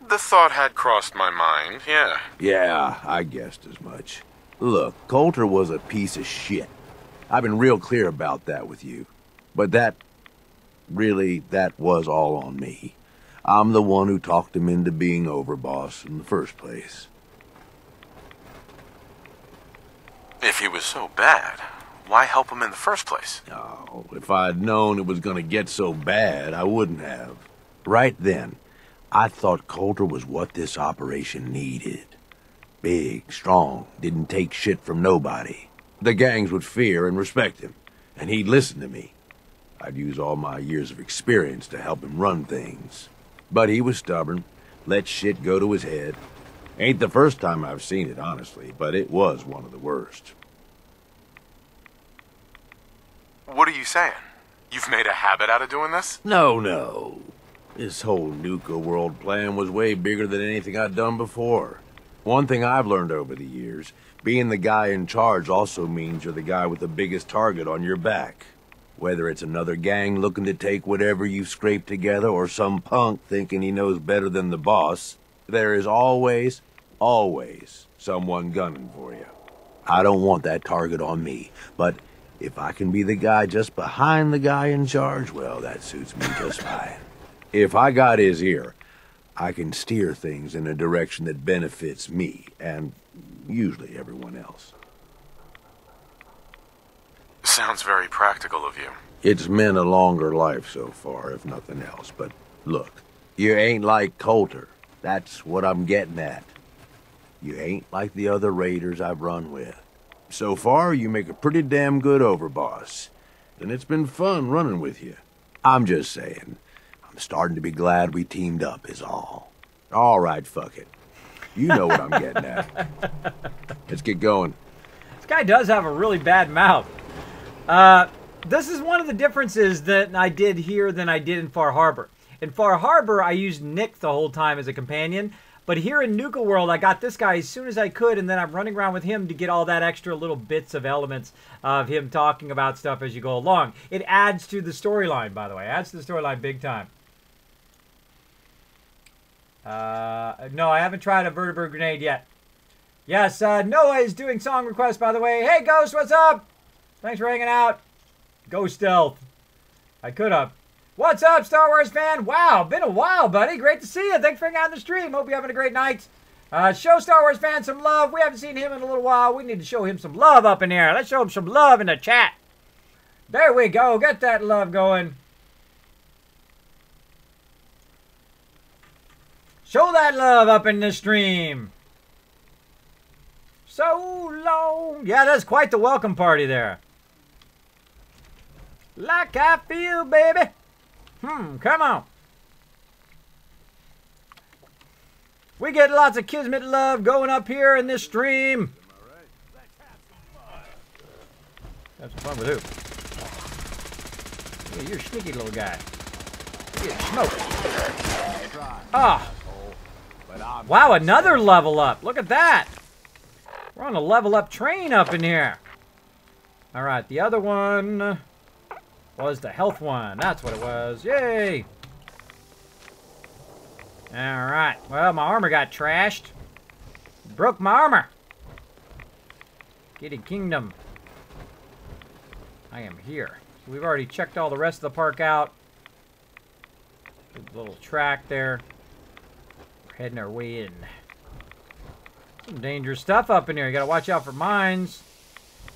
The thought had crossed my mind, yeah. Yeah, I guessed as much. Look, Coulter was a piece of shit. I've been real clear about that with you. But that was all on me. I'm the one who talked him into being overboss in the first place. If he was so bad, why help him in the first place? Oh, if I'd known it was gonna get so bad, I wouldn't have. Right then, I thought Coulter was what this operation needed. Big, strong, didn't take shit from nobody. The gangs would fear and respect him, and he'd listen to me. I'd use all my years of experience to help him run things. But he was stubborn, let shit go to his head. Ain't the first time I've seen it, honestly, but it was one of the worst. What are you saying? You've made a habit out of doing this? No. This whole Nuka world plan was way bigger than anything I'd done before. One thing I've learned over the years, being the guy in charge also means you're the guy with the biggest target on your back. Whether it's another gang looking to take whatever you've scraped together or some punk thinking he knows better than the boss, there is always someone gunning for you. I don't want that target on me, but if I can be the guy just behind the guy in charge, well, that suits me just fine. If I got his ear, I can steer things in a direction that benefits me, and usually everyone else. Sounds very practical of you. It's meant a longer life so far, if nothing else. But look, you ain't like Coulter. That's what I'm getting at. You ain't like the other raiders I've run with. So far, you make a pretty damn good overboss. And it's been fun running with you. I'm just saying, I'm starting to be glad we teamed up is all. All right, fuck it. You know what I'm getting at. Let's get going. This guy does have a really bad mouth. This is one of the differences that I did here than I did in Far Harbor. In Far Harbor, I used Nick the whole time as a companion. But here in Nuka World, I got this guy as soon as I could, and then I'm running around with him to get all that extra little bits of elements of him talking about stuff as you go along. It adds to the storyline, by the way. Adds to the storyline big time. No, I haven't tried a vertebrate grenade yet. Yes, Noah is doing song requests, by the way. Hey, Ghost, what's up? Thanks for hanging out. Go stealth. I could have. What's up, Star Wars fan? Wow, been a while, buddy. Great to see you. Thanks for hanging out on the stream. Hope you're having a great night. Show Star Wars fan some love. We haven't seen him in a little while. We need to show him some love up in here. Let's show him some love in the chat. There we go. Get that love going. Show that love up in the stream. So long. Yeah, that's quite the welcome party there. Like I feel, baby. Come on. We get lots of Kismet love going up here in this stream. Have some fun with who? Yeah, you're a sneaky little guy. You get smoked. Ah. Wow, another level up. Look at that. We're on a level up train up in here. All right, the other one was the health one. That's what it was. Yay. All right. Well, my armor got trashed. Broke my armor. Kitty Kingdom. I am here. So we've already checked all the rest of the park out. Good little track there. We're heading our way in. Some dangerous stuff up in here. You gotta watch out for mines.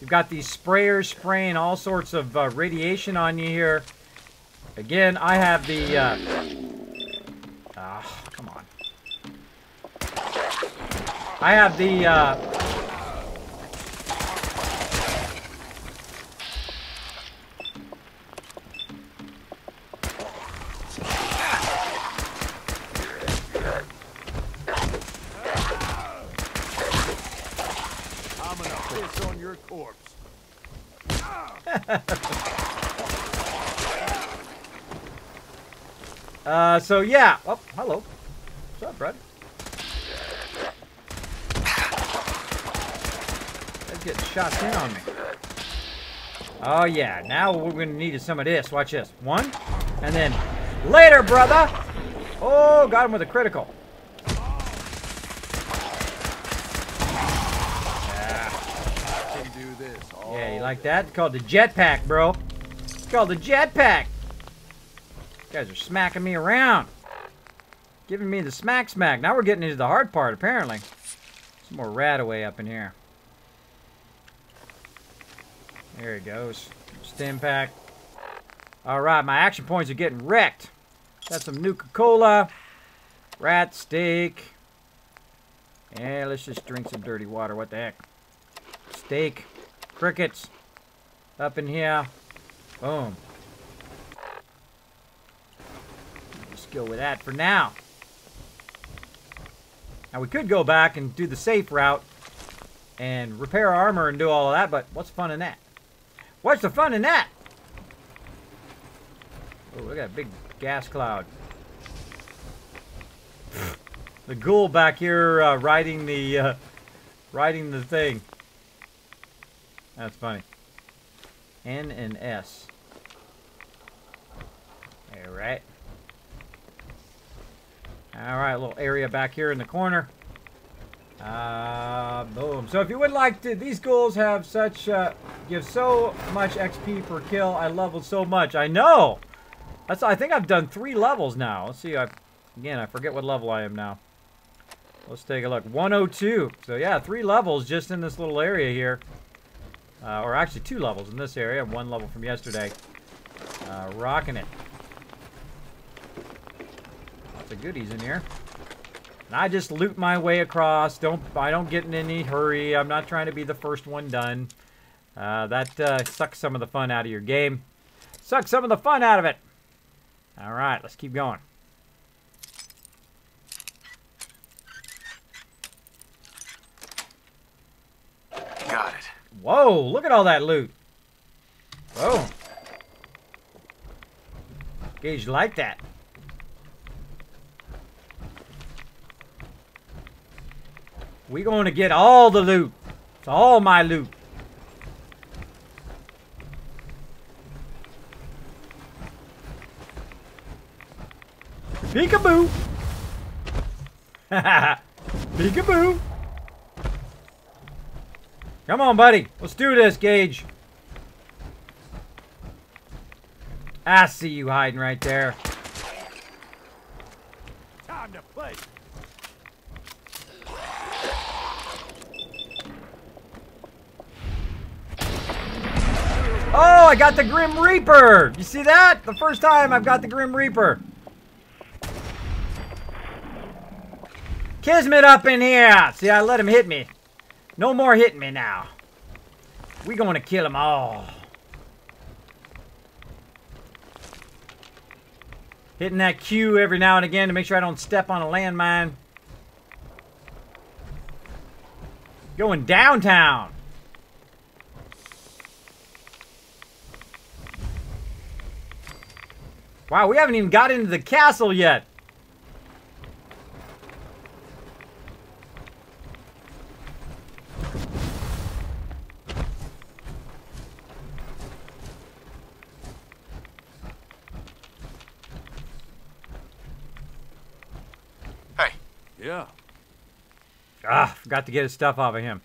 You've got these sprayers spraying all sorts of radiation on you here. Again, I have the... come on. I have the... I'm gonna piss on your corpse. So yeah. Oh, hello. What's up, bud? That's getting shots in on me. Oh yeah. Now we're gonna need some of this. Watch this. One, and then later, brother. Oh, got him with a critical. Yeah, you like that? It's called the jetpack, bro. It's called the jetpack. You guys are smacking me around. Giving me the smack. Now we're getting into the hard part, apparently. Some more rat-away up in here. There he goes. Stim pack. Alright, my action points are getting wrecked. Got some Nuka Cola. Rat steak. Yeah, let's just drink some dirty water. What the heck? Steak. Crickets. Up in here. Boom. Just go with that for now. Now we could go back and do the safe route and repair our armor and do all of that, but what's the fun in that? What's the fun in that? Oh, look at that big gas cloud. The ghoul back here riding the thing. That's funny. N and S. Alright. Alright, a little area back here in the corner. Boom. So if you would like to, these ghouls have such, give so much XP per kill. I leveled so much. I know! I think I've done 3 levels now. Let's see, again, I forget what level I am now. Let's take a look. 102. So yeah, 3 levels just in this little area here. Or actually 2 levels in this area. 1 level from yesterday. Rocking it. Lots of goodies in here. And I just loot my way across. I don't get in any hurry. I'm not trying to be the first one done. That sucks some of the fun out of your game. Sucks some of the fun out of it. Alright, let's keep going. Got it. Whoa, look at all that loot. Whoa. Gage like that. We going to get all the loot. It's all my loot. Peekaboo. Peekaboo. Come on, buddy. Let's do this, Gage. I see you hiding right there. Time to play. Oh, I got the Grim Reaper! You see that? The first time I've got the Grim Reaper. Kismet up in here! See, I let him hit me. No more hitting me now. We gonna kill them all. Hitting that Q every now and again to make sure I don't step on a landmine. Going downtown. Wow, we haven't even got into the castle yet. Hey. Yeah. Ah, forgot to get his stuff off of him.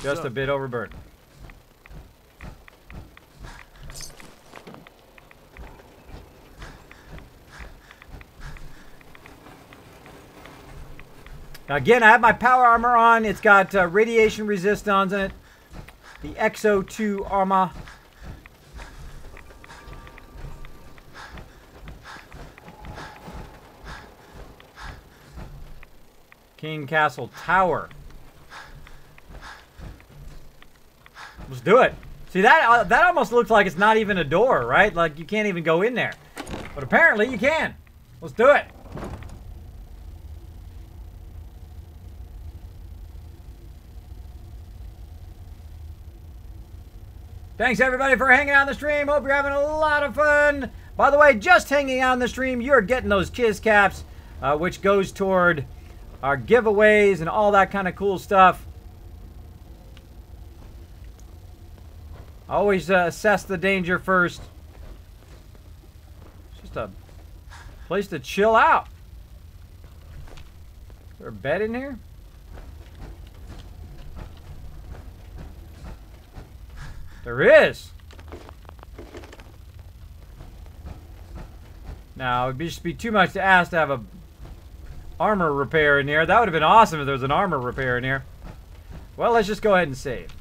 Just a bit overburdened. Now again, I have my power armor on. It's got radiation resistance on it. The XO2 armor. King Castle Tower. Let's do it. See, that almost looks like it's not even a door, right? Like you can't even go in there. But apparently you can. Let's do it. Thanks everybody for hanging out on the stream. Hope you're having a lot of fun. By the way, just hanging out on the stream, you're getting those Kiss Caps, which goes toward our giveaways and all that kind of cool stuff. Always assess the danger first. It's just a place to chill out. Is there a bed in here? There is. Now, it'd just be too much to ask to have a armor repair in here. That would have been awesome if there was an armor repair in here. Well, let's just go ahead and save.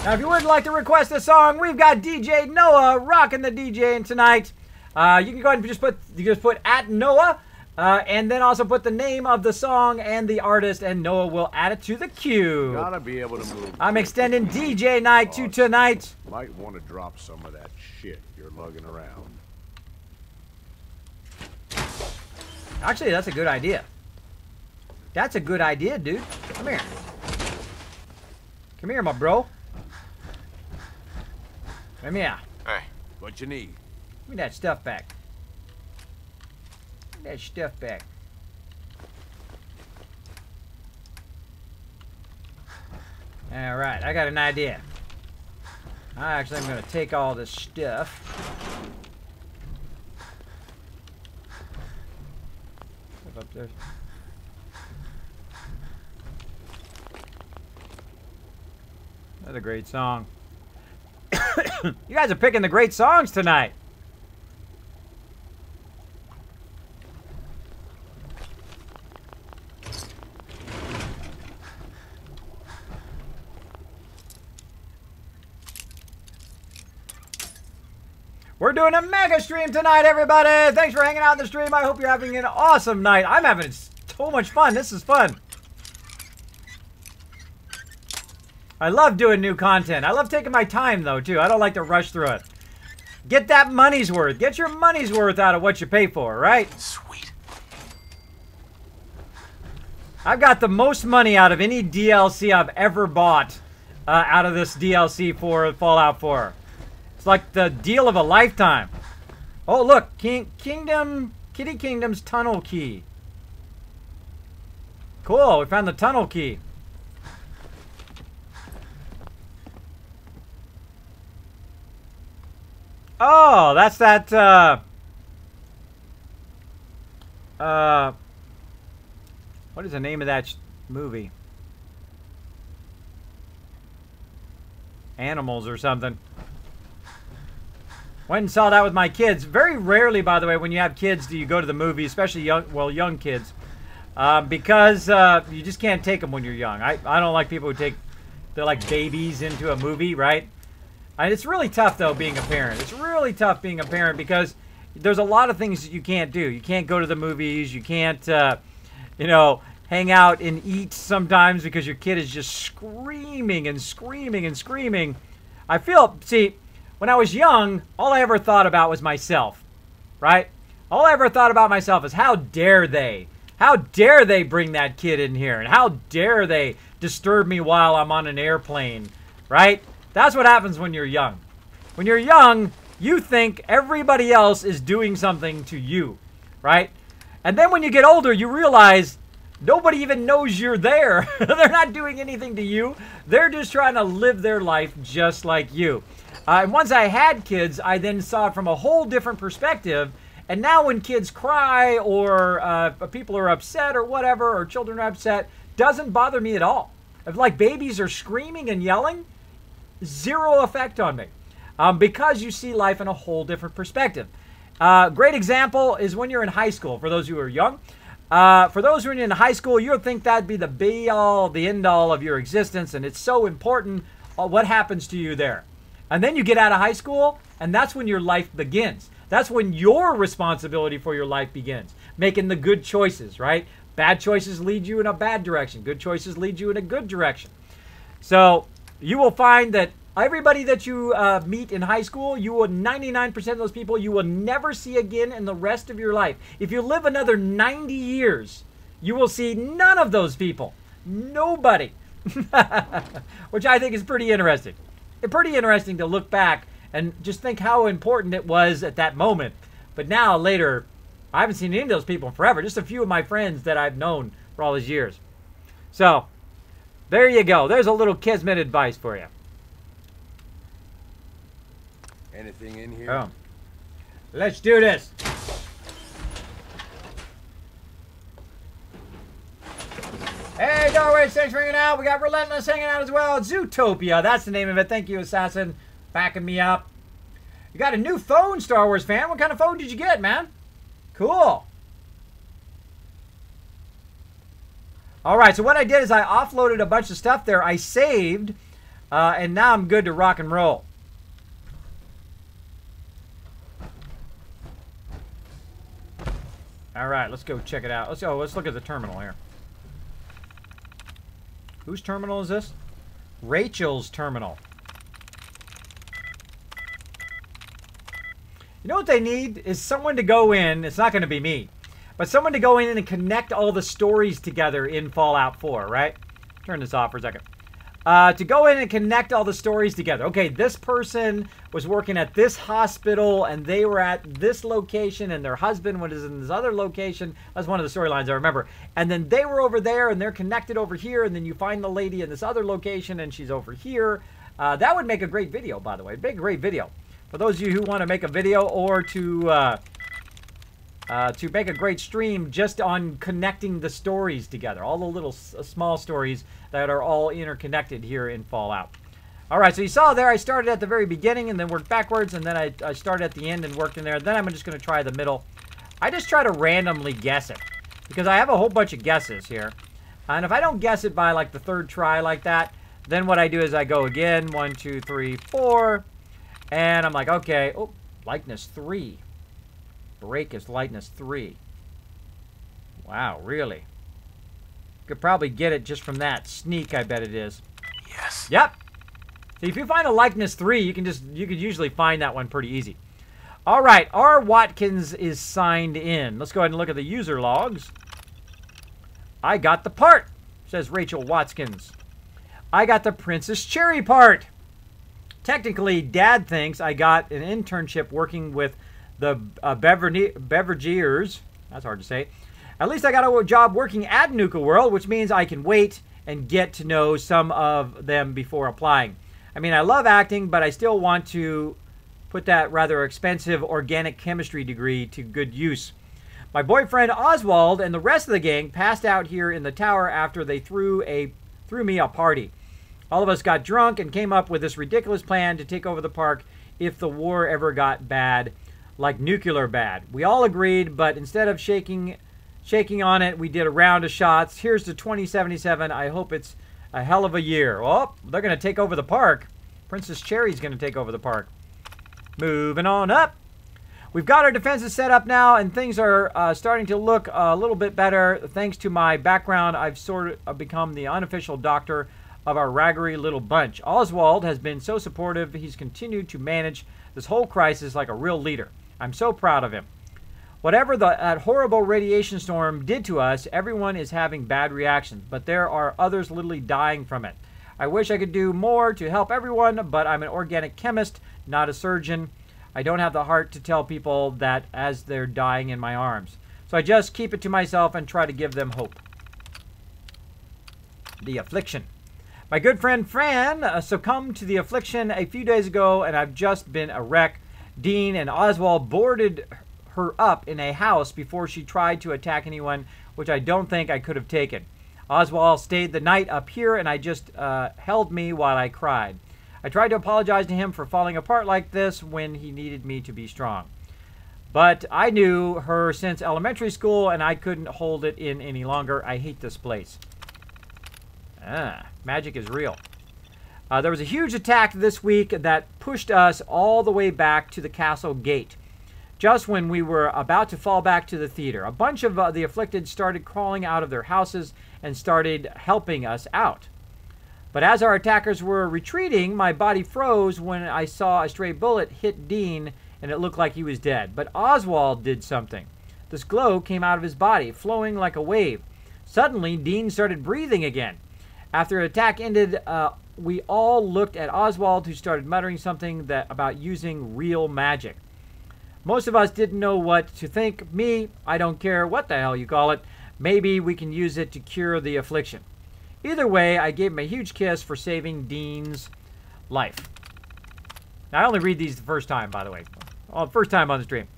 Now, if you would like to request a song, we've got DJ Noah rocking the DJing tonight. You can go ahead and just put at Noah. And then also put the name of the song and the artist, and Noah will add it to the queue. Gotta be able to move. I'm extending DJ night to tonight. Might want to drop some of that shit you're lugging around. Actually, that's a good idea. That's a good idea, dude. Come here. Come here, my bro. Come here. Hey. What you need? Give me that stuff back. That stuff back. Alright, I got an idea. I'm going to take all this stuff. Up there. Another great song. You guys are picking the great songs tonight. We're doing a mega stream tonight, everybody. Thanks for hanging out in the stream. I hope you're having an awesome night. I'm having so much fun. This is fun. I love doing new content. I love taking my time, though, too. I don't like to rush through it. Get that money's worth. Get your money's worth out of what you pay for, right? Sweet. I've got the most money out of any DLC I've ever bought out of this DLC for Fallout 4. It's like the deal of a lifetime. Oh, look. Kitty Kingdom's tunnel key. Cool. We found the tunnel key. Oh, that's that, what is the name of that movie? animals or something. Went and saw that with my kids. Very rarely, by the way, when you have kids, do you go to the movies, especially young kids, because you just can't take them when you're young. I don't like people who they're like babies into a movie, right? And it's really tough, though, being a parent. It's really tough being a parent because there's a lot of things that you can't do. You can't go to the movies. You can't, you know, hang out and eat sometimes because your kid is just screaming and screaming and screaming. See, when I was young, all I ever thought about was myself, right? All I ever thought about myself is how dare they? How dare they bring that kid in here? And how dare they disturb me while I'm on an airplane, right? That's what happens when you're young. When you're young, you think everybody else is doing something to you, right? And then when you get older, you realize nobody even knows you're there. They're not doing anything to you. They're just trying to live their life just like you. And once I had kids, I then saw it from a whole different perspective. And now when kids cry or people are upset or whatever, or children are upset, doesn't bother me at all. If like babies are screaming and yelling, zero effect on me. Because you see life in a whole different perspective. Great example is when you're in high school, for those who are young. For those who are in high school, you'll think that'd be the be-all, the end-all of your existence, and it's so important what happens to you there. And then you get out of high school, and that's when your life begins. That's when your responsibility for your life begins. Making the good choices, right? Bad choices lead you in a bad direction. Good choices lead you in a good direction. So you will find that everybody that you meet in high school, 99% of those people you will never see again in the rest of your life. If you live another 90 years, you will see none of those people. Nobody. Which I think is pretty interesting. It's pretty interesting to look back and just think how important it was at that moment. But now, later, I haven't seen any of those people in forever. Just a few of my friends that I've known for all these years. So, there you go. There's a little Kismet advice for you. Anything in here? Oh. Let's do this. Hey, Doorways, thanks for hanging out. We got Relentless hanging out as well. Zootopia, that's the name of it. Thank you, Assassin, backing me up. You got a new phone, Star Wars fan. What kind of phone did you get, man? Cool. All right, so what I did is I offloaded a bunch of stuff there. I saved, and now I'm good to rock and roll. All right, let's go check it out. Let's look at the terminal here. Whose terminal is this? Rachel's terminal. You know what they need is someone to go in. It's not going to be me, but someone to go in and connect all the stories together in Fallout 4, right? Turn this off for a second. To go in and connect all the stories together. Okay, this person was working at this hospital and they were at this location and their husband was in this other location. That's one of the storylines I remember. And then they were over there and they're connected over here, and then you find the lady in this other location and she's over here. That would make a great video, by the way. It'd make a great video. For those of you who want to make a video or to make a great stream just on connecting the stories together. All the little small stories that are all interconnected here in Fallout. All right, so you saw there I started at the very beginning and then worked backwards, and then I started at the end and worked in there. Then I'm just going to try the middle. I just try to randomly guess it because I have a whole bunch of guesses here. And if I don't guess it by like the third try like that, then what I do is I go again, 1, 2, 3, 4, and I'm like, okay, oh, likeness 3. Break is lightness 3. Wow, really? Could probably get it just from that. Sneak, I bet it is. Yes. Yep. See, if you find a likeness 3, you could usually find that one pretty easy. All right, R. Watkins is signed in. Let's go ahead and look at the user logs. I got the part, says Rachel Watkins. I got the Princess Cherry part. Technically, Dad thinks I got an internship working with the Beveragers. That's hard to say. At least I got a job working at Nuka World, which means I can wait and get to know some of them before applying. I mean, I love acting, but I still want to put that rather expensive organic chemistry degree to good use. My boyfriend Oswald and the rest of the gang passed out here in the tower after they threw me a party. All of us got drunk and came up with this ridiculous plan to take over the park if the war ever got bad, like nuclear bad. We all agreed, but instead of shaking on it, we did a round of shots. Here's to 2077. I hope it's a hell of a year. Oh, they're going to take over the park. Princess Cherry's going to take over the park. Moving on up. We've got our defenses set up now, and things are starting to look a little bit better. Thanks to my background, I've sort of become the unofficial doctor of our raggery little bunch. Oswald has been so supportive. He's continued to manage this whole crisis like a real leader. I'm so proud of him. Whatever that horrible radiation storm did to us, everyone is having bad reactions, but there are others literally dying from it. I wish I could do more to help everyone, but I'm an organic chemist, not a surgeon. I don't have the heart to tell people that as they're dying in my arms. So I just keep it to myself and try to give them hope. The affliction. My good friend Fran succumbed to the affliction a few days ago, and I've just been a wreck. Dean and Oswald boarded her up in a house before she tried to attack anyone, which I don't think I could have taken. Oswald stayed the night up here, and I just held me while I cried. I tried to apologize to him for falling apart like this when he needed me to be strong. But I knew her since elementary school, and I couldn't hold it in any longer. I hate this place. Magic is real. There was a huge attack this week that pushed us all the way back to the castle gate. Just when we were about to fall back to the theater, a bunch of the afflicted started crawling out of their houses and started helping us out. But as our attackers were retreating, my body froze when I saw a stray bullet hit Dean, and it looked like he was dead. But Oswald did something. This glow came out of his body, flowing like a wave. Suddenly, Dean started breathing again. After the attack ended, we all looked at Oswald, who started muttering something about using real magic. Most of us didn't know what to think. Me, I don't care what the hell you call it. Maybe we can use it to cure the affliction. Either way, I gave him a huge kiss for saving Dean's life. Now, I only read these the first time, by the way. Oh, first time on the stream.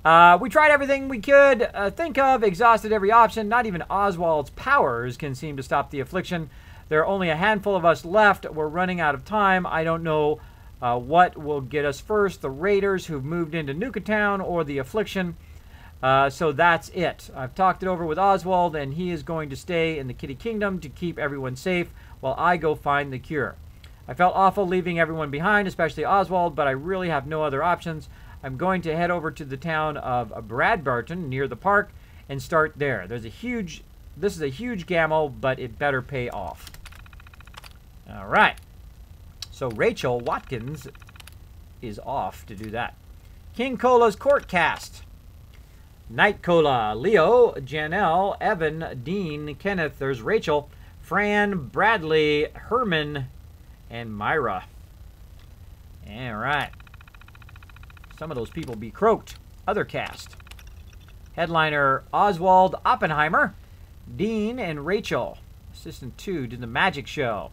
We tried everything we could think of, exhausted every option. Not even Oswald's powers can seem to stop the affliction. There are only a handful of us left. We're running out of time. I don't know what will get us first, the raiders who've moved into Nuka Town or the affliction. So that's it. I've talked it over with Oswald, and he is going to stay in the Kitty Kingdom to keep everyone safe while I go find the cure. I felt awful leaving everyone behind, especially Oswald, but I really have no other options. I'm going to head over to the town of Bradburton near the park and start there. This is a huge gamble, but it better pay off. All right. So Rachel Watkins is off to do that. King Cola's Court Cast. Night Cola, Leo, Janelle, Evan, Dean, Kenneth, there's Rachel, Fran, Bradley, Herman, and Myra. All right. Some of those people be croaked. Other cast. Headliner, Oswald Oppenheimer, Dean, and Rachel. Assistant 2 did the magic show.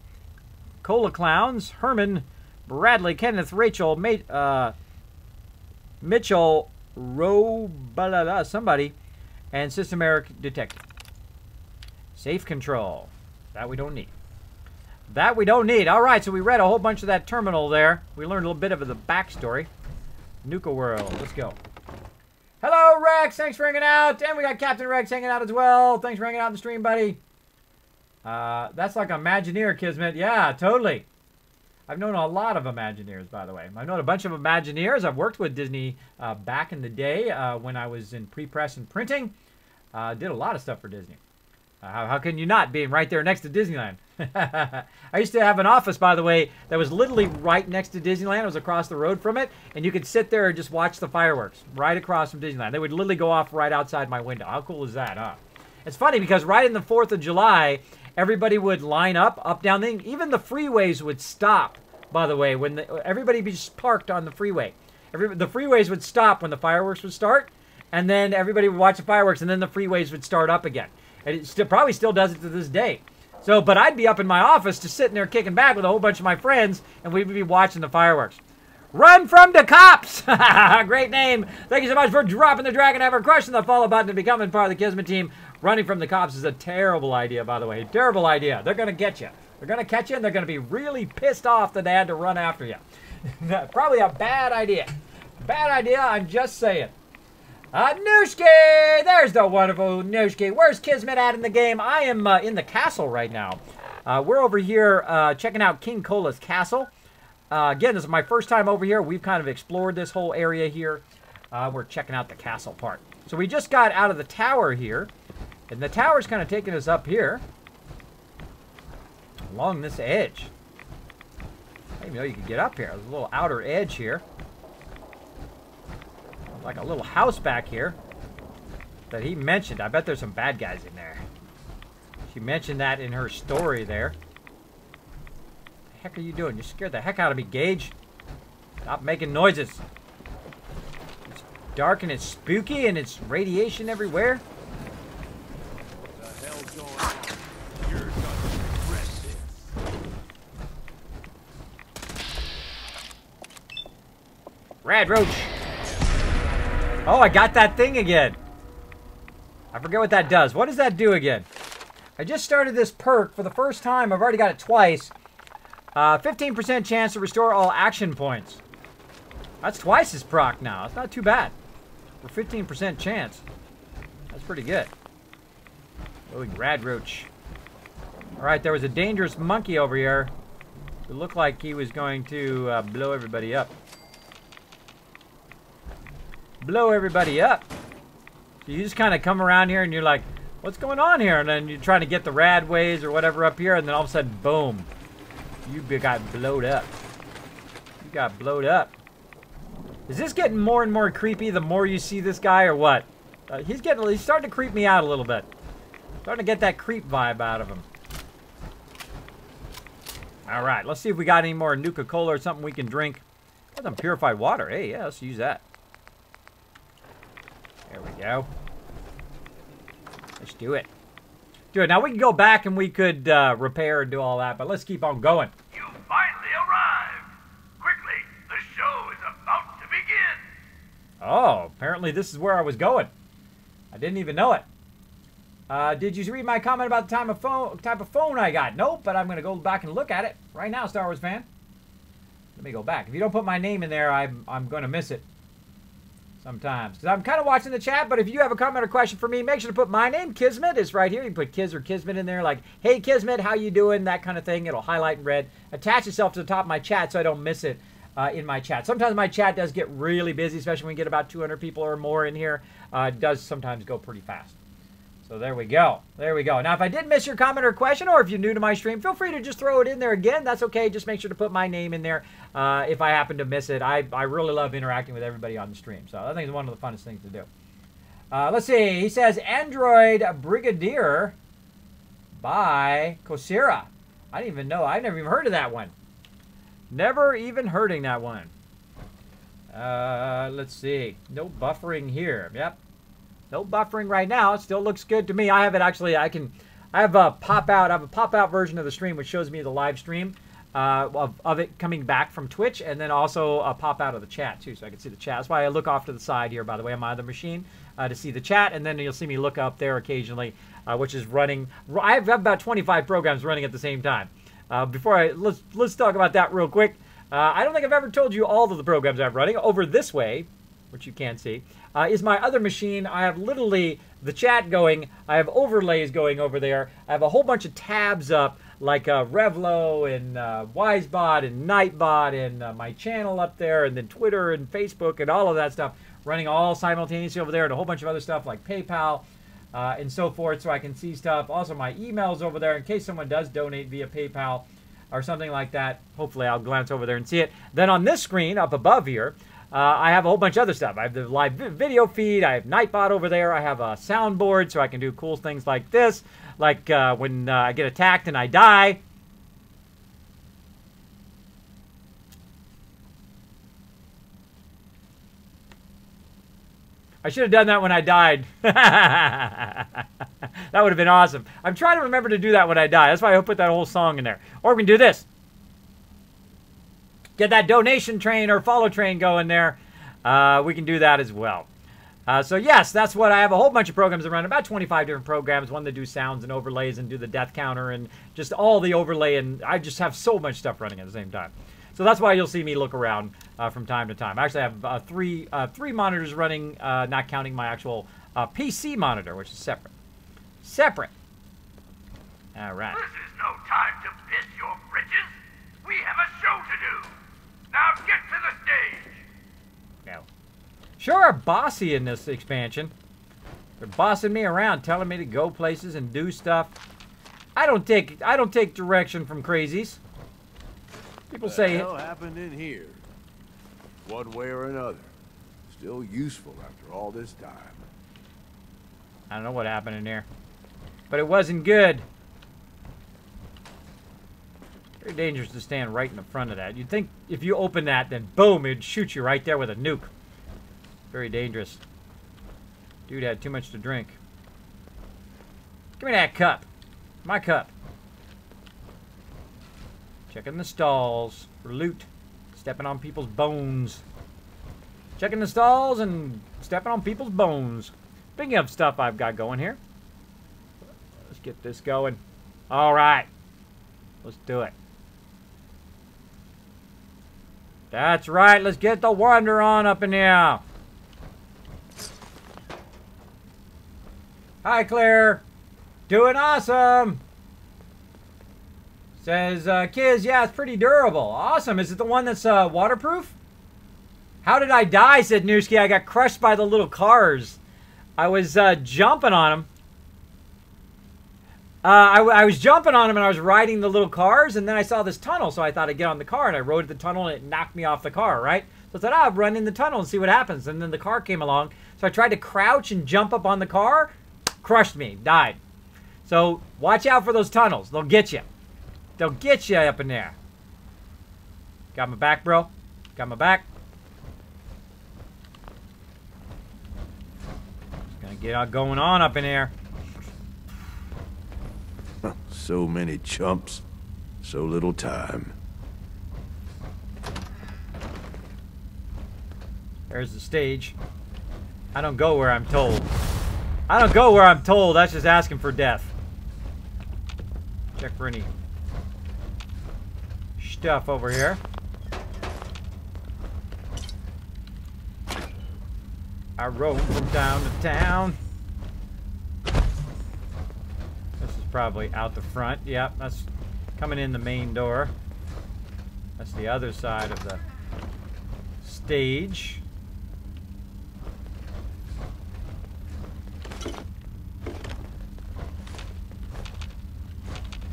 Cola Clowns, Herman, Bradley, Kenneth, Rachel, Mitchell, somebody, and Systematic Detective. Safe control. That we don't need. That we don't need. All right, so we read a whole bunch of that terminal there. We learned a little bit of the backstory. Nuka World. Let's go. Hello, Rex. Thanks for hanging out. And we got Captain Rex hanging out as well. Thanks for hanging out on the stream, buddy. That's like Imagineer, Kismet. Yeah, totally. I've known a lot of Imagineers, by the way. I've known a bunch of Imagineers. I've worked with Disney back in the day when I was in pre-press and printing. Did a lot of stuff for Disney. How can you not, being right there next to Disneyland? I used to have an office, by the way, that was literally right next to Disneyland. It was across the road from it, and you could sit there and just watch the fireworks right across from Disneyland. They would literally go off right outside my window. How cool is that, huh? It's funny because right in the 4th of July, everybody would line up, down, even the freeways would stop, by the way, when everybody be just parked on the freeway. The freeways would stop when the fireworks would start, and then everybody would watch the fireworks, and then the freeways would start up again. And it probably still does it to this day. So, but I'd be up in my office just sitting there kicking back with a whole bunch of my friends, and we'd be watching the fireworks. Run from the cops! Great name. Thank you so much for dropping the dragon ever, crushing the follow button, and becoming part of the Kismet team. Running from the cops is a terrible idea, by the way. Terrible idea. They're going to get you. They're going to catch you, and they're going to be really pissed off that they had to run after you. Probably a bad idea. Bad idea, I'm just saying. Nushki! There's the wonderful Nushki. Where's Kismet at in the game? I am in the castle right now. We're over here checking out King Cola's castle. Again, this is my first time over here. We've kind of explored this whole area here. We're checking out the castle part. So we just got out of the tower here. And the tower's kind of taking us up here. Along this edge. I didn't even know you could get up here. There's a little outer edge here. Like a little house back here that he mentioned. I bet there's some bad guys in there. She mentioned that in her story there. What the heck are you doing? You scared the heck out of me, Gage. Stop making noises. It's dark and it's spooky and it's radiation everywhere. What the hell's going on? You're gonna regret this. Rad Roach. Oh, I got that thing again. I forget what that does. What does that do again? I just started this perk for the first time. I've already got it twice. 15% chance to restore all action points. That's twice as proc now. That's not too bad. For 15% chance. That's pretty good. Oh, Rad Roach. Alright, there was a dangerous monkey over here. It looked like he was going to blow everybody up. Blow everybody up. So you just kind of come around here and you're like, what's going on here? And then you're trying to get the radways or whatever up here, and then all of a sudden, boom. You got blowed up. You got blowed up. Is this getting more and more creepy the more you see this guy, or what? He's starting to creep me out a little bit. Starting to get that creep vibe out of him. Alright, let's see if we got any more Nuka Cola or something we can drink. Got some purified water. Hey, yeah, let's use that. There we go. Let's do it. Do it. Now, we can go back and we could repair and do all that, but let's keep on going. You finally arrived. Quickly, the show is about to begin. Oh, apparently this is where I was going. I didn't even know it. Did you read my comment about the type of phone I got? Nope, but I'm going to go back and look at it right now, Star Wars fan. Let me go back. If you don't put my name in there, I'm going to miss it. Sometimes. Because I'm kind of watching the chat, but if you have a comment or question for me, make sure to put my name. Kismet is right here. You can put Kiz or Kismet in there, like, hey, Kismet, how you doing? That kind of thing. It'll highlight in red. Attach yourself to the top of my chat so I don't miss it in my chat. Sometimes my chat does get really busy, especially when we get about 200 people or more in here. It does sometimes go pretty fast. So there we go. There we go. Now, if I did miss your comment or question, or if you're new to my stream, feel free to just throw it in there again. That's okay. Just make sure to put my name in there if I happen to miss it. I really love interacting with everybody on the stream. So I think it's one of the funnest things to do. Let's see. He says, Android Brigadier by Kosira. I didn't even know. I never even heard of that one. Never even hearding that one. Let's see. No buffering here. Yep. No buffering right now. It still looks good to me. I have it actually. I have a pop-out. I have a pop-out version of the stream which shows me the live stream of it coming back from Twitch, and then also a pop-out of the chat too, so I can see the chat. That's why I look off to the side here, by the way, on my other machine to see the chat, and then you'll see me look up there occasionally, which is running. I have about 25 programs running at the same time. Let's talk about that real quick. I don't think I've ever told you all of the programs I'm running. Over this way, which you can't see, is my other machine. I have literally the chat going. I have overlays going over there. I have a whole bunch of tabs up, like Revlo and Wisebot and Nightbot and my channel up there, and then Twitter and Facebook and all of that stuff running all simultaneously over there, and a whole bunch of other stuff like PayPal and so forth, so I can see stuff. Also, my emails over there in case someone does donate via PayPal or something like that. Hopefully, I'll glance over there and see it. Then on this screen up above here, I have a whole bunch of other stuff. I have the live video feed. I have Nightbot over there. I have a soundboard so I can do cool things like this. Like when I get attacked and I die. I should have done that when I died. That would have been awesome. I'm trying to remember to do that when I die. That's why I put that whole song in there. Or we can do this. Get that donation train or follow train going there. We can do that as well. So yes, that's what I have. A whole bunch of programs that run, about 25 different programs. One that do sounds and overlays and do the death counter and just all the overlay. And I just have so much stuff running at the same time. So that's why you'll see me look around from time to time. I actually have three monitors running, not counting my actual PC monitor, which is separate. Separate. All right. This is no time to piss your britches. We have a show to do. Now get to the stage. No. Sure are bossy in this expansion. They're bossing me around, telling me to go places and do stuff. I don't take direction from crazies. People say What the hell happened in here? One way or another. Still useful after all this time. I don't know what happened in here, but it wasn't good. Very dangerous to stand right in the front of that. You'd think if you open that, then boom, it'd shoot you right there with a nuke. Very dangerous. Dude had too much to drink. Give me that cup. My cup. Checking the stalls for loot. Stepping on people's bones. Checking the stalls and stepping on people's bones. Speaking of stuff I've got going here. Let's get this going. All right. Let's do it. That's right. Let's get the wonder on up in here. Hi, Claire. Doing awesome. Says, Kiz, yeah, it's pretty durable. Awesome. Is it the one that's waterproof? How did I die, said Newski. I got crushed by the little cars. I was jumping on them. I was jumping on them and I was riding the little cars, and then I saw this tunnel, so I thought I'd get on the car, and I rode the tunnel and it knocked me off the car, right? So I thought, I'll run in the tunnel and see what happens. And then the car came along, so I tried to crouch and jump up on the car, crushed me, died. So watch out for those tunnels. They'll get you. They'll get you up in there. Got my back, bro? Got my back? Just gonna get going on up in here. So many chumps. So little time. There's the stage. I don't go where I'm told. I don't go where I'm told. That's just asking for death. Check for any stuff over here. I roam from town to town. This is probably out the front. Yep, that's coming in the main door. That's the other side of the stage.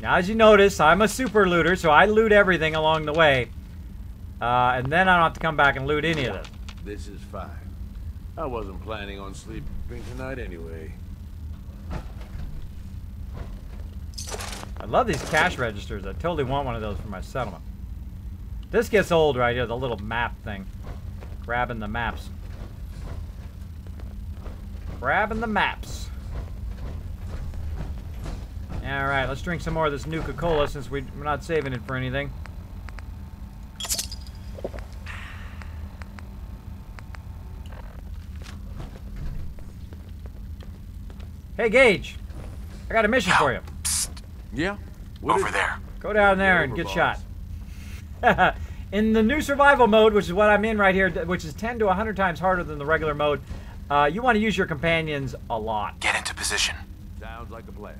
Now, as you notice, I'm a super looter, so I loot everything along the way. And then I don't have to come back and loot any of it. This is fine. I wasn't planning on sleeping tonight anyway. I love these cash registers. I totally want one of those for my settlement. This gets old right here, the little map thing. Grabbing the maps. Grabbing the maps. Alright, let's drink some more of this Nuka-Cola since we're not saving it for anything. Hey, Gage. I got a mission for you. Psst. Yeah? Over there. Go down there and get shot. In the new survival mode, which is what I'm in right here, which is 10 to 100 times harder than the regular mode, you want to use your companions a lot. Get into position. Sounds like a plan.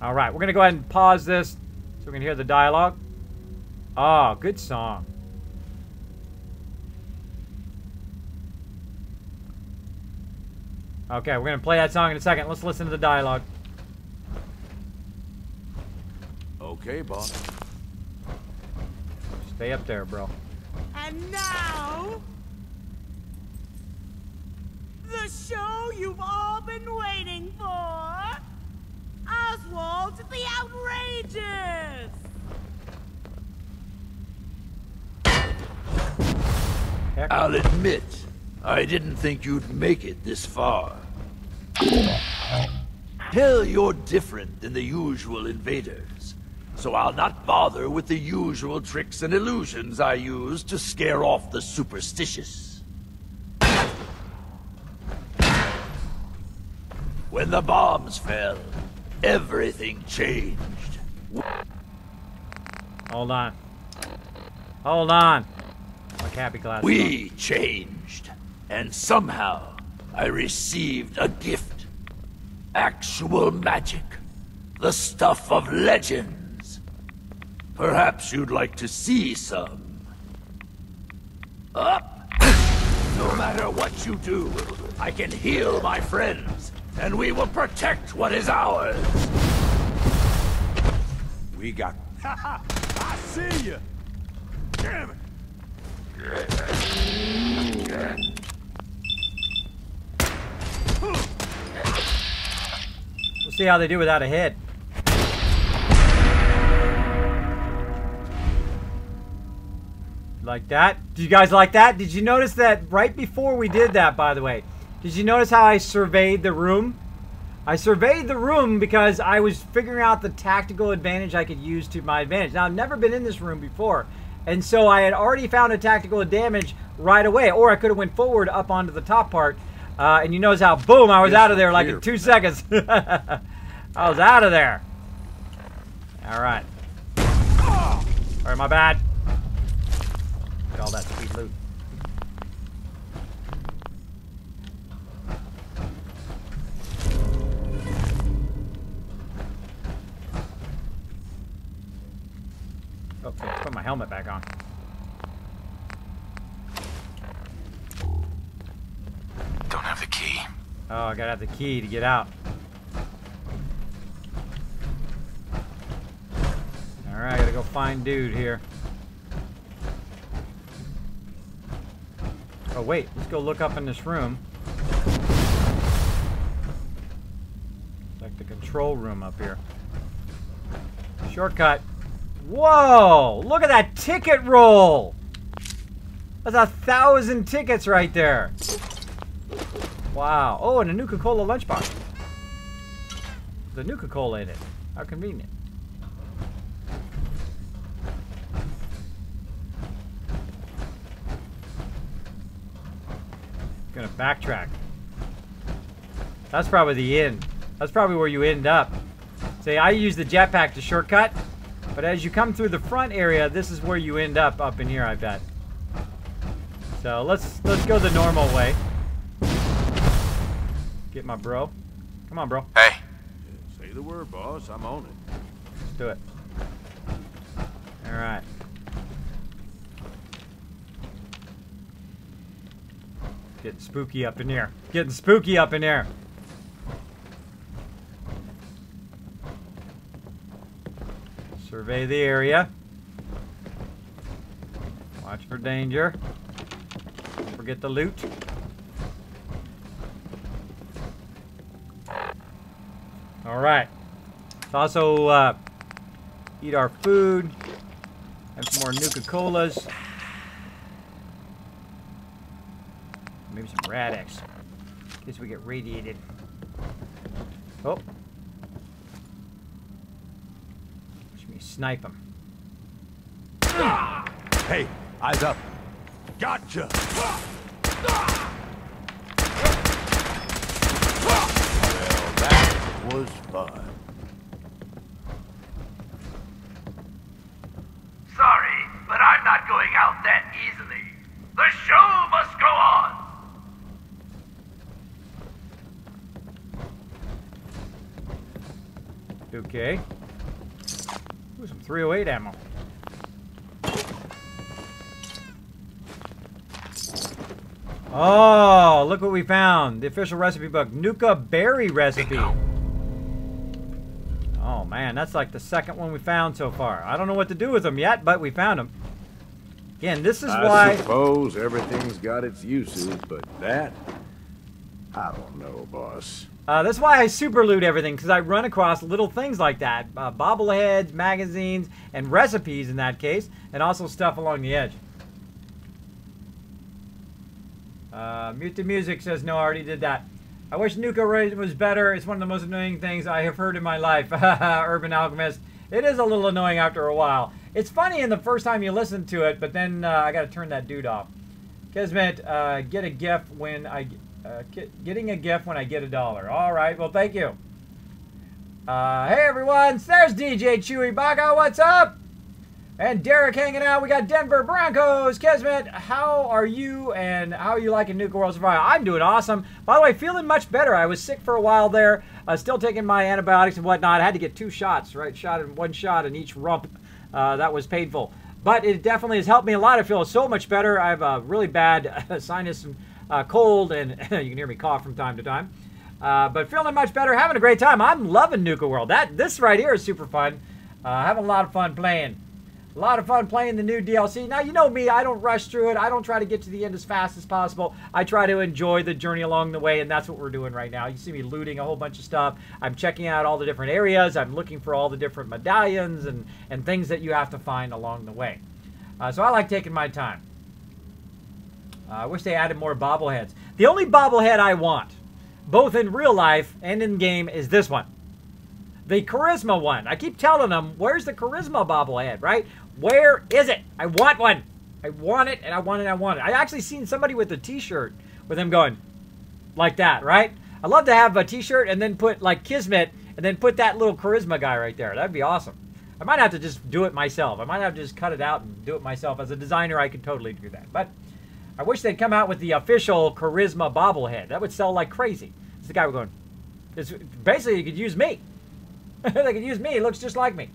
Alright, we're going to go ahead and pause this so we can hear the dialogue. Oh, good song. Okay, we're going to play that song in a second. Let's listen to the dialogue. Okay, boss. Stay up there, bro. And now, the show you've all been waiting for. Oswald the Outrageous! Heck. I'll admit, I didn't think you'd make it this far. Hell, you're different than the usual invaders, so I'll not bother with the usual tricks and illusions I use to scare off the superstitious. When the bombs fell, everything changed. Hold on. Hold on. My happy glass. We changed. And somehow, I received a gift. Actual magic. The stuff of legends. Perhaps you'd like to see some. Up! No matter what you do, I can heal my friends, and we will protect what is ours. We got... I see you! Damn it! We'll see how they do without a hit. Like that? Did you guys like that? Did you notice that right before we did that, by the way? Did you notice how I surveyed the room? I surveyed the room because I was figuring out the tactical advantage I could use to my advantage. Now, I've never been in this room before, and so I had already found a tactical advantage right away, or I could have went forward up onto the top part, and you notice how, boom, I was out of there like in 2 seconds. I was out of there. All right. Sorry, my bad. Look at all that sweet loot. Oh, let's put my helmet back on. Don't have the key. Oh, I gotta have the key to get out. Alright, I gotta go find dude here. Oh wait, let's go look up in this room. It's like the control room up here. Shortcut. Whoa! Look at that ticket roll! That's 1,000 tickets right there. Wow. Oh, and a Nuka-Cola lunchbox. The Nuka-Cola in it. How convenient. Gonna backtrack. That's probably the end. That's probably where you end up. See, I use the jetpack to shortcut, but as you come through the front area, this is where you end up in here, I bet. So let's go the normal way. Get my bro. Come on, bro. Hey. Say the word, boss. I'm on it. Let's do it. All right. Getting spooky up in here. Getting spooky up in here. Survey the area. Watch for danger. Don't forget the loot. All right. Let's also eat our food. Have some more Nuka-Colas. Maybe some Rad-X. In case we get radiated. Oh. Watch me snipe him. Hey, eyes up. Gotcha! Well, that was fun. Sorry, but I'm not going out that easily. The show must go on. Okay. Ooh, some 308 ammo. Oh, look what we found. The official recipe book. Nuka berry recipe. Oh, man. That's like the second one we found so far. I don't know what to do with them yet, but we found them. Again, this is why... I suppose everything's got its uses, but that... I don't know, boss. That's why I super loot everything, because I run across little things like that. Bobbleheads, magazines, and recipes in that case, and also stuff along the edge. Mute the music says, no, I already did that. I wish Nuka was better. It's one of the most annoying things I have heard in my life. Urban Alchemist. It is a little annoying after a while. It's funny in the first time you listen to it, but then I got to turn that dude off. Kismet, get a GIF when I... Getting a gift when I get $1. All right, well, thank you. Hey, everyone. There's DJ Chewy Baga. What's up? And Derek hanging out. We got Denver Broncos. Kismet, how are you? And how are you liking Nuka World Survival? I'm doing awesome. By the way, feeling much better. I was sick for a while there. Still taking my antibiotics and whatnot. I had to get 2 shots, right? One shot in each rump. That was painful. But it definitely has helped me a lot. I feel so much better. I have a really bad sinus and cold. And you can hear me cough from time to time. But feeling much better. Having a great time. I'm loving Nuka World. This right here is super fun. Having a lot of fun playing. A lot of fun playing the new DLC. Now, you know me, I don't rush through it. I don't try to get to the end as fast as possible. I try to enjoy the journey along the way, and that's what we're doing right now. You see me looting a whole bunch of stuff. I'm checking out all the different areas. I'm looking for all the different medallions and things that you have to find along the way. So I like taking my time. I wish they added more bobbleheads. The only bobblehead I want, both in real life and in game, is this one. The charisma one. I keep telling them, where's the charisma bobblehead, right? Where is it? I want one. I want it, and I want it, and I want it. I actually seen somebody with a t-shirt with him going like that, right? I'd love to have a t-shirt and then put, like, Kismet, and then put that little charisma guy right there. That'd be awesome. I might have to just do it myself. I might have to just cut it out and do it myself. As a designer, I could totally do that. But I wish they'd come out with the official charisma bobblehead. That would sell like crazy. It's the guy we're going, basically, you could use me. They could use me. It looks just like me.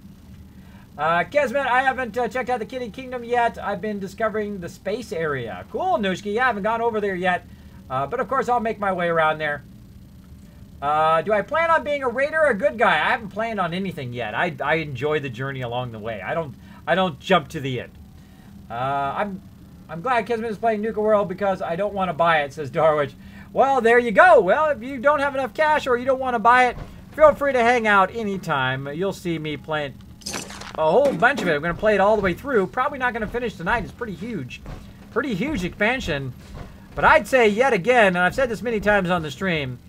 Kismet, I haven't checked out the Kitty Kingdom yet. I've been discovering the space area. Cool, Nushki. I haven't gone over there yet. But, of course, I'll make my way around there. Do I plan on being a raider or a good guy? I haven't planned on anything yet. I enjoy the journey along the way. I don't jump to the end. I'm glad Kismet is playing Nuka World because I don't want to buy it, says Darwich. Well, there you go. Well, if you don't have enough cash or you don't want to buy it, feel free to hang out anytime. You'll see me playing a whole bunch of it. I'm going to play it all the way through. Probably not going to finish tonight. It's pretty huge. Pretty huge expansion. But I'd say yet again, and I've said this many times on the stream,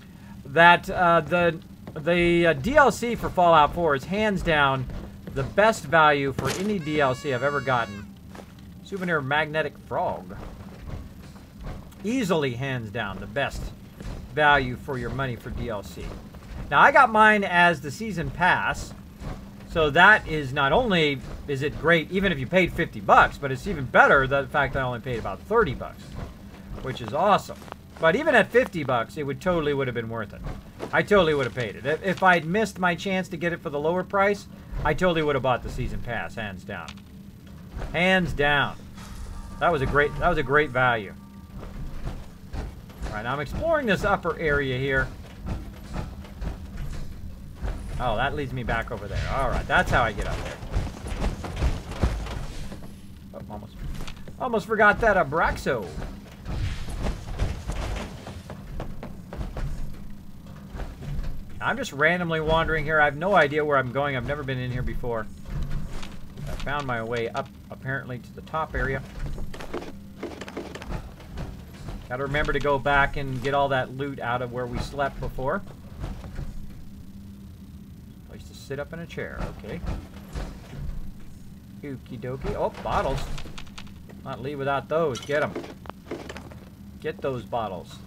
that the DLC for Fallout 4 is hands down the best value for any DLC I've ever gotten. Souvenir magnetic frog. Easily hands down the best value for your money for DLC. Now, I got mine as the season pass, so that is not only is it great even if you paid $50, but it's even better the fact that I only paid about $30, which is awesome. But even at $50, it totally would have been worth it. I totally would have paid it. If I'd missed my chance to get it for the lower price, I totally would have bought the season pass, hands down. Hands down. That was a great value. All right, now I'm exploring this upper area here. Oh, that leads me back over there. All right, that's how I get up there. Oh, almost forgot that Abraxo. I'm just randomly wandering here. I have no idea where I'm going. I've never been in here before. I found my way up, apparently, to the top area. Gotta remember to go back and get all that loot out of where we slept before. Place to sit up in a chair, okay. Okie dokie. Oh, bottles. Not leave without those. Get them. Get those bottles.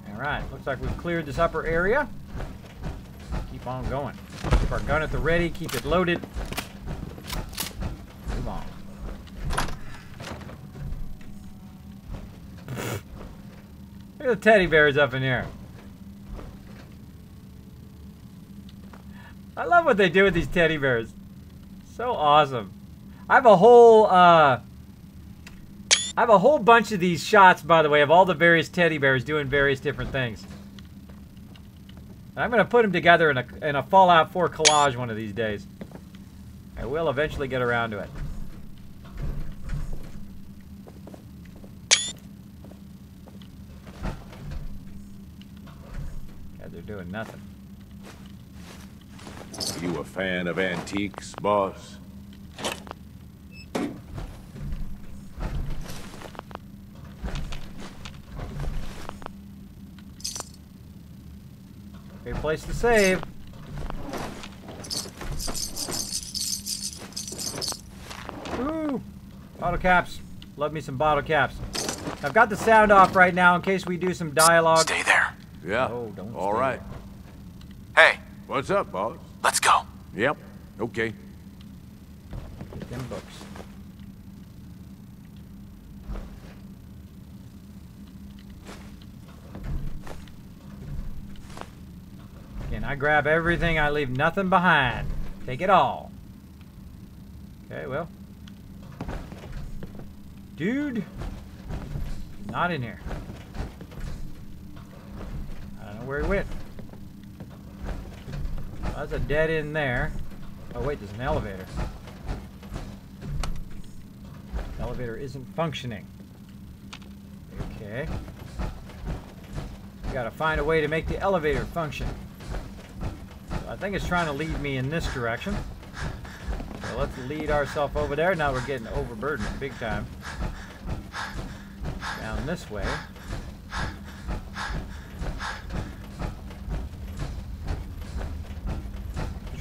Alright, looks like we've cleared this upper area. Keep on going. Keep our gun at the ready, keep it loaded. Move on. Look at the teddy bears up in here. I love what they do with these teddy bears. So awesome. I have a whole bunch of these shots, by the way, of all the various teddy bears doing various different things. And I'm going to put them together in a Fallout 4 collage one of these days. I will eventually get around to it. Yeah, they're doing nothing. Are you a fan of antiques, boss? Great place to save. Ooh, bottle caps. Love me some bottle caps. I've got the sound off right now in case we do some dialogue. Stay there. Yeah. Oh, don't All stay right. Hey, What's up, boss? let's go. Yep. Okay. Get them books. Again, I grab everything, I leave nothing behind. Take it all. Okay, well. Dude. Not in here. I don't know where he went. That's a dead end there. Oh wait, there's an elevator. The elevator isn't functioning. Okay. We gotta find a way to make the elevator function. So I think it's trying to lead me in this direction. So let's lead ourselves over there. Now we're getting overburdened big time. Down this way.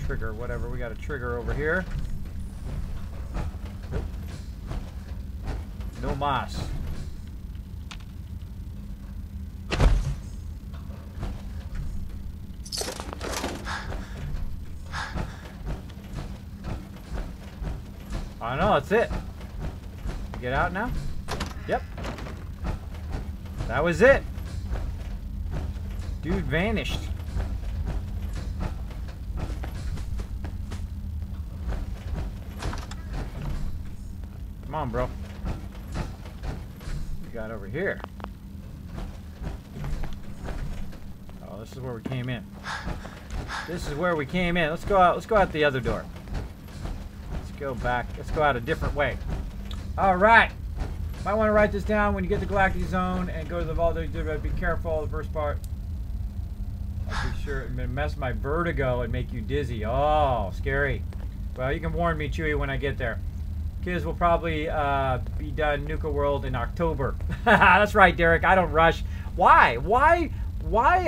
Trigger, whatever. We got a trigger over here. Nope. No moss. I know, that's it. Get out now? Yep. That was it. Dude vanished. Come on, bro. What we got over here? Oh, this is where we came in. This is where we came in. Let's go out. Let's go out the other door. Let's go back. Let's go out a different way. All right. Might want to write this down when you get to Galactic Zone and go to the vault-tec. Be careful. The first part. I'll be sure. I'm gonna mess my vertigo and make you dizzy. Oh, scary. Well, you can warn me, Chewie, when I get there. Kids will probably be done Nuka World in October. That's right, Derek. I don't rush. Why? Why?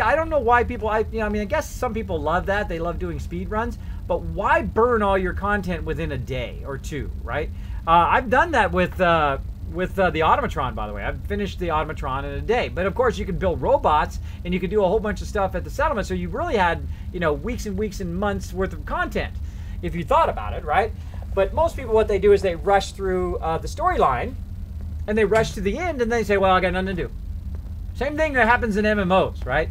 I don't know why people. I mean, I guess some people love that. They love doing speed runs. But why burn all your content within a day or two, right? I've done that with the Automatron, by the way. I've finished the Automatron in a day. But of course, you can build robots and you can do a whole bunch of stuff at the settlement. So you really had, weeks and weeks and months worth of content, if you thought about it, right? But most people, what they do is they rush through the storyline, and they rush to the end, and they say, well, I got nothing to do. Same thing that happens in MMOs, right?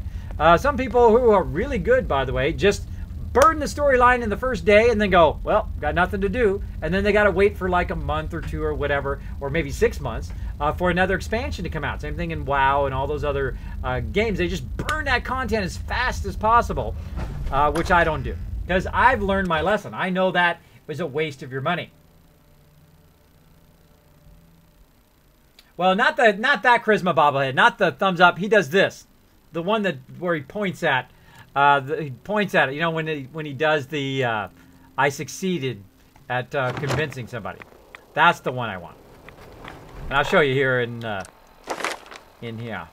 Some people who are really good, by the way, just burn the storyline in the first day and then go, well, got nothing to do. And then they got to wait for like a month or two or whatever, or maybe 6 months, for another expansion to come out. Same thing in WoW and all those other games. They just burn that content as fast as possible, which I don't do. Because I've learned my lesson. I know that was a waste of your money. Well, not that charisma bobblehead, not the thumbs up. He does this, the one where he points at. He points at it. When he does the I succeeded at convincing somebody. That's the one I want. And I'll show you here in here,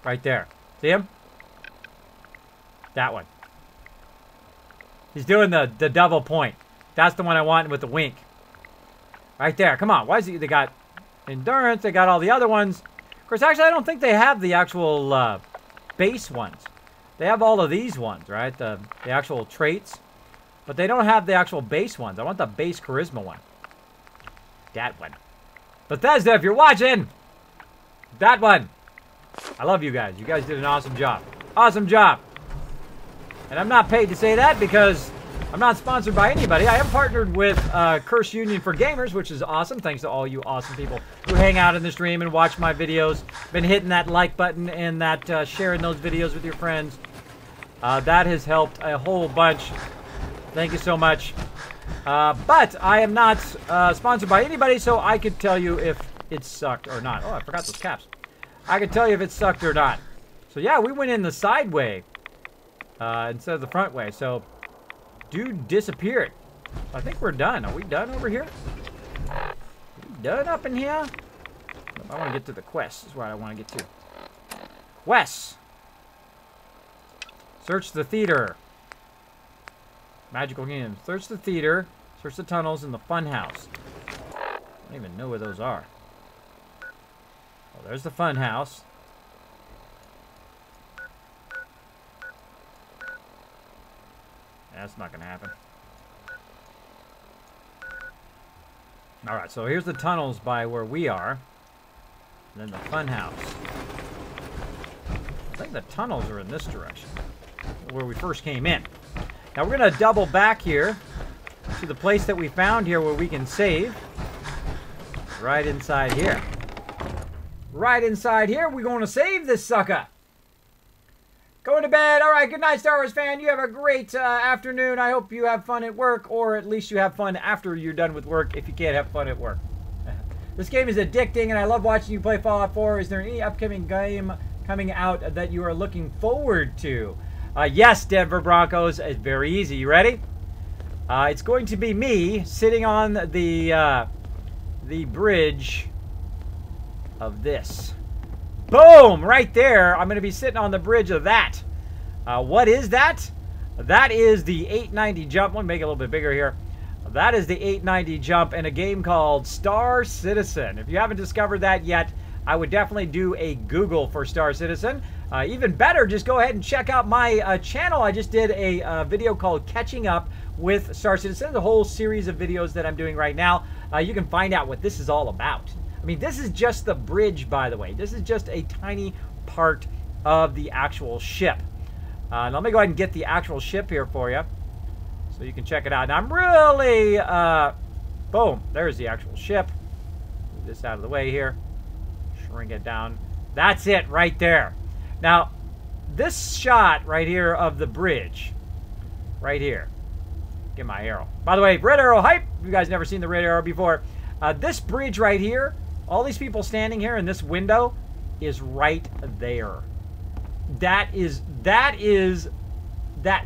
right there. See him? That one. He's doing the double point. That's the one I want with the wink. Right there. Come on. Why is he? They got endurance. They got all the other ones. Of course, actually, I don't think they have the actual base ones. They have all of these ones, right? The actual traits. But they don't have the actual base ones. I want the base charisma one. That one. Bethesda, if you're watching. That one. I love you guys. You guys did an awesome job. Awesome job. And I'm not paid to say that because I'm not sponsored by anybody. I am partnered with Curse Union for Gamers, which is awesome. Thanks to all you awesome people who hang out in the stream and watch my videos. Been hitting that like button and that sharing those videos with your friends. That has helped a whole bunch. Thank you so much. But I am not sponsored by anybody, so I could tell you if it sucked or not. Oh, I forgot those caps. I could tell you if it sucked or not. So yeah, we went in the side way instead of the front way. So dude disappeared. I think we're done. Are we done over here? Are we done up in here? I want to get to the quest. This is what I want to get to. Quests. Search the theater. Magical games. Search the theater. Search the tunnels in the fun house. I don't even know where those are. Well, there's the fun house. That's not going to happen. Alright, so here's the tunnels by where we are. And then the fun house. I think the tunnels are in this direction, where we first came in. Now we're going to double back here to the place that we found here where we can save. Right inside here. Right inside here, we're going to save this sucker. Going to bed. All right, good night, Star Wars fan. You have a great afternoon. I hope you have fun at work, or at least you have fun after you're done with work if you can't have fun at work. This game is addicting, and I love watching you play Fallout 4. Is there any upcoming game coming out that you are looking forward to? Yes, Denver Broncos. It's very easy. You ready? It's going to be me sitting on the bridge of this. Boom! Right there. I'm going to be sitting on the bridge of that. What is that? That is the 890 jump. Let me make it a little bit bigger here. That is the 890 jump in a game called Star Citizen. If you haven't discovered that yet, I would definitely do a Google for Star Citizen. Even better, just go ahead and check out my channel. I just did a video called Catching Up with Star Citizen. The whole series of videos that I'm doing right now. You can find out what this is all about. I mean, this is just the bridge, by the way. This is just a tiny part of the actual ship. Let me go ahead and get the actual ship here for you so you can check it out. Now, I'm really... boom. There's the actual ship. Move this out of the way here. Shrink it down. That's it right there. Now, this shot right here of the bridge, right here. Get my arrow. By the way, red arrow hype. You guys never seen the red arrow before. This bridge right here, all these people standing here in this window is right there. That.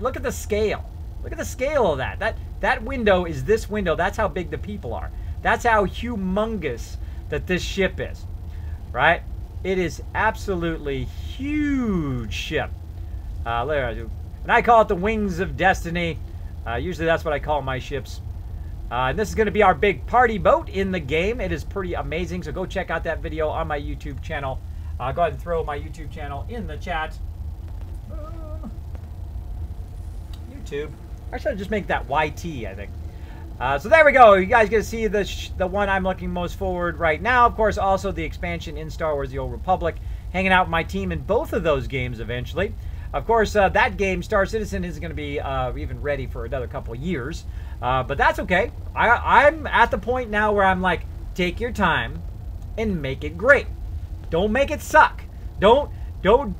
Look at the scale. Look at the scale of that. That window is this window. That's how big the people are. That's how humongous that this ship is. Right? It is absolutely huge ship. And I call it the Wings of Destiny. Usually that's what I call my ships. And this is going to be our big party boat in the game. It is pretty amazing, so go check out that video on my YouTube channel. Go ahead and throw my YouTube channel in the chat. YouTube. I should just make that YT, I think. So there we go. You guys get to see the one I'm looking most forward right now. Of course, also the expansion in Star Wars The Old Republic. Hanging out with my team in both of those games eventually. Of course, that game, Star Citizen, isn't going to be even ready for another couple of years. But that's okay. I'm at the point now where I'm like, take your time and make it great. Don't make it suck. Don't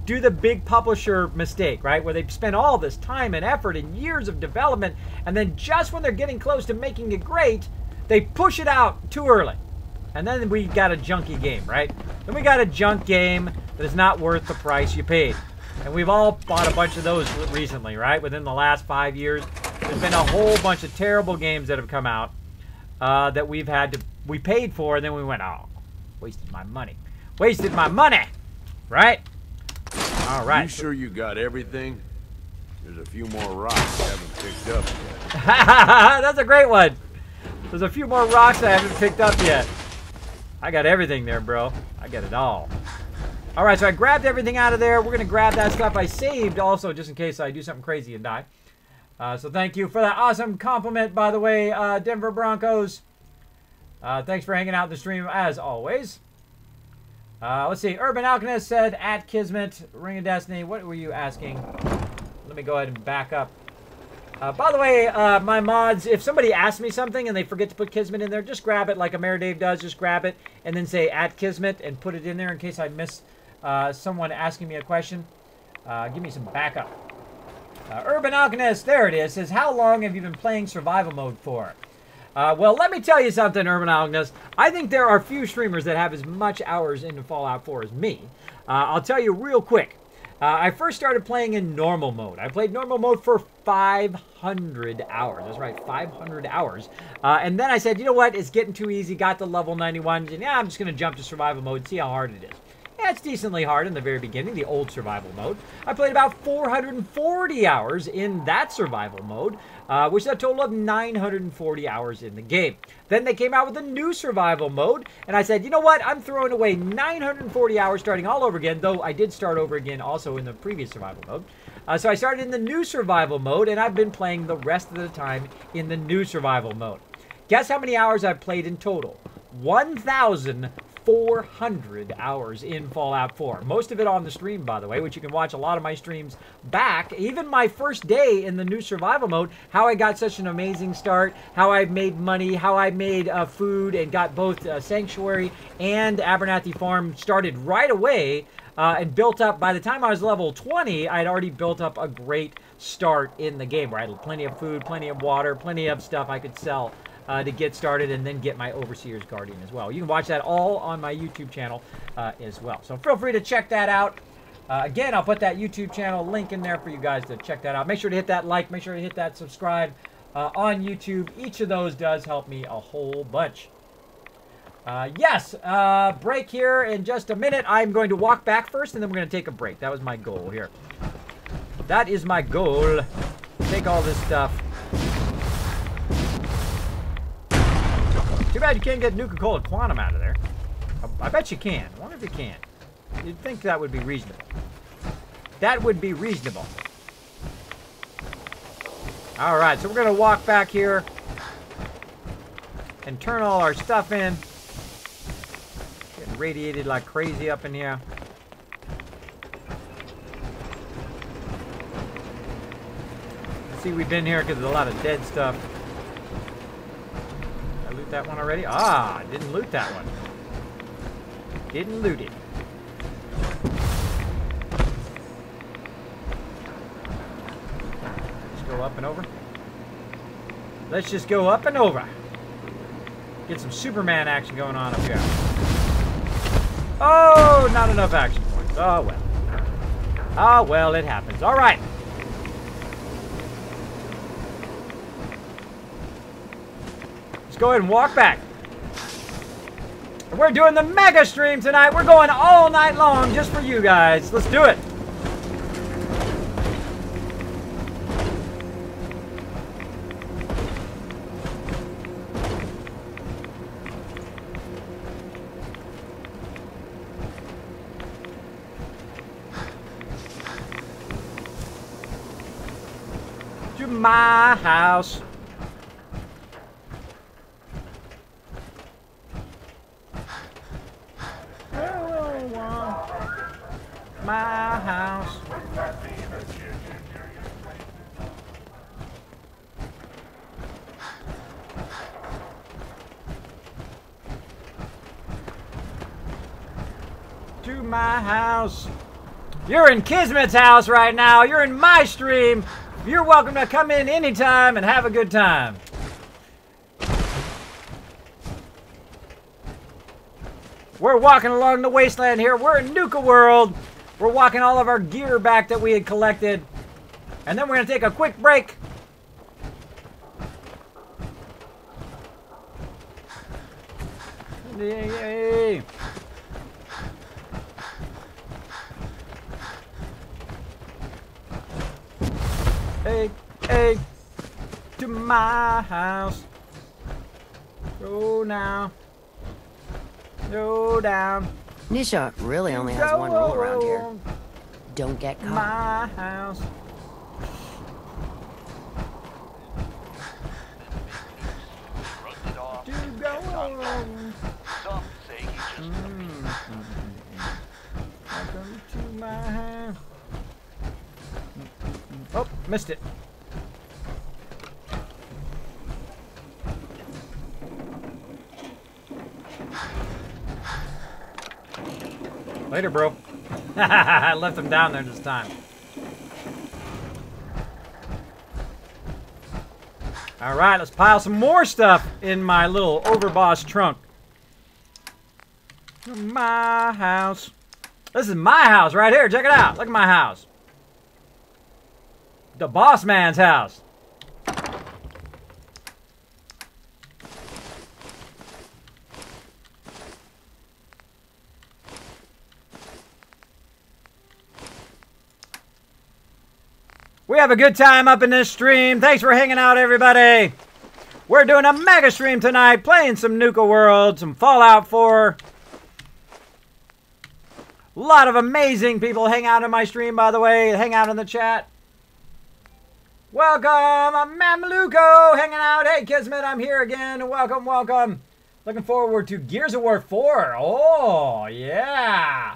do the big publisher mistake, right? Where they spend all this time and effort and years of development, and then just when they're getting close to making it great, they push it out too early. And then we got a junky game, right? Then we got a junk game that is not worth the price you paid. And we've all bought a bunch of those recently, right? Within the last 5 years, there's been a whole bunch of terrible games that have come out that we paid for, and then we went, oh, wasted my money. Wasted my money, right? All right. You sure you got everything? There's a few more rocks I haven't picked up yet. That's a great one. There's a few more rocks I haven't picked up yet. I got everything there, bro. I got it all. All right, so I grabbed everything out of there. We're going to grab that stuff I saved also, just in case I do something crazy and die. So thank you for that awesome compliment, by the way, Denver Broncos. Thanks for hanging out in the stream, as always. Let's see. Urban Alchemist said, at Kismet, Ring of Destiny. What were you asking? Let me go ahead and back up. By the way, my mods, if somebody asks me something and they forget to put Kismet in there, just grab it like Ameridave does. Just grab it and then say at Kismet and put it in there in case I miss someone asking me a question. Give me some backup. Urban Alchemist, there it is, says, how long have you been playing survival mode for? Well, let me tell you something, Urban Alchemist. I think there are few streamers that have as much hours into Fallout 4 as me. I'll tell you real quick. I first started playing in normal mode. I played normal mode for 500 hours. That's right, 500 hours. And then I said, you know what? It's getting too easy. Got to level 91. And yeah, I'm just going to jump to survival mode, see how hard it is. Yeah, it's decently hard in the very beginning, the old survival mode. I played about 440 hours in that survival mode, which is a total of 940 hours in the game. Then they came out with a new survival mode, and I said, you know what? I'm throwing away 940 hours starting all over again, though I did start over again also in the previous survival mode. So I started in the new survival mode, and I've been playing the rest of the time in the new survival mode. Guess how many hours I've played in total? 1,400 hours in Fallout 4. Most of it on the stream, by the way, which you can watch a lot of my streams back. Even my first day in the new survival mode, how I got such an amazing start, how I made money, how I made food and got both Sanctuary and Abernathy Farm started right away. And built up, by the time I was level 20, I had already built up a great start in the game, where I had plenty of food, plenty of water, plenty of stuff I could sell to get started and then get my Overseer's Guardian as well. You can watch that all on my YouTube channel as well. So feel free to check that out. Again, I'll put that YouTube channel link in there for you guys to check that out. Make sure to hit that like, make sure to hit that subscribe on YouTube. Each of those does help me a whole bunch. Yes, break here in just a minute. I'm going to walk back first, and then we're going to take a break. That was my goal here. That is my goal. Take all this stuff. Too bad you can't get Nuka-Cola Quantum out of there. I bet you can. I wonder if you can. You'd think that would be reasonable. That would be reasonable. Alright, so we're going to walk back here and turn all our stuff in. Getting radiated like crazy up in here. See, we've been here because there's a lot of dead stuff. Did I loot that one already? Ah, didn't loot that one. Didn't loot it. Let's go up and over. Let's just go up and over. Get some Superman action going on up here. Oh, not enough action points. Oh, well. Oh, well, it happens. All right. Let's go ahead and walk back. We're doing the mega stream tonight. We're going all night long just for you guys. Let's do it. To my house. My house. To my house. You're in Kismet's house right now. You're in my stream. You're welcome to come in anytime and have a good time. We're walking along the wasteland here. We're in Nuka World. We're walking all of our gear back that we had collected. And then we're going to take a quick break. Yay. Hey, hey, to my house. Go now. Go down. Nisha really only has one rule around here. Don't get caught. My house. To go on. Welcome to my house. Oh, missed it. Later, bro. I left him down there this time. Alright, let's pile some more stuff in my little overboss trunk. My house. This is my house right here. Check it out. Look at my house. The boss man's house. We have a good time up in this stream. Thanks for hanging out, everybody. We're doing a mega stream tonight, playing some Nuka World, some Fallout 4. A lot of amazing people hang out in my stream, by the way. Hang out in the chat. Welcome, I'm Mamaluko hanging out. Hey, Kismet, I'm here again. Welcome, welcome. Looking forward to Gears of War 4. Oh, yeah.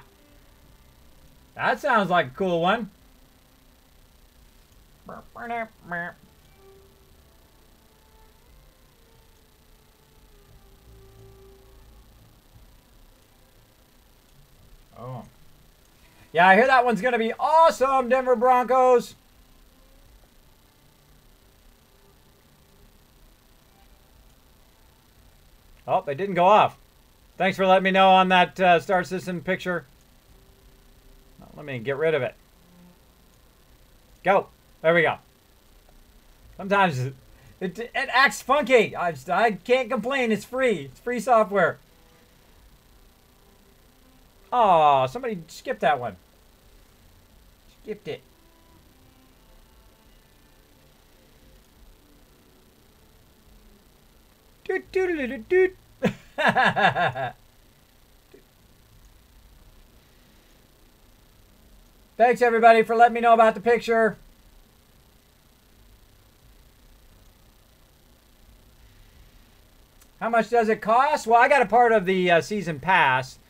That sounds like a cool one. Oh. Yeah, I hear that one's going to be awesome, Denver Broncos. Oh, they didn't go off. Thanks for letting me know on that Star Citizen picture. Let me get rid of it. Go. There we go. Sometimes it acts funky. I can't complain. It's free. It's free software. Oh, somebody skipped that one. Skipped it. Doot doot doot doot. Thanks everybody for letting me know about the picture. How much does it cost? Well, I got a part of the season pass.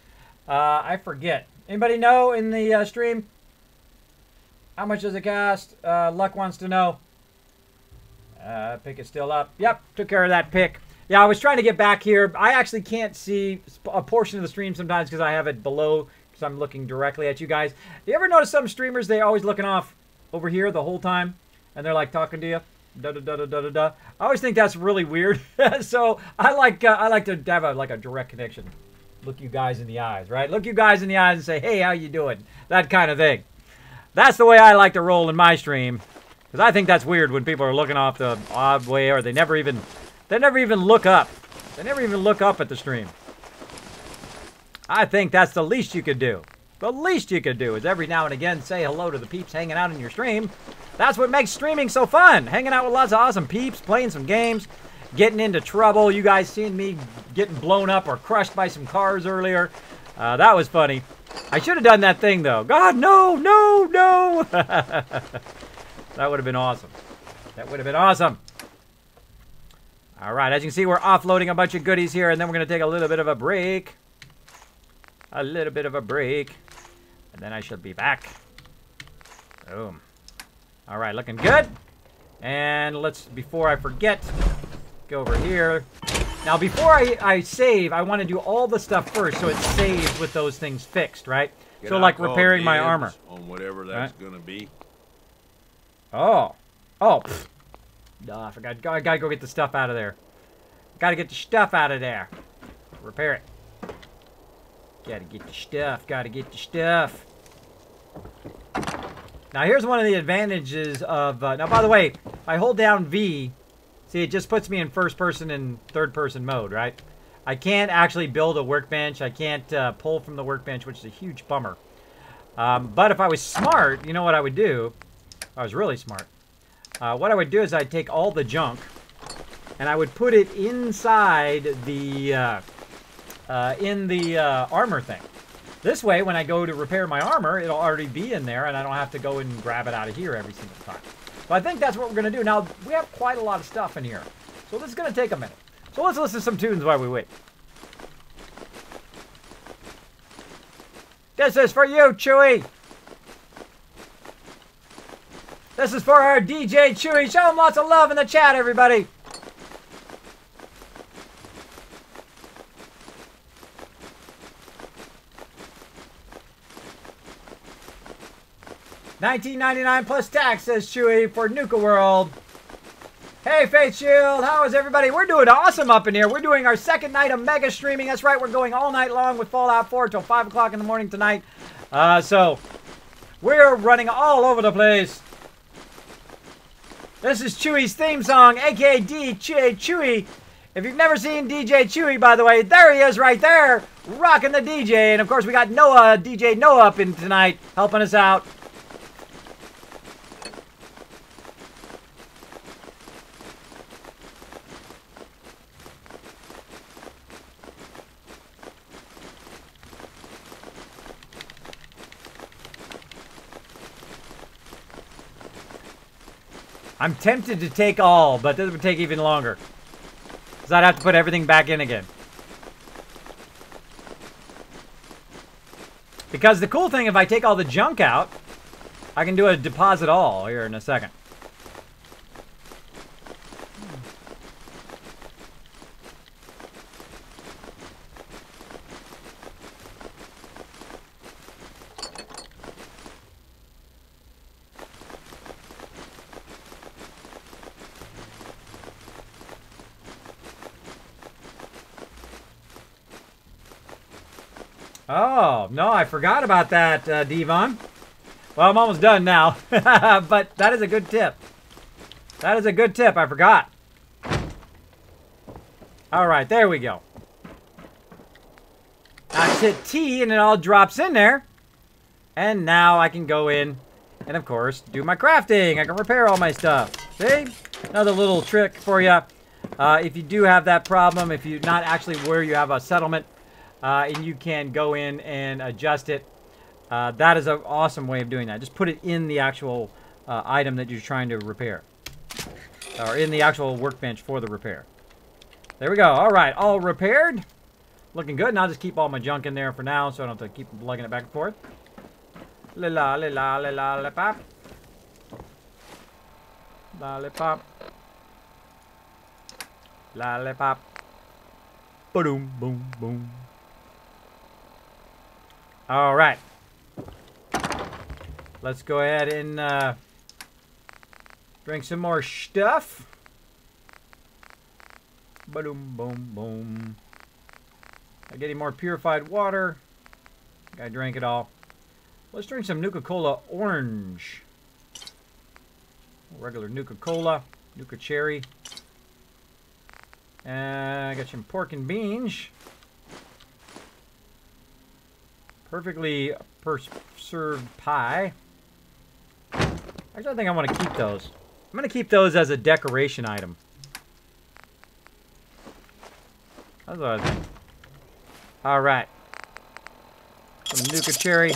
I forget. Anybody know in the stream? How much does it cost? Luck wants to know. Pick is still up. Yep, took care of that pick. Yeah, I was trying to get back here. I actually can't see a portion of the stream sometimes because I have it below because I'm looking directly at you guys. You ever notice some streamers, they always looking off over here the whole time and they're like talking to you? Da, da, da, da, da, da, da. I always think that's really weird. So I like to have a direct connection. Look you guys in the eyes, right? Look you guys in the eyes and say, hey, how you doing? That kind of thing. That's the way I like to roll in my stream. Because I think that's weird when people are looking off the odd way or they never even look up. They never even look up at the stream. I think that's the least you could do. The least you could do is every now and again say hello to the peeps hanging out in your stream. That's what makes streaming so fun. Hanging out with lots of awesome peeps, playing some games, getting into trouble. You guys seen me getting blown up or crushed by some cars earlier. That was funny. I should have done that thing, though. God, no, no, no. That would have been awesome. That would have been awesome. All right, as you can see, we're offloading a bunch of goodies here, and then we're going to take a little bit of a break. A little bit of a break. And then I shall be back. Boom. All right, looking good. And let's, before I forget, go over here. Now, before I save, I want to do all the stuff first so it saves with those things fixed, right? So, like repairing my armor. On whatever that's going to be. Oh. Oh. No, I forgot. I gotta go get the stuff out of there. Gotta get the stuff out of there. Repair it. Gotta get the stuff. Gotta get the stuff. Now, here's one of the advantages of... now, by the way, if I hold down V, see, it just puts me in first person and third person mode, right? I can't actually build a workbench. I can't pull from the workbench, which is a huge bummer. But if I was smart, you know what I would do? If I was really smart. What I would do is I'd take all the junk and I would put it inside the armor thing. This way, when I go to repair my armor, it'll already be in there and I don't have to go and grab it out of here every single time. So I think that's what we're going to do. Now, we have quite a lot of stuff in here. So this is going to take a minute. So let's listen to some tunes while we wait. This is for you, Chewy. This is for our DJ Chewy. Show him lots of love in the chat, everybody. $19.99 plus tax, says Chewy, for Nuka World. Hey, Faith Shield, how is everybody? We're doing awesome up in here. We're doing our second night of mega streaming. That's right, we're going all night long with Fallout 4 till 5 o'clock in the morning tonight. So, we're running all over the place. This is Chewy's theme song, aka DJ Chewy. If you've never seen DJ Chewy, by the way, there he is right there, rocking the DJ. And of course, we got Noah, DJ Noah up in tonight, helping us out. I'm tempted to take all, but this would take even longer. Because I'd have to put everything back in again. Because the cool thing, if I take all the junk out, I can do a deposit all here in a second. Oh, no, I forgot about that, Devon. Well, I'm almost done now. But that is a good tip. That is a good tip. I forgot. All right, there we go. I hit T and it all drops in there. And now I can go in and, of course, do my crafting. I can repair all my stuff. See? Another little trick for you. If you do have that problem, if you're not actually where you have a settlement, and you can go in and adjust it. That is an awesome way of doing that. Just put it in the actual item that you're trying to repair. Or in the actual workbench for the repair. There we go. All right, all repaired. Looking good. Now I'll just keep all my junk in there for now so I don't have to keep lugging it back and forth. Lollipop. Lollipop. Lollipop. Boom, boom, boom. All right. Let's go ahead and drink some more stuff. Boom, boom, boom. I get any more purified water? I drank it all. Let's drink some Nuka-Cola Orange. Regular Nuka-Cola, Nuka Cherry. I got some pork and beans. Perfectly served pie. Actually, I think I want to keep those. I'm going to keep those as a decoration item. That's what I think. All right. Some Nuka Cherry.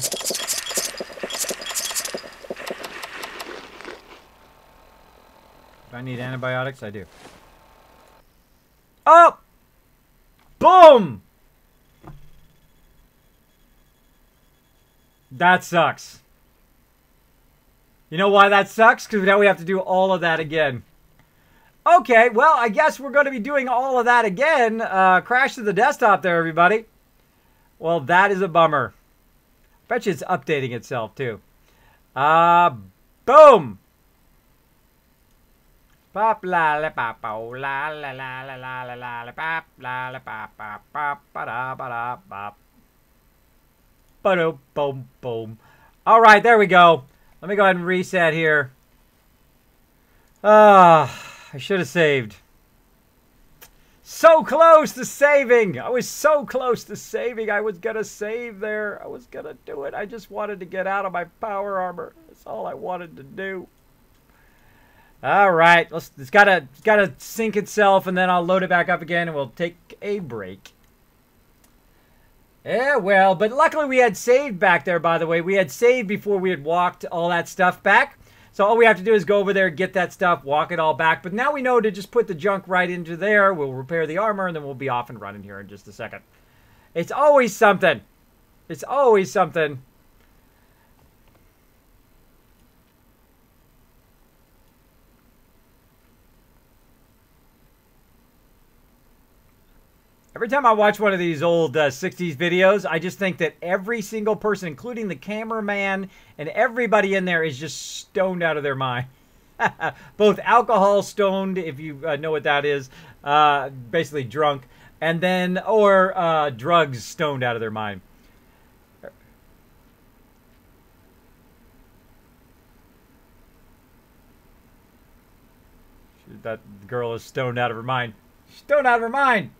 Do I need antibiotics? I do. Oh! Boom! That sucks. You know why that sucks? Because now we have to do all of that again. Okay, well, I guess we're going to be doing all of that again. Crash to the desktop there, everybody. Well, that is a bummer. Bet you it's updating itself, too. Boom! Pop la la pop la la la la la la la la pop la la pop pop pop ba da ba da pop. Ba-doom, boom, boom. All right, there we go. Let me go ahead and reset here. I should have saved. So close to saving. I was so close to saving. I was going to save there. I was going to do it. I just wanted to get out of my power armor. That's all I wanted to do. All right. It's got to sync itself, and then I'll load it back up again, and we'll take a break. Yeah, well, but luckily we had saved back there, by the way. We had saved before we had walked all that stuff back. So all we have to do is go over there, get that stuff, walk it all back. But now we know to just put the junk right into there. We'll repair the armor, and then we'll be off and running here in just a second. It's always something. It's always something. Every time I watch one of these old 60s videos, I just think that every single person, including the cameraman and everybody in there, is just stoned out of their mind. Both alcohol stoned, if you know what that is, basically drunk, and then, or drugs stoned out of their mind. That girl is stoned out of her mind. Stoned out of her mind!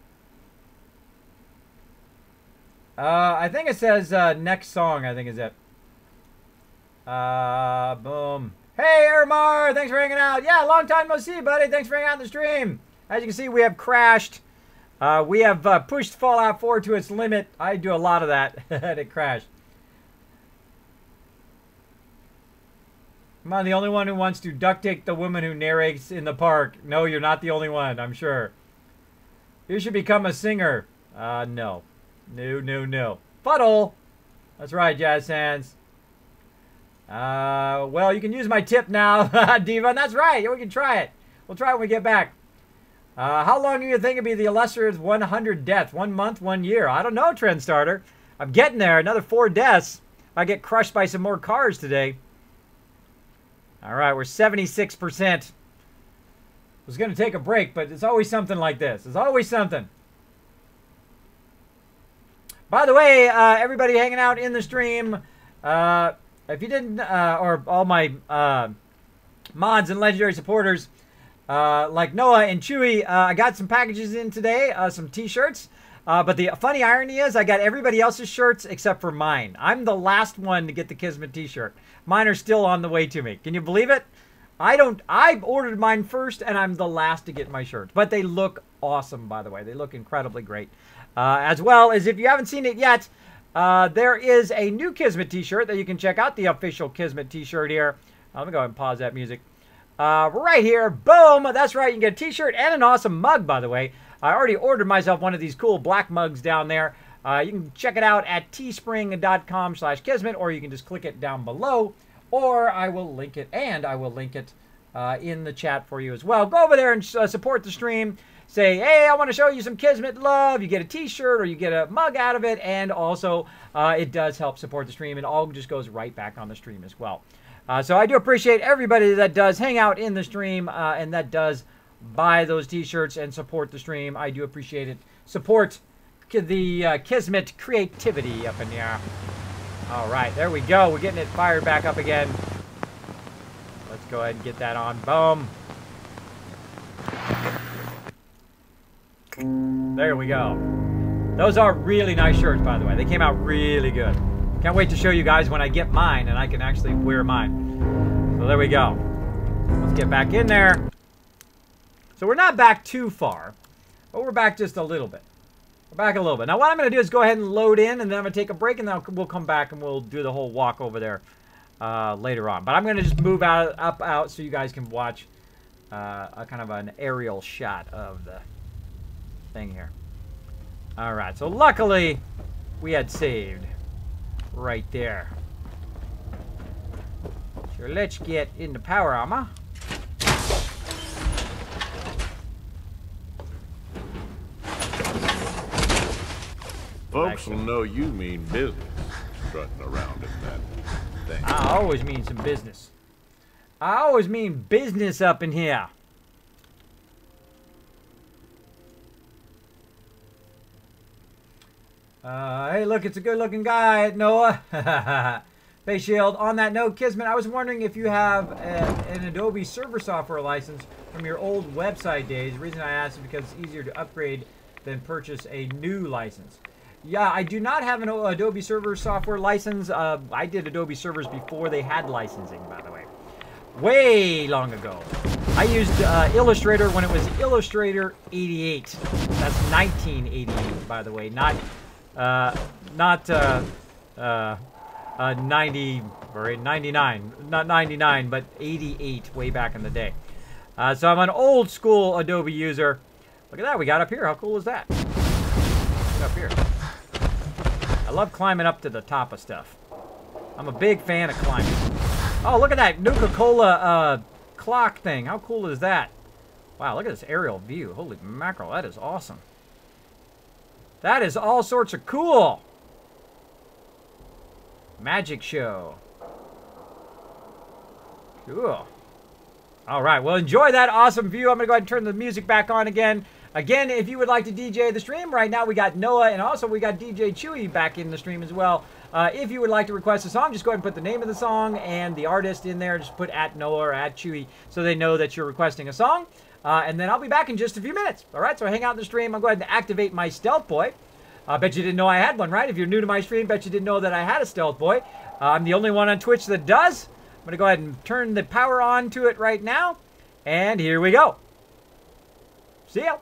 I think it says next song, I think is it. Boom. Hey, Ermar! Thanks for hanging out. Yeah, long time no see, buddy. Thanks for hanging out in the stream. As you can see, we have crashed. We have pushed Fallout 4 to its limit. I do a lot of that, and it crashed. Am I the only one who wants to duct tape the woman who narrates in the park? No, you're not the only one, I'm sure. You should become a singer. No. No, no, no. Fuddle! That's right, Jazz Sands. Well, you can use my tip now, Diva. That's right. We can try it. We'll try it when we get back. How long do you think it'd be the illustrious 100 deaths? 1 month, 1 year? I don't know, Trend Starter. I'm getting there. Another 4 deaths. I get crushed by some more cars today. All right, we're 76%. I was going to take a break, but it's always something like this. It's always something. By the way, everybody hanging out in the stream, if you didn't, or all my mods and legendary supporters, like Noah and Chewy, I got some packages in today, some t-shirts. But the funny irony is I got everybody else's shirts except for mine. I'm the last one to get the Kismet t-shirt. Mine are still on the way to me. Can you believe it? I ordered mine first and I'm the last to get my shirts. But they look awesome, by the way. They look incredibly great. As well as if you haven't seen it yet, there is a new Kismet t-shirt that you can check out. The official Kismet t-shirt here. Let me go ahead and pause that music. Right here. Boom. That's right. You can get a t-shirt and an awesome mug, by the way. I already ordered myself one of these cool black mugs down there. You can check it out at teespring.com/Kismet, or you can just click it down below, or I will link it, and I will link it in the chat for you as well. Go over there and support the stream. Say, hey, I want to show you some Kismet love. You get a t-shirt or you get a mug out of it, and also it does help support the stream. It all just goes right back on the stream as well. So I do appreciate everybody that does hang out in the stream and that does buy those t-shirts and support the stream. I do appreciate it. Support the Kismet creativity up in here. All right, there we go. We're getting it fired back up again. Let's go ahead and get that on. Boom. There we go. Those are really nice shirts, by the way. They came out really good. Can't wait to show you guys when I get mine and I can actually wear mine. So there we go. Let's get back in there. So we're not back too far, but we're back just a little bit. We're back a little bit. Now what I'm going to do is go ahead and load in, and then I'm going to take a break, and then we'll come back and we'll do the whole walk over there later on. But I'm going to just move out so you guys can watch a kind of an aerial shot of the thing here. All right, so luckily we had saved right there. So let's get into power armor. Folks will know you mean business, strutting around in that thing. I always mean some business. I always mean business up in here. Hey, look, it's a good-looking guy, Noah. Face shield. On that note, Kismet, I was wondering if you have an Adobe server software license from your old website days. The reason I asked is because it's easier to upgrade than purchase a new license. Yeah, I do not have an Adobe server software license. I did Adobe servers before they had licensing, by the way. Way long ago. I used Illustrator when it was Illustrator 88. That's 1988, by the way. Not 90 or 99. Not 99, but 88 way back in the day. So I'm an old school Adobe user. Look at that. We got up here. How cool is that? Look up here. I love climbing up to the top of stuff. I'm a big fan of climbing. Oh, look at that Nuka-Cola clock thing. How cool is that? Wow, look at this aerial view. Holy mackerel, that is awesome. That is all sorts of cool. Magic show. Cool. All right, well, enjoy that awesome view. I'm going to go ahead and turn the music back on again. Again, if you would like to DJ the stream, right now we got Noah, and also we got DJ Chewy back in the stream as well. If you would like to request a song, just go ahead and put the name of the song and the artist in there. Just put at Noah or at Chewy so they know that you're requesting a song. And then I'll be back in just a few minutes. All right, so hang out in the stream. I'll go ahead and activate my Stealth Boy. I bet you didn't know I had one, right? If you're new to my stream, bet you didn't know that I had a Stealth Boy. I'm the only one on Twitch that does. I'm going to go ahead and turn the power on to it right now. And here we go. See ya.